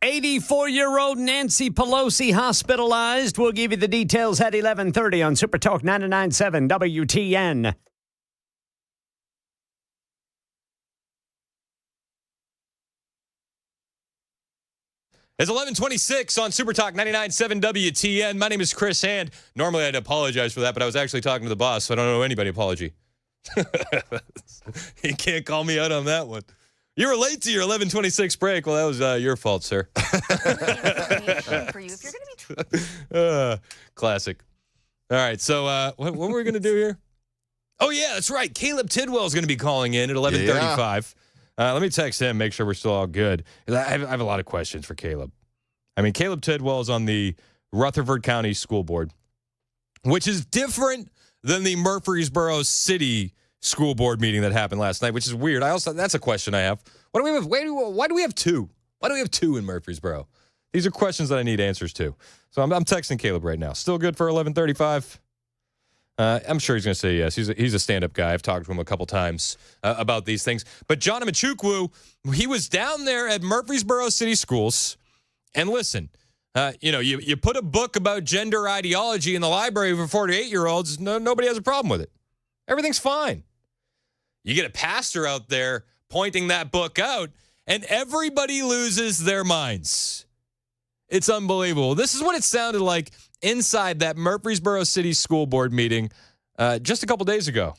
84-year-old Nancy Pelosi hospitalized. We'll give you the details at 11:30 on Super Talk 99.7 WTN. It's 11:26 on Super Talk 99.7 WTN. My name is Chris Hand. Normally I'd apologize for that, but I was actually talking to the boss, so I don't owe anybody an apology. He can't call me out on that one. You were late to your 11:26 break. Well, that was your fault, sir. Classic. All right, so what were we going to do here? Oh, yeah, that's right. Caleb Tidwell is going to be calling in at 11:35. Let me text him, make sure we're still all good. I have a lot of questions for Caleb. I mean, Caleb Tidwell is on the Rutherford County School Board, which is different than the Murfreesboro City School Board meeting that happened last night, which is weird. That's a question I have. Why do we have two? Why do we have two in Murfreesboro? These are questions that I need answers to. So I'm texting Caleb right now. Still good for 11:35? I'm sure he's going to say yes. He's a stand-up guy. I've talked to him a couple times about these things. But John Machukwu, he was down there at Murfreesboro City Schools. And listen, you put a book about gender ideology in the library for 48-year-olds, nobody has a problem with it. Everything's fine. You get a pastor out there pointing that book out, and everybody loses their minds. It's unbelievable. This is what it sounded like inside that Murfreesboro City School Board meeting just a couple days ago.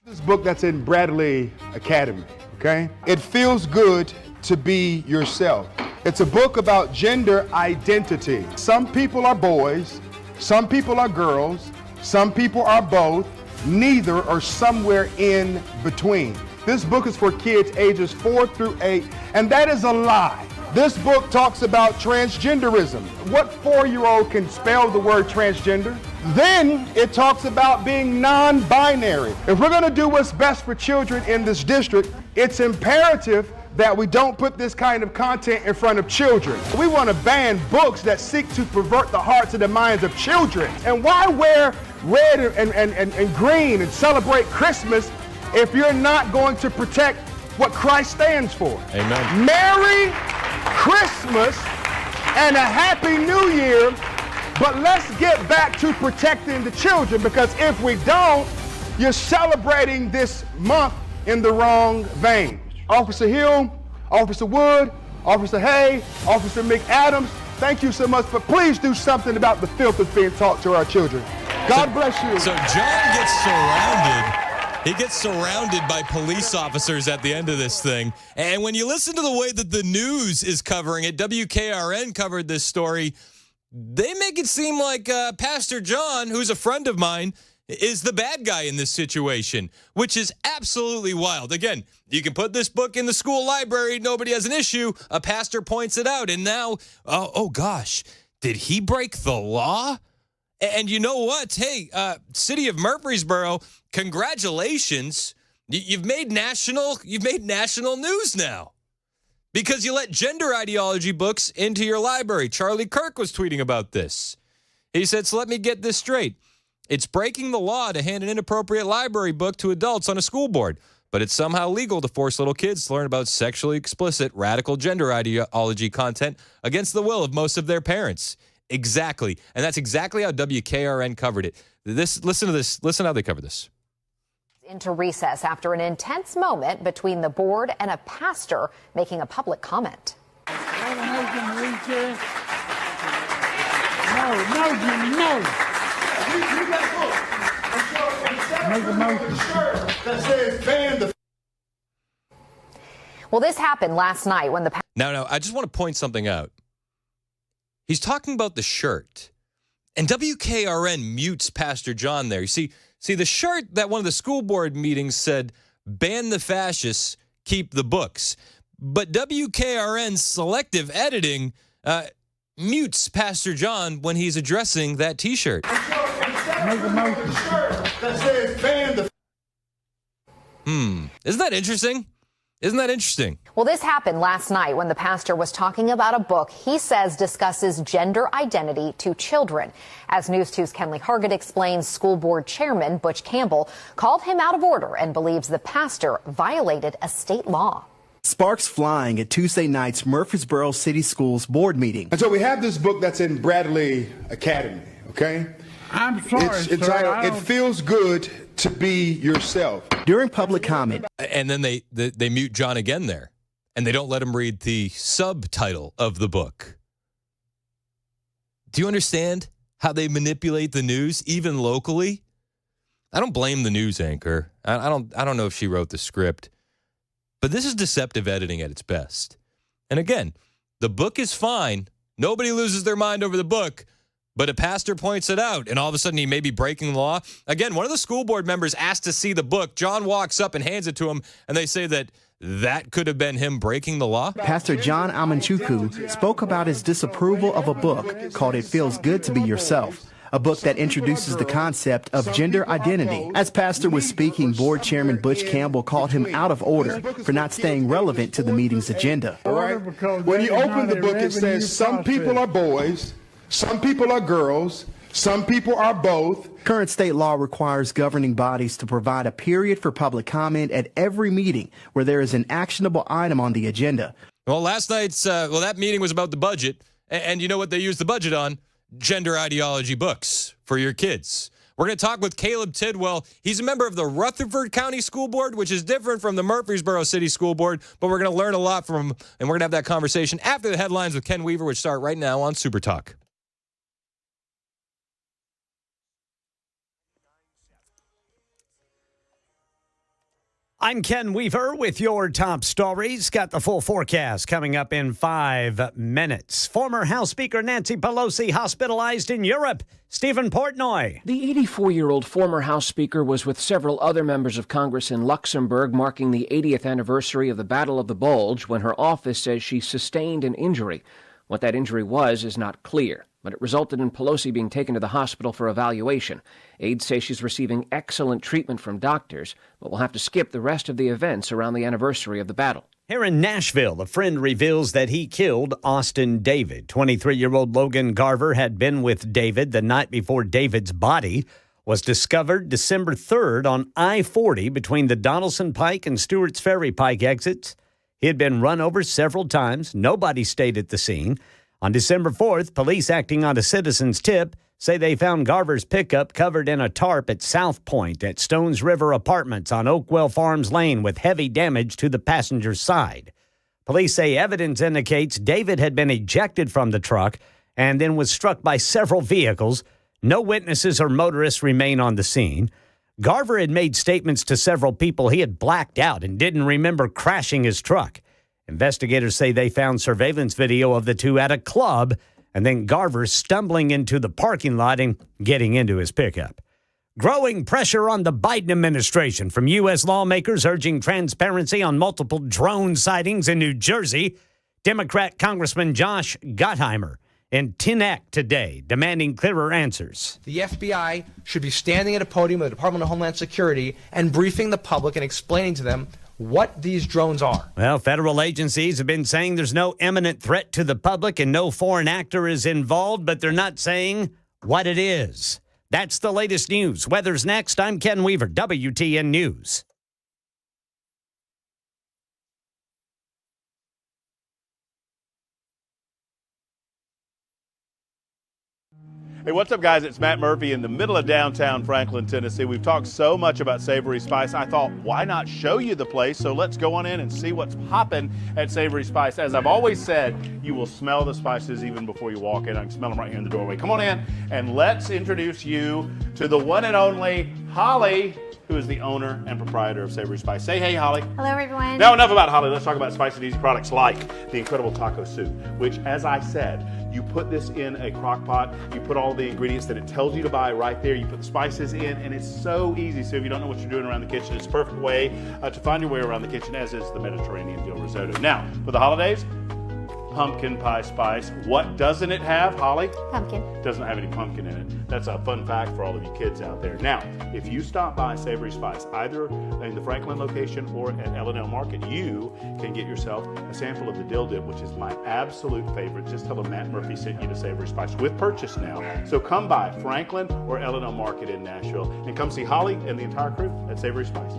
This book that's in Bradley Academy, okay? It feels good to be yourself. It's a book about gender identity. Some people are boys, some people are girls, some people are both, neither or somewhere in between. This book is for kids ages 4 through 8, and that is a lie. This book talks about transgenderism. What 4-year-old can spell the word transgender? Then it talks about being non-binary. If we're going to do what's best for children in this district, it's imperative that we don't put this kind of content in front of children. We want to ban books that seek to pervert the hearts and the minds of children. And why wear red and green and celebrate Christmas if you're not going to protect what Christ stands for? Amen. Merry Christmas and a Happy New Year, but let's get back to protecting the children, because if we don't, you're celebrating this month in the wrong vein. Officer Hill, Officer Wood, Officer Hay, Officer McAdams, thank you so much, but please do something about the filth that's being taught to our children. God bless you. So John gets surrounded. He gets surrounded by police officers at the end of this thing. And when you listen to the way that the news is covering it, WKRN covered this story, they make it seem like Pastor John, who's a friend of mine, is the bad guy in this situation, which is absolutely wild. Again, you can put this book in the school library. Nobody has an issue. A pastor points it out. And now, oh gosh, did he break the law? And you know what? Hey, city of Murfreesboro, congratulations. You've made national news now because you let gender ideology books into your library. Charlie Kirk was tweeting about this. He said, so let me get this straight. It's breaking the law to hand an inappropriate library book to adults on a school board, but it's somehow legal to force little kids to learn about sexually explicit, radical gender ideology content against the will of most of their parents. Exactly. And that's exactly how WKRN covered it. Listen to this. Listen how they cover this. Into recess after an intense moment between the board and a pastor making a public comment. Well, this happened last night when the... Now, I just want to point something out. He's talking about the shirt, and WKRN mutes Pastor John there. You see the shirt that one of the school board meetings said, ban the fascists, keep the books. But WKRN's selective editing mutes Pastor John when he's addressing that T-shirt. Isn't that interesting? Isn't that interesting? Well, this happened last night when the pastor was talking about a book he says discusses gender identity to children. As News 2's Kenley Hargett explains, school board chairman Butch Campbell called him out of order and believes the pastor violated a state law. Sparks flying at Tuesday night's Murfreesboro City Schools board meeting. And so we have this book that's in Bradley Academy, okay? I'm sorry, It's entitled, It Feels Good to Be Yourself. During public comment. And then they mute John again there, and they don't let him read the subtitle of the book. Do you understand how they manipulate the news, even locally? I don't blame the news anchor. I don't know if she wrote the script, but this is deceptive editing at its best. And again, the book is fine. Nobody loses their mind over the book, but a pastor points it out, and all of a sudden he may be breaking the law. Again, one of the school board members asked to see the book. John walks up and hands it to him, and they say that could have been him breaking the law. Pastor John Amanchukwu spoke about his disapproval of a book called It Feels Good to Be Yourself, a book that introduces the concept of gender identity. As pastor was speaking, board chairman Butch Campbell called him out of order for not staying relevant to the meeting's agenda. All right? When you open the book, it says some people are boys, some people are girls, some people are both. Current state law requires governing bodies to provide a period for public comment at every meeting where there is an actionable item on the agenda. Well, last night's, that meeting was about the budget. And you know what they used the budget on? Gender ideology books for your kids. We're going to talk with Caleb Tidwell. He's a member of the Rutherford County School Board, which is different from the Murfreesboro City School Board, but we're going to learn a lot from him, and we're going to have that conversation after the headlines with Ken Weaver, which start right now on Super Talk. I'm Ken Weaver with your top stories. Got the full forecast coming up in 5 minutes. Former House Speaker Nancy Pelosi hospitalized in Europe. Stephen Portnoy. The 84-year-old former House Speaker was with several other members of Congress in Luxembourg marking the 80th anniversary of the Battle of the Bulge when her office says she sustained an injury. What that injury was is not clear, but it resulted in Pelosi being taken to the hospital for evaluation. Aides say she's receiving excellent treatment from doctors, but will have to skip the rest of the events around the anniversary of the battle. Here in Nashville, a friend reveals that he killed Austin David. 23-year-old Logan Garver had been with David the night before David's body was discovered December 3rd on I-40 between the Donaldson Pike and Stewart's Ferry Pike exits. He had been run over several times. Nobody stayed at the scene. On December 4th, police acting on a citizen's tip say they found Garver's pickup covered in a tarp at South Point at Stones River Apartments on Oakwell Farms Lane with heavy damage to the passenger's side. Police say evidence indicates David had been ejected from the truck and then was struck by several vehicles. No witnesses or motorists remain on the scene. Garver had made statements to several people he had blacked out and didn't remember crashing his truck. Investigators say they found surveillance video of the two at a club and then Garver stumbling into the parking lot and getting into his pickup. Growing pressure on the Biden administration from U.S. lawmakers urging transparency on multiple drone sightings in New Jersey. Democrat Congressman Josh Gottheimer in Teaneck today, demanding clearer answers. The FBI should be standing at a podium with the Department of Homeland Security and briefing the public and explaining to them what these drones are. Well, federal agencies have been saying there's no imminent threat to the public and no foreign actor is involved, but they're not saying what it is. That's the latest news. Weather's next. I'm Ken Weaver, WTN News. Hey, what's up, guys? It's Matt Murphy in the middle of downtown Franklin, Tennessee. We've talked so much about Savory Spice. I thought, why not show you the place? So let's go on in and see what's popping at Savory Spice. As I've always said, you will smell the spices even before you walk in. I can smell them right here in the doorway. Come on in and let's introduce you to the one and only Holly, who is the owner and proprietor of Savory Spice. Say hey, Holly. Hello, everyone. Now, enough about Holly. Let's talk about spicy and easy products like the incredible taco soup, which, as I said, you put this in a crock pot, you put all the ingredients that it tells you to buy right there, you put the spices in, and it's so easy. So if you don't know what you're doing around the kitchen, it's a perfect way to find your way around the kitchen, as is the Mediterranean dill risotto. Now, for the holidays, pumpkin pie spice. What doesn't it have, Holly? Pumpkin. Doesn't have any pumpkin in it. That's a fun fact for all of you kids out there. Now, if you stop by Savory Spice, either in the Franklin location or at L&L Market, you can get yourself a sample of the dill dip, which is my absolute favorite. Just tell them Matt Murphy sent you to Savory Spice with purchase now. So come by Franklin or L&L Market in Nashville and come see Holly and the entire crew at Savory Spice.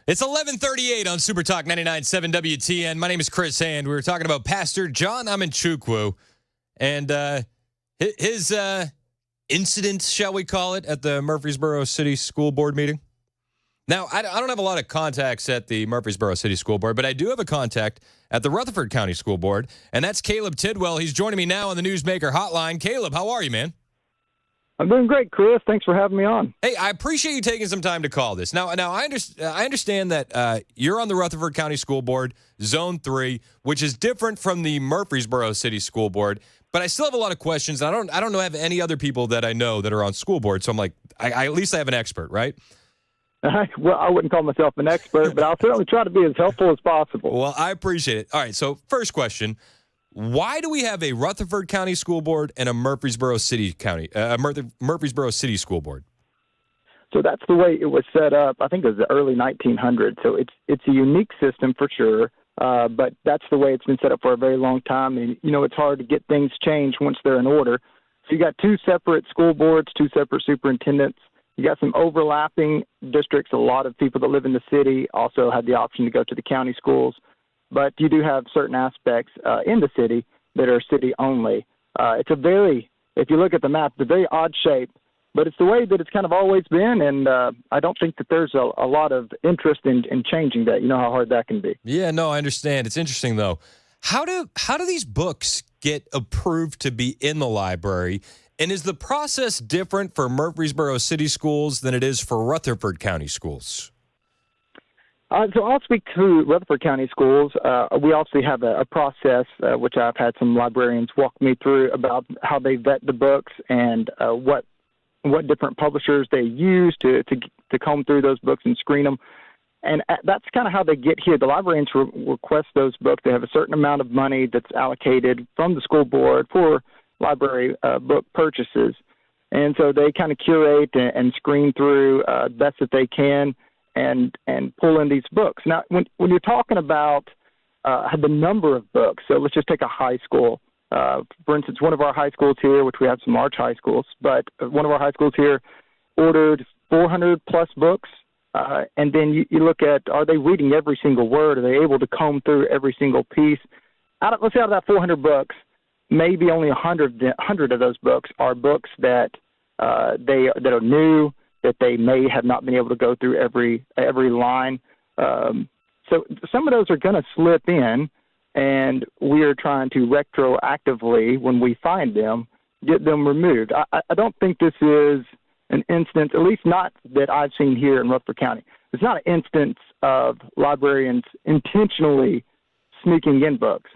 It's 11:38 on Super Talk 99.7 WTN. My name is Chris Hand. We were talking about Pastor John Amanchukwu and his incident, shall we call it, at the Murfreesboro City School Board meeting. Now, I don't have a lot of contacts at the Murfreesboro City School Board, but I do have a contact at the Rutherford County School Board, and that's Caleb Tidwell. He's joining me now on the Newsmaker Hotline. Caleb, how are you, man? I'm doing great, Chris. Thanks for having me on. Hey, I appreciate you taking some time to call this. Now I understand that you're on the Rutherford County School Board, Zone 3, which is different from the Murfreesboro City School Board. But I still have a lot of questions. I don't have any other people that I know that are on school board. So I'm like, at least I have an expert, right? Well, I wouldn't call myself an expert, but I'll certainly try to be as helpful as possible. Well, I appreciate it. All right, so first question. Why do we have a Rutherford County School Board and a Murfreesboro City Murfreesboro City School Board? So that's the way it was set up. I think it was the early 1900s. So it's a unique system for sure, but that's the way it's been set up for a very long time. And, it's hard to get things changed once they're in order. So you got two separate school boards, two separate superintendents. You got some overlapping districts. A lot of people that live in the city also have the option to go to the county schools. But you do have certain aspects in the city that are city only. It's if you look at the map, it's a very odd shape, but it's the way that it's kind of always been. And I don't think that there's a lot of interest in changing that. You know how hard that can be. Yeah, no, I understand. It's interesting, though. How do these books get approved to be in the library? And is the process different for Murfreesboro City Schools than it is for Rutherford County Schools? So I'll speak to Rutherford County Schools. We also have a process, which I've had some librarians walk me through about how they vet the books and what different publishers they use to comb through those books and screen them. And that's kind of how they get here. The librarians request those books. They have a certain amount of money that's allocated from the school board for library book purchases. And so they kind of curate and screen through best that they can and pull in these books. Now, when you're talking about the number of books, so let's just take a high school. For instance, one of our high schools here, which we have some large high schools, but one of our high schools here ordered 400-plus books. And then you look at, are they reading every single word? Are they able to comb through every single piece? Let's say out of that 400 books, maybe only 100 of those books are books that that are new, that they may have not been able to go through every line. So some of those are going to slip in, and we are trying to retroactively, when we find them, get them removed. I don't think this is an instance, at least not that I've seen here in Rutherford County. It's not an instance of librarians intentionally sneaking in books.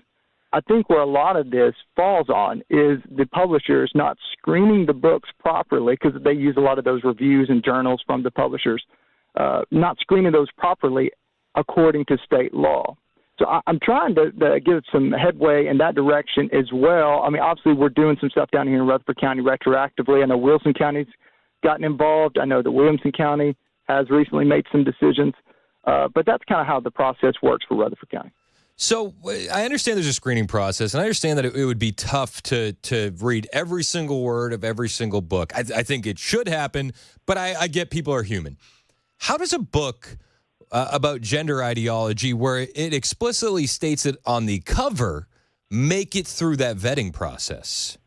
I think where a lot of this falls on is the publishers not screening the books properly, because they use a lot of those reviews and journals from the publishers, not screening those properly according to state law. So I'm trying to give some headway in that direction as well. I mean, obviously we're doing some stuff down here in Rutherford County retroactively. I know Wilson County's gotten involved. I know that Williamson County has recently made some decisions, but that's kind of how the process works for Rutherford County. So I understand there's a screening process, and I understand that it would be tough to read every single word of every single book. I think it should happen, but I get people are human. How does a book about gender ideology, where it explicitly states it on the cover, make it through that vetting process?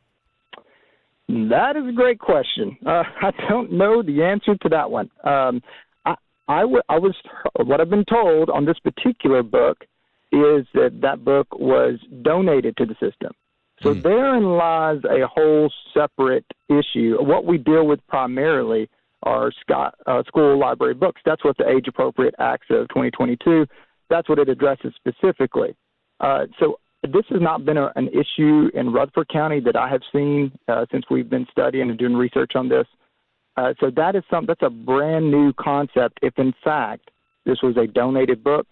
That is a great question. I don't know the answer to that one. What I've been told on this particular book is that book was donated to the system. So therein lies a whole separate issue. What we deal with primarily are school library books. That's what the Age Appropriate Acts of 2022, that's what it addresses specifically. So this has not been an issue in Rutherford County that I have seen since we've been studying and doing research on this. So that's a brand new concept. If in fact this was a donated book,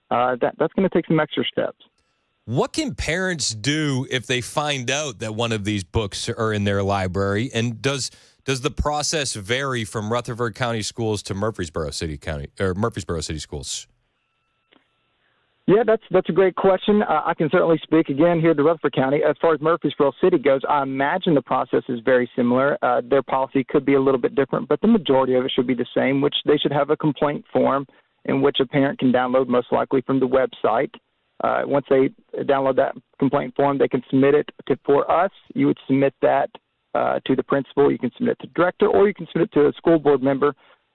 that's going to take some extra steps. What can parents do if they find out that one of these books are in their library? And does the process vary from Rutherford County Schools to Murfreesboro City Schools? Yeah, that's a great question. I can certainly speak again here to Rutherford County. As far as Murfreesboro City goes, I imagine the process is very similar. Their policy could be a little bit different, but the majority of it should be the same, which they should have a complaint form. in which a parent can download most likely from the website. Once they download that complaint form, they can submit it for us. You would submit that to the principal. You can submit it to the director, or you can submit it to a school board member.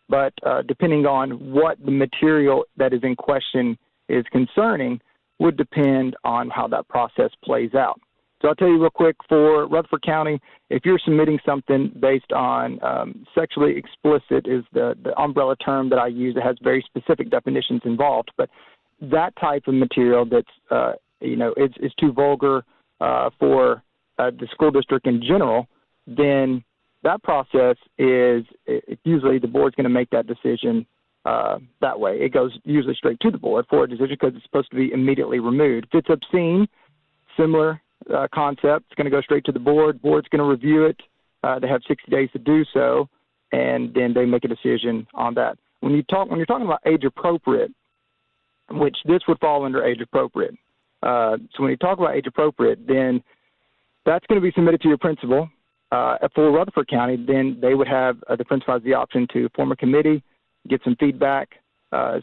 But depending on what the material that is in question is concerning would depend on how that process plays out. So I'll tell you real quick, for Rutherford County, if you're submitting something based on sexually explicit is the umbrella term that I use. It has very specific definitions involved. But that type of material that's, is too vulgar for the school district in general, then that process is usually the board's going to make that decision that way. It goes usually straight to the board for a decision because it's supposed to be immediately removed. If it's obscene, similar concept, it's going to go straight to the board. Board's going to review it. They have 60 days to do so, and then they make a decision on that. When you're talking about age appropriate, which this would fall under age appropriate. So when you talk about age appropriate, then that's going to be submitted to your principal. For Rutherford County, then they would have the principal has the option to form a committee, get some feedback,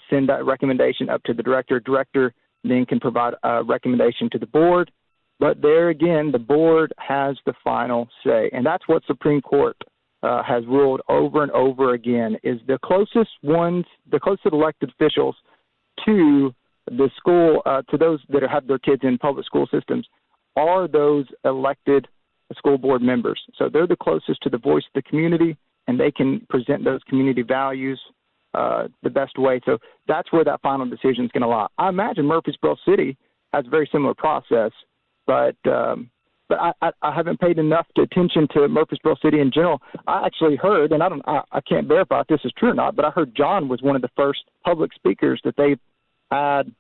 send that recommendation up to the director. Director then can provide a recommendation to the board. But there again, the board has the final say, and that's what Supreme Court has ruled over and over again. Is the closest elected officials to the school, to those that have their kids in public school systems, are those elected school board members. So they're the closest to the voice of the community, and they can present those community values the best way. So that's where that final decision is going to lie. I imagine Murfreesboro City has a very similar process, but I haven't paid enough attention to Murfreesboro City in general. I actually heard, and I can't verify if this is true or not, but I heard John was one of the first public speakers that they've had,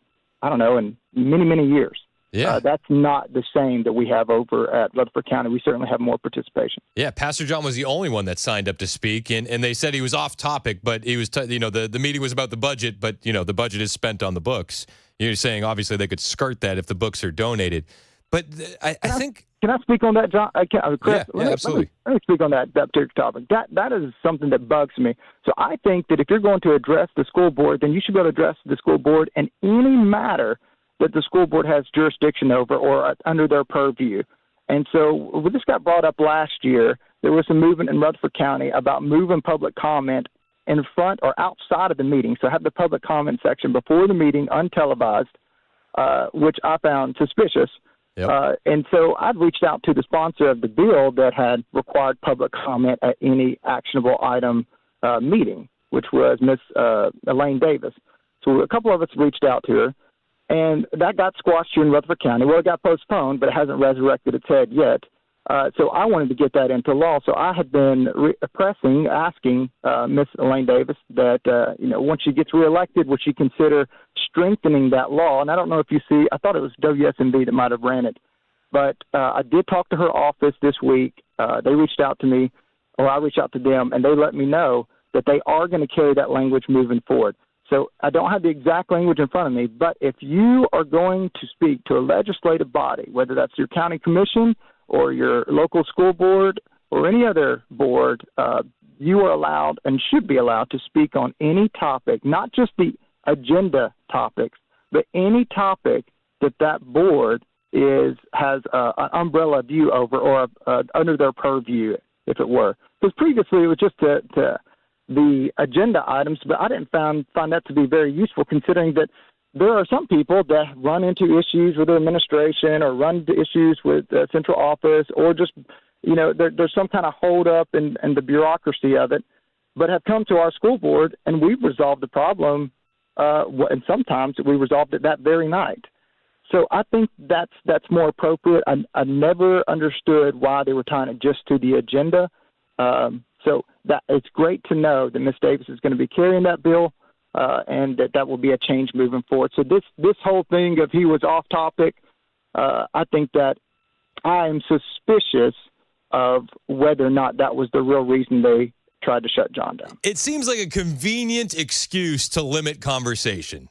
in many, many years. Yeah. That's not the same that we have over at Rutherford County. We certainly have more participation. Yeah, Pastor John was the only one that signed up to speak, and they said he was off topic, but he was, the meeting was about the budget, but, the budget is spent on the books. You're saying, obviously, they could skirt that if the books are donated. But I think... Can I speak on that, John? Chris, absolutely. Let me speak on that particular topic. That is something that bugs me. So I think that if you're going to address the school board, then you should be able to address the school board in any matter that the school board has jurisdiction over or under their purview. And so when this got brought up last year, there was some movement in Rutherford County about moving public comment in front or outside of the meeting. So have the public comment section before the meeting, untelevised, which I found suspicious. Yep. And so I'd reached out to the sponsor of the bill that had required public comment at any actionable item meeting, which was Miss Elaine Davis. So a couple of us reached out to her, and that got squashed here in Rutherford County. Well, it got postponed, but it hasn't resurrected its head yet. So I wanted to get that into law. So I had been asking Miss Elaine Davis that, once she gets reelected, would she consider strengthening that law? And I don't know if you see, I thought it was WSMV that might have ran it. But I did talk to her office this week. They reached out to me, or I reached out to them, and they let me know that they are going to carry that language moving forward. So I don't have the exact language in front of me, but if you are going to speak to a legislative body, whether that's your county commission or your local school board or any other board, you are allowed and should be allowed to speak on any topic, not just the agenda topics, but any topic that board has an umbrella view over or under their purview, if it were. Because previously it was just the agenda items, but I didn't find that to be very useful, considering that there are some people that run into issues with the administration or run into issues with the central office, or just, there's some kind of hold up in the bureaucracy of it, but have come to our school board and we've resolved the problem, and sometimes we resolved it that very night. So I think that's more appropriate. I never understood why they were tying it just to the agenda. So that it's great to know that Ms. Davis is going to be carrying that bill, and that will be a change moving forward. So this whole thing of he was off topic, I think that I am suspicious of whether or not that was the real reason they tried to shut John down. It seems like a convenient excuse to limit conversation.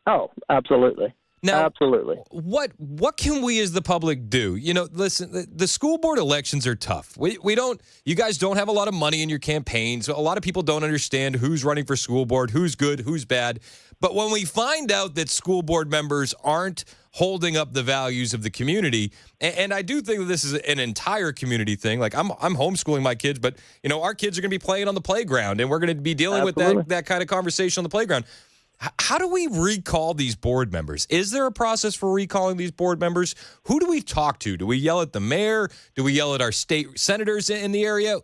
Oh, absolutely. Now, absolutely. What can we as the public do? You know, listen, the school board elections are tough. You guys don't have a lot of money in your campaigns. A lot of people don't understand who's running for school board, who's good, who's bad. But when we find out that school board members aren't holding up the values of the community, and I do think that this is an entire community thing. Like I'm homeschooling my kids, but you know, our kids are going to be playing on the playground, and we're going to be dealing with that kind of conversation on the playground. How do we recall these board members? Is there a process for recalling these board members? Who do we talk to? Do we yell at the mayor? Do we yell at our state senators in the area?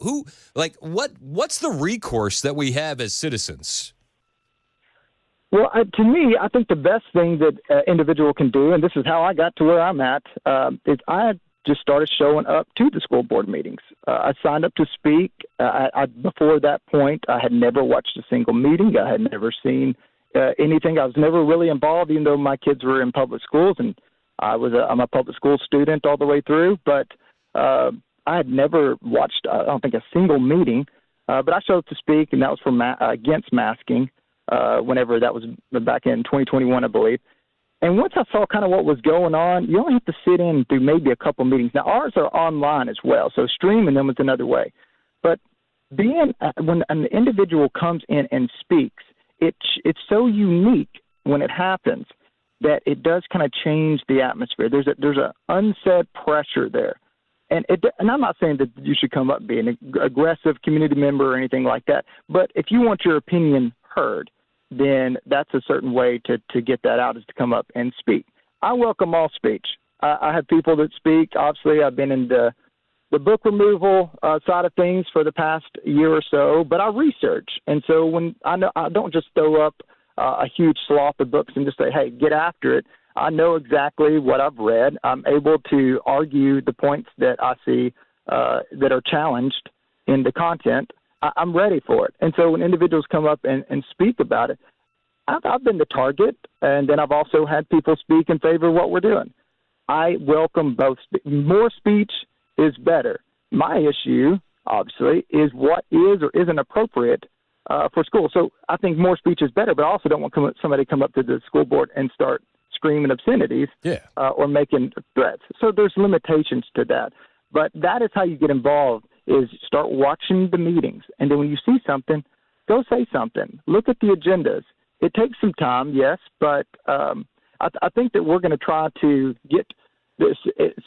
What's the recourse that we have as citizens? Well, to me, I think the best thing that an individual can do, and this is how I got to where I'm at, is I just started showing up to the school board meetings. I signed up to speak. Before that point, I had never watched a single meeting. I had never seen anything. I was never really involved, even though my kids were in public schools, and I'm a public school student all the way through. But I had never watched, I don't think, a single meeting. But I showed up to speak, and that was for against masking. Whenever that was back in 2021, I believe. And once I saw kind of what was going on, you only have to sit in through maybe a couple meetings. Now, ours are online as well, so streaming them is another way. But when an individual comes in and speaks, it's so unique when it happens that it does kind of change the atmosphere. There's an unsaid pressure there. And I'm not saying that you should come up and be an aggressive community member or anything like that, but if you want your opinion heard, then that's a certain way to get that out, is to come up and speak. I welcome all speech. I have people that speak. Obviously, I've been in the book removal side of things for the past year or so, but I research. And so when I don't just throw up a huge slough of books and just say, hey, get after it. I know exactly what I've read. I'm able to argue the points that I see that are challenged in the content. I'm ready for it. And so when individuals come up and speak about it, I've been the target, and then I've also had people speak in favor of what we're doing. I welcome both. More speech is better. My issue, obviously, is what is or isn't appropriate for school. So I think more speech is better, but I also don't want somebody to come up to the school board and start screaming obscenities or making threats. So there's limitations to that. But that is how you get involved, is start watching the meetings. And then when you see something, go say something. Look at the agendas. It takes some time, yes, but I think that we're going to try to get this.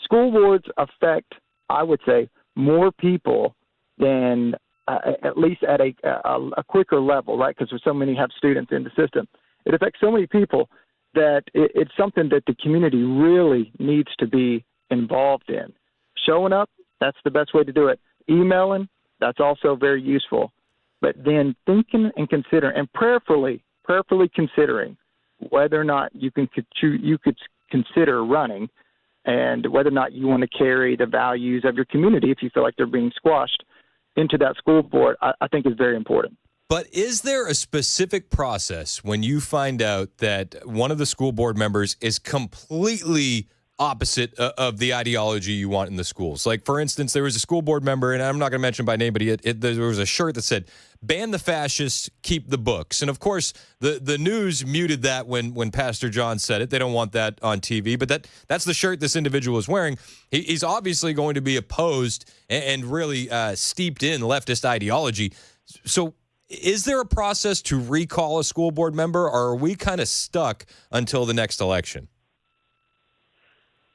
School boards affect, I would say, more people than at least at a quicker level, right? Because there's so many have students in the system. It affects so many people that it's something that the community really needs to be involved in. Showing up, that's the best way to do it. Emailing, that's also very useful. But then thinking and considering and prayerfully considering whether or not you could consider running, and whether or not you want to carry the values of your community, if you feel like they're being squashed, into that school board, I think is very important. But is there a specific process when you find out that one of the school board members is completely opposite of the ideology you want in the schools? Like, for instance, there was a school board member, and I'm not going to mention by name, but there was a shirt that said, ban the fascists, keep the books. And, of course, the news muted that when Pastor John said it. They don't want that on TV. But that's the shirt this individual is wearing. He's obviously going to be opposed and really steeped in leftist ideology. So is there a process to recall a school board member, or are we kind of stuck until the next election?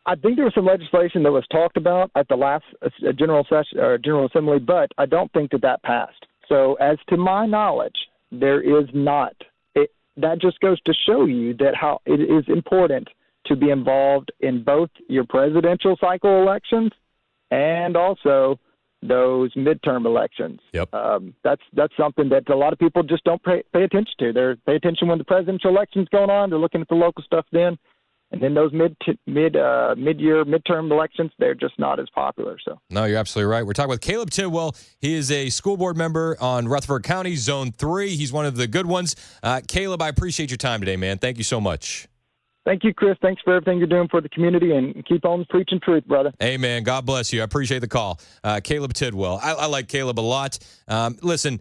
I think there was some legislation that was talked about at the last General Assembly, but I don't think that passed. So as to my knowledge, there is not. That just goes to show you that how it is important to be involved in both your presidential cycle elections and also those midterm elections. Yep. That's something that a lot of people just don't pay attention to. They pay attention when the presidential election's going on. They're looking at the local stuff then. And then those mid-year midterm elections, they're just not as popular. So no, you're absolutely right. We're talking with Caleb Tidwell. He is a school board member on Rutherford County, Zone 3. He's one of the good ones. Caleb, I appreciate your time today, man. Thank you so much. Thank you, Chris. Thanks for everything you're doing for the community, and keep on preaching truth, brother. Amen. God bless you. I appreciate the call. Caleb Tidwell. I like Caleb a lot. Listen,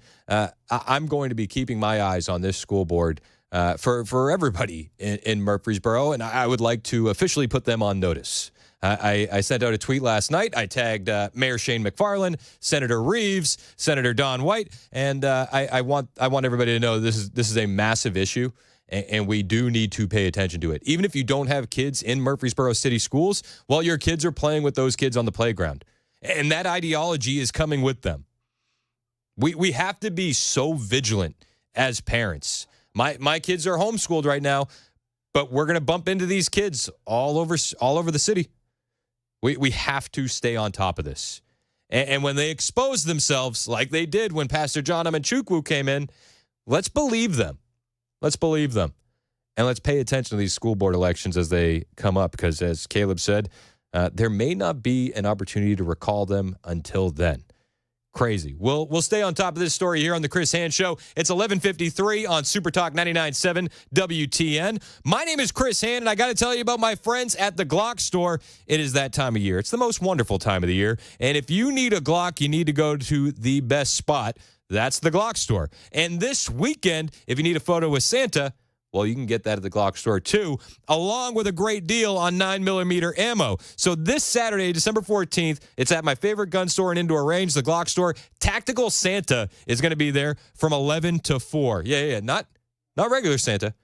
I'm going to be keeping my eyes on this school board for everybody in Murfreesboro, and I would like to officially put them on notice. I sent out a tweet last night. I tagged Mayor Shane McFarland, Senator Reeves, Senator Don White, and I want everybody to know this is a massive issue, and we do need to pay attention to it. Even if you don't have kids in Murfreesboro City Schools, well, your kids are playing with those kids on the playground, and that ideology is coming with them. We have to be so vigilant as parents. My kids are homeschooled right now, but we're going to bump into these kids all over the city. We have to stay on top of this. And when they expose themselves like they did when Pastor John Amanchukwu came in, let's believe them. Let's believe them. And let's pay attention to these school board elections as they come up, because as Caleb said, there may not be an opportunity to recall them until then. Crazy. We'll stay on top of this story here on the Chris Hand Show. It's 11:53 on Super Talk 99.7 WTN. My name is Chris Hand, and I got to tell you about my friends at the Glock store. It is that time of year. It's the most wonderful time of the year. And if you need a Glock, you need to go to the best spot. That's the Glock store. And this weekend, if you need a photo with Santa, well, you can get that at the Glock store, too, along with a great deal on 9mm ammo. So this Saturday, December 14th, it's at my favorite gun store and indoor range, the Glock store. Tactical Santa is going to be there from 11 to 4. Yeah. Not regular Santa.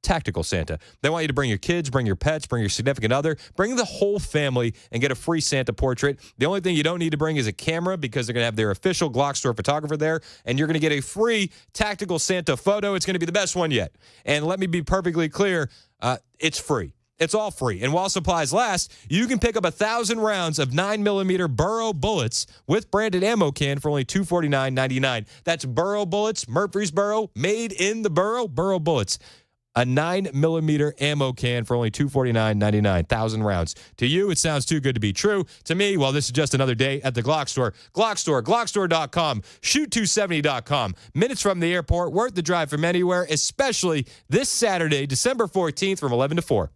Tactical Santa. They want you to bring your kids, bring your pets, bring your significant other, bring the whole family and get a free Santa portrait. The only thing you don't need to bring is a camera, because they're going to have their official Glock store photographer there, and you're going to get a free Tactical Santa photo. It's going to be the best one yet. And let me be perfectly clear, it's free. It's all free. And while supplies last, you can pick up 1,000 rounds of 9mm Burrow bullets with branded ammo can for only $249.99. That's Burrow bullets, Murfreesboro, made in the Burrow bullets. A 9mm ammo can for only $249.99, 1,000 rounds. To you, it sounds too good to be true. To me, well, this is just another day at the Glock store. Glock store, glockstore.com, shoot270.com. Minutes from the airport, worth the drive from anywhere, especially this Saturday, December 14th from 11 to 4.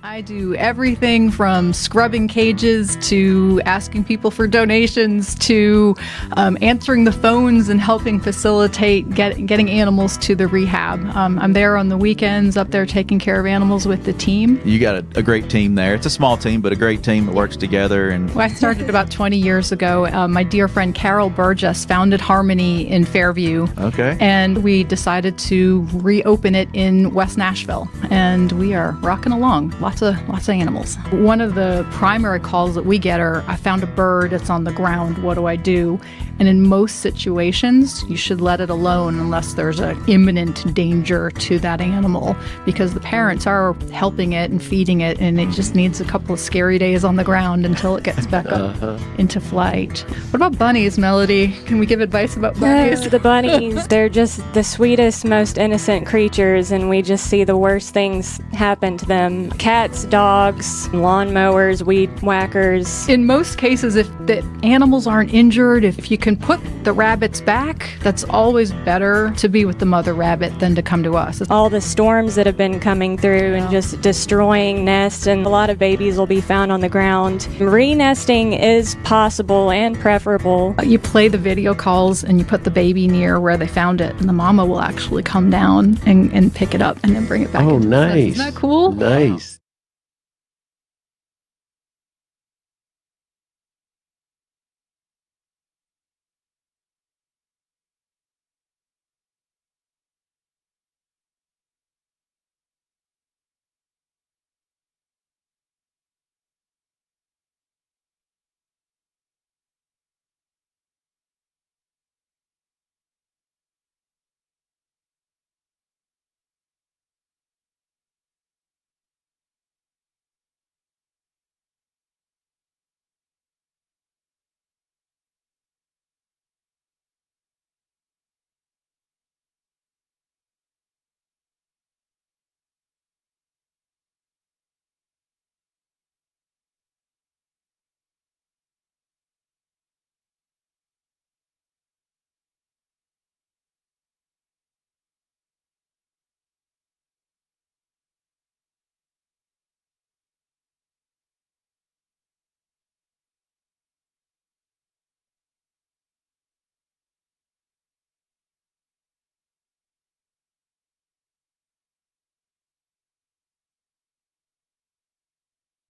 I do everything from scrubbing cages to asking people for donations to answering the phones and helping facilitate getting animals to the rehab. I'm there on the weekends, up there taking care of animals with the team. You got a great team there. It's a small team, but a great team that works together. And I started about 20 years ago. My dear friend Carol Burgess founded Harmony in Fairview. Okay. And we decided to reopen it in West Nashville. And we are rocking along. Lots of animals. One of the primary calls that we get are, I found a bird, it's on the ground, what do I do? And in most situations, you should let it alone unless there's an imminent danger to that animal, because the parents are helping it and feeding it, and it just needs a couple of scary days on the ground until it gets back up into flight. What about bunnies, Melody? Can we give advice about bunnies? The bunnies, they're just the sweetest, most innocent creatures, and we just see the worst things happen to them. Cats, dogs, lawnmowers, weed whackers. In most cases, if the animals aren't injured, if you can put the rabbits back, that's always better to be with the mother rabbit than to come to us. All the storms that have been coming through and just destroying nests, and a lot of babies will be found on the ground. Re-nesting is possible and preferable. You play the video calls and you put the baby near where they found it, and the mama will actually come down and pick it up and then bring it back. Oh, nice. Isn't that cool? Nice.